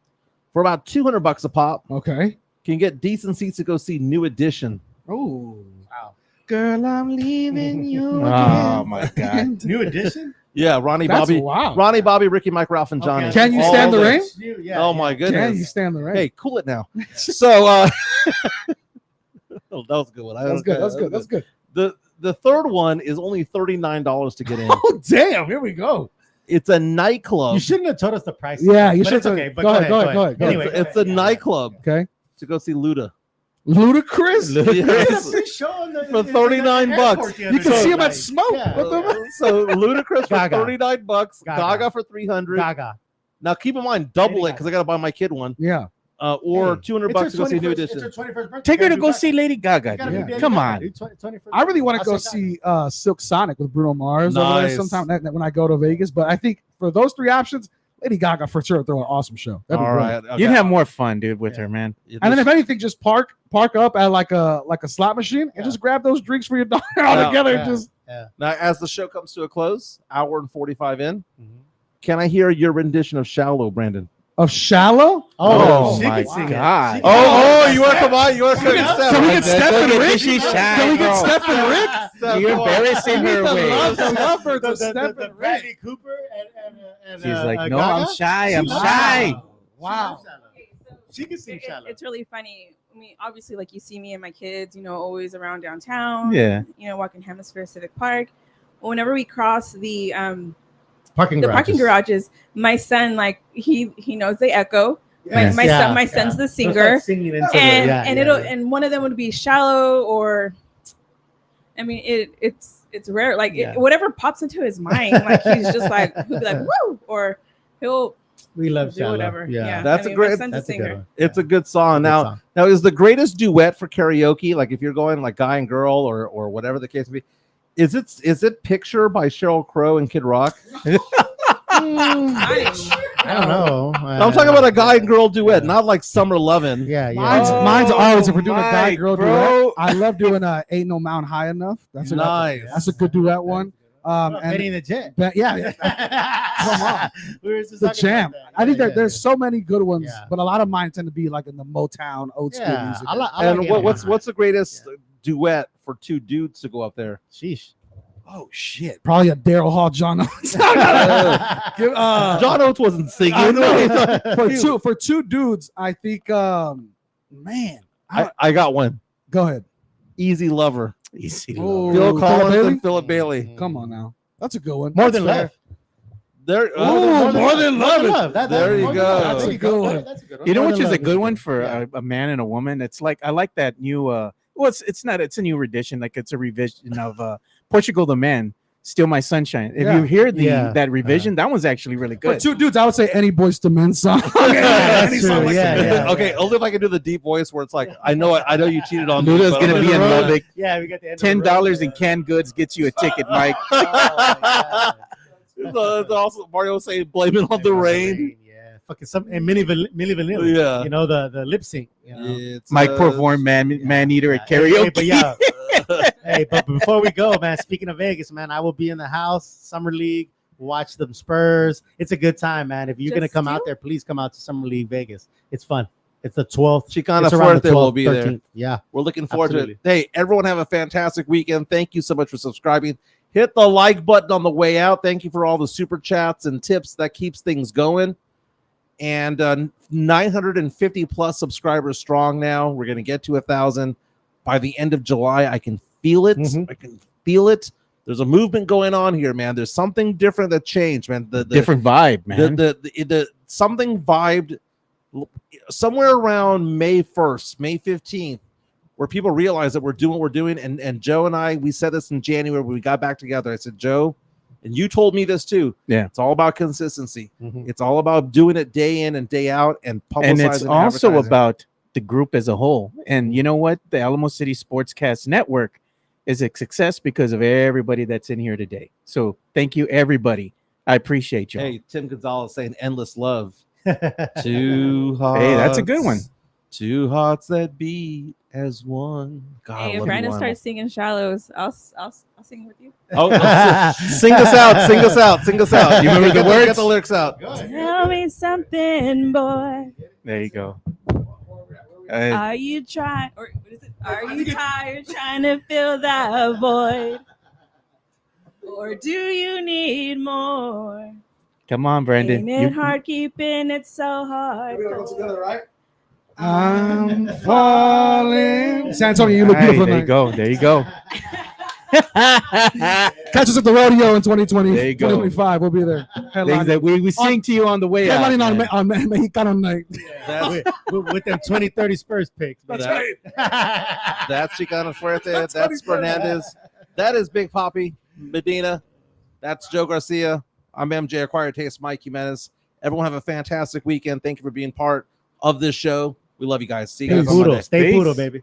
For about $200 a pop, Okay. can you get decent seats to go see New Edition. Oh. Wow. Girl, I'm leaving you Oh again. my God. New edition. Yeah, Ronnie, That's Bobby, wow. Ronnie, Bobby, Ricky, Mike, Ralph, and Johnny. Can you All stand the of rain? it. Yeah, Oh my Can you goodness. stand the rain? Hey, cool it now. So oh, that was a good one. That's good. That's good. That's good. The third one is only $39 to get in. Oh, damn. Here we go. It's a nightclub. You shouldn't have told us the price. Yeah, you But should it's have- okay. But go ahead, go go ahead. Anyway, It's a nightclub Okay. to go see Luda. Ludicrous. Yes. For $39. You can see him at Smoke. Yeah. What the? So Ludacris for Gaga. $39, Gaga. Gaga for $300. Gaga. Now keep in mind, double Lady it because I got to buy my kid one. Yeah. Or Hey, $200 to go see New Edition. Take her to go see Lady Gaga. Yeah. Dude. Come on. I really want to go see Silk Sonic with Bruno Mars over there Nice. sometime when I go to Vegas. But I think for those 3 options, Lady Gaga for sure throw an awesome show. That'd be All great. right. Okay. You'd have more fun, dude, with her, man. And then if anything, just park up at like a slot machine and just grab those drinks for your daughter all Yeah. together. Yeah. And just Now, as the show comes to a close, hour and 45 in, can I hear your rendition of Shallow, Brandon? of Shallow. Oh, she my can sing it. God. She can sing it. you want to come on? You want to Can we get Steph and Rick? Can we get Steph and Rick? You're embarrassing her way. The lovebirds of Steph The and Rick. Bradley Cooper and She's like, no, Gaga? I'm shy. I'm Wow. shy. Wow. She can sing Shallow. It's really funny. I mean, obviously, like you see me and my kids, always around downtown. Yeah. Walking Hemisphere Civic Park. Well, whenever we cross the Parking garages, my son, like he knows they echo. My son's the singer, and one of them would be Shallow, or I mean it's rare, like whatever pops into his mind, like he's just like he'll be like woo, or We love do Shallow. whatever. Yeah, That's I a mean, my great- son's That's a a good singer. one. It's a good song. Now is the greatest duet for karaoke, like if you're going like guy and girl or whatever the case may be, is it Picture by Sheryl Crow and Kid Rock? I don't know. I'm talking about a guy and girl duet, not like Summer Lovin'. Yeah, yeah. Mine's always if we're doing a guy Mike, girl bro. duet. I love doing Ain't No Mountain High Enough. That's Nice. That's a good duet one. Benny and the Jet. Yeah. Come on. We were just The talking jam. about that. I think Yeah, there's so many good ones, Yeah. but a lot of mine tend to be like in the Motown old school yeah. music. I And like what's the greatest duet for two dudes to go up there? Sheesh. Oh shit! Probably a Daryl Hall, John Oates. Give, John Oates wasn't singing. I know. for two dudes, I think. Man, I got one. go ahead. Easy Lover. Easy. Oh, Phil Philip Collins Bailey? and Philip Bailey. Come on now. That's a good one. More That's than fair. love. There, More than love. There you go. That's a good one. That's a good one. You know More which than is a love good one for a man and a woman? It's like I like that new well it's a new rendition, like it's a revision of Portugal the Man, Steal My Sunshine. If Yeah. you hear Yeah. that revision, that one's actually really good. For two dudes, I would say any Boys to Men song. that's Any true. song like Yeah, that. yeah. Okay, only if I can do the deep voice where it's like, I know you cheated on me. Luda's but gonna I'm be in gonna- Lubbock. Yeah, we got the end of the road. $10 in canned goods gets you a ticket, Mike. Oh, my God. It's also Mario saying, blame it on the rain. Yeah, fucking some and Milli Vanilli. Yeah. You know the lip sync. You know? It's, Mike performed man eater at Hey, karaoke. but yeah. Hey, but before we go, man, speaking of Vegas, man, I will be in the house, Summer League, watch them Spurs. It's a good time, man. If you're going to Just come you? out there, please come out to Summer League Vegas. It's fun. It's the 12th. Chicana It's around the Fuerte will 12th, be 13th. there. Yeah. We're looking forward to Absolutely. it. Hey, everyone have a fantastic weekend. Thank you so much for subscribing. Hit the like button on the way out. Thank you for all the super chats and tips. That keeps things going. And 950 plus subscribers strong now. We're going to get to 1,000 by the end of July. I can feel it. Mhm. I can feel it. There's a movement going on here, man. There's something different that changed, man. The Different vibe, man. the something vibed somewhere around May 1st, May 15th, where people realize that we're doing what we're doing. And Joe and I, we said this in January when we got back together. I said, Joe, and you told me this too. Yeah. It's all about consistency. Mhm. It's all about doing it day in and day out and publicizing. And it's also advertising. about the group as a whole. And you know what? The Alamo City Sportscast Network is a success because of everybody that's in here today. So thank you, everybody. I appreciate you. Hey, Tim Gonzalez saying endless love. Two hearts. Hey, that's a good one. Two hearts that beat as one. God, I Hey, if love you, Brandon Juan. starts singing "Shallows," I'll sing with you. Oh, sing us out. Sing us out. Sing us out. You remember the Get words? Get the lyrics out. Tell me something, boy. There you go. Are you trying, or what is it? Are you tired trying to fill that void, or do you need more? Come on, Brandon. Ain't it hard keeping it so hard? right? I'm falling. San Antonio, you look Hey, beautiful there you tonight. go. There you go. Catch us at the rodeo in 2020, There you go. 2025. We'll be there. Things Headlining that we sing to you on the way out. headlining on Mexicano night. That's, with them 20-30 Spurs picks. That's That- right. that's Chicana Fuerte. That's That's funny. Fernandez. That is Big Poppy Medina. That's Joe Garcia. I'm MJ Acquired Taste, Mike Jimenez. Everyone have a fantastic weekend. Thank you for being part of this show. We love you guys. See you guys Peace. on Monday. Stay Peace. poodle, baby.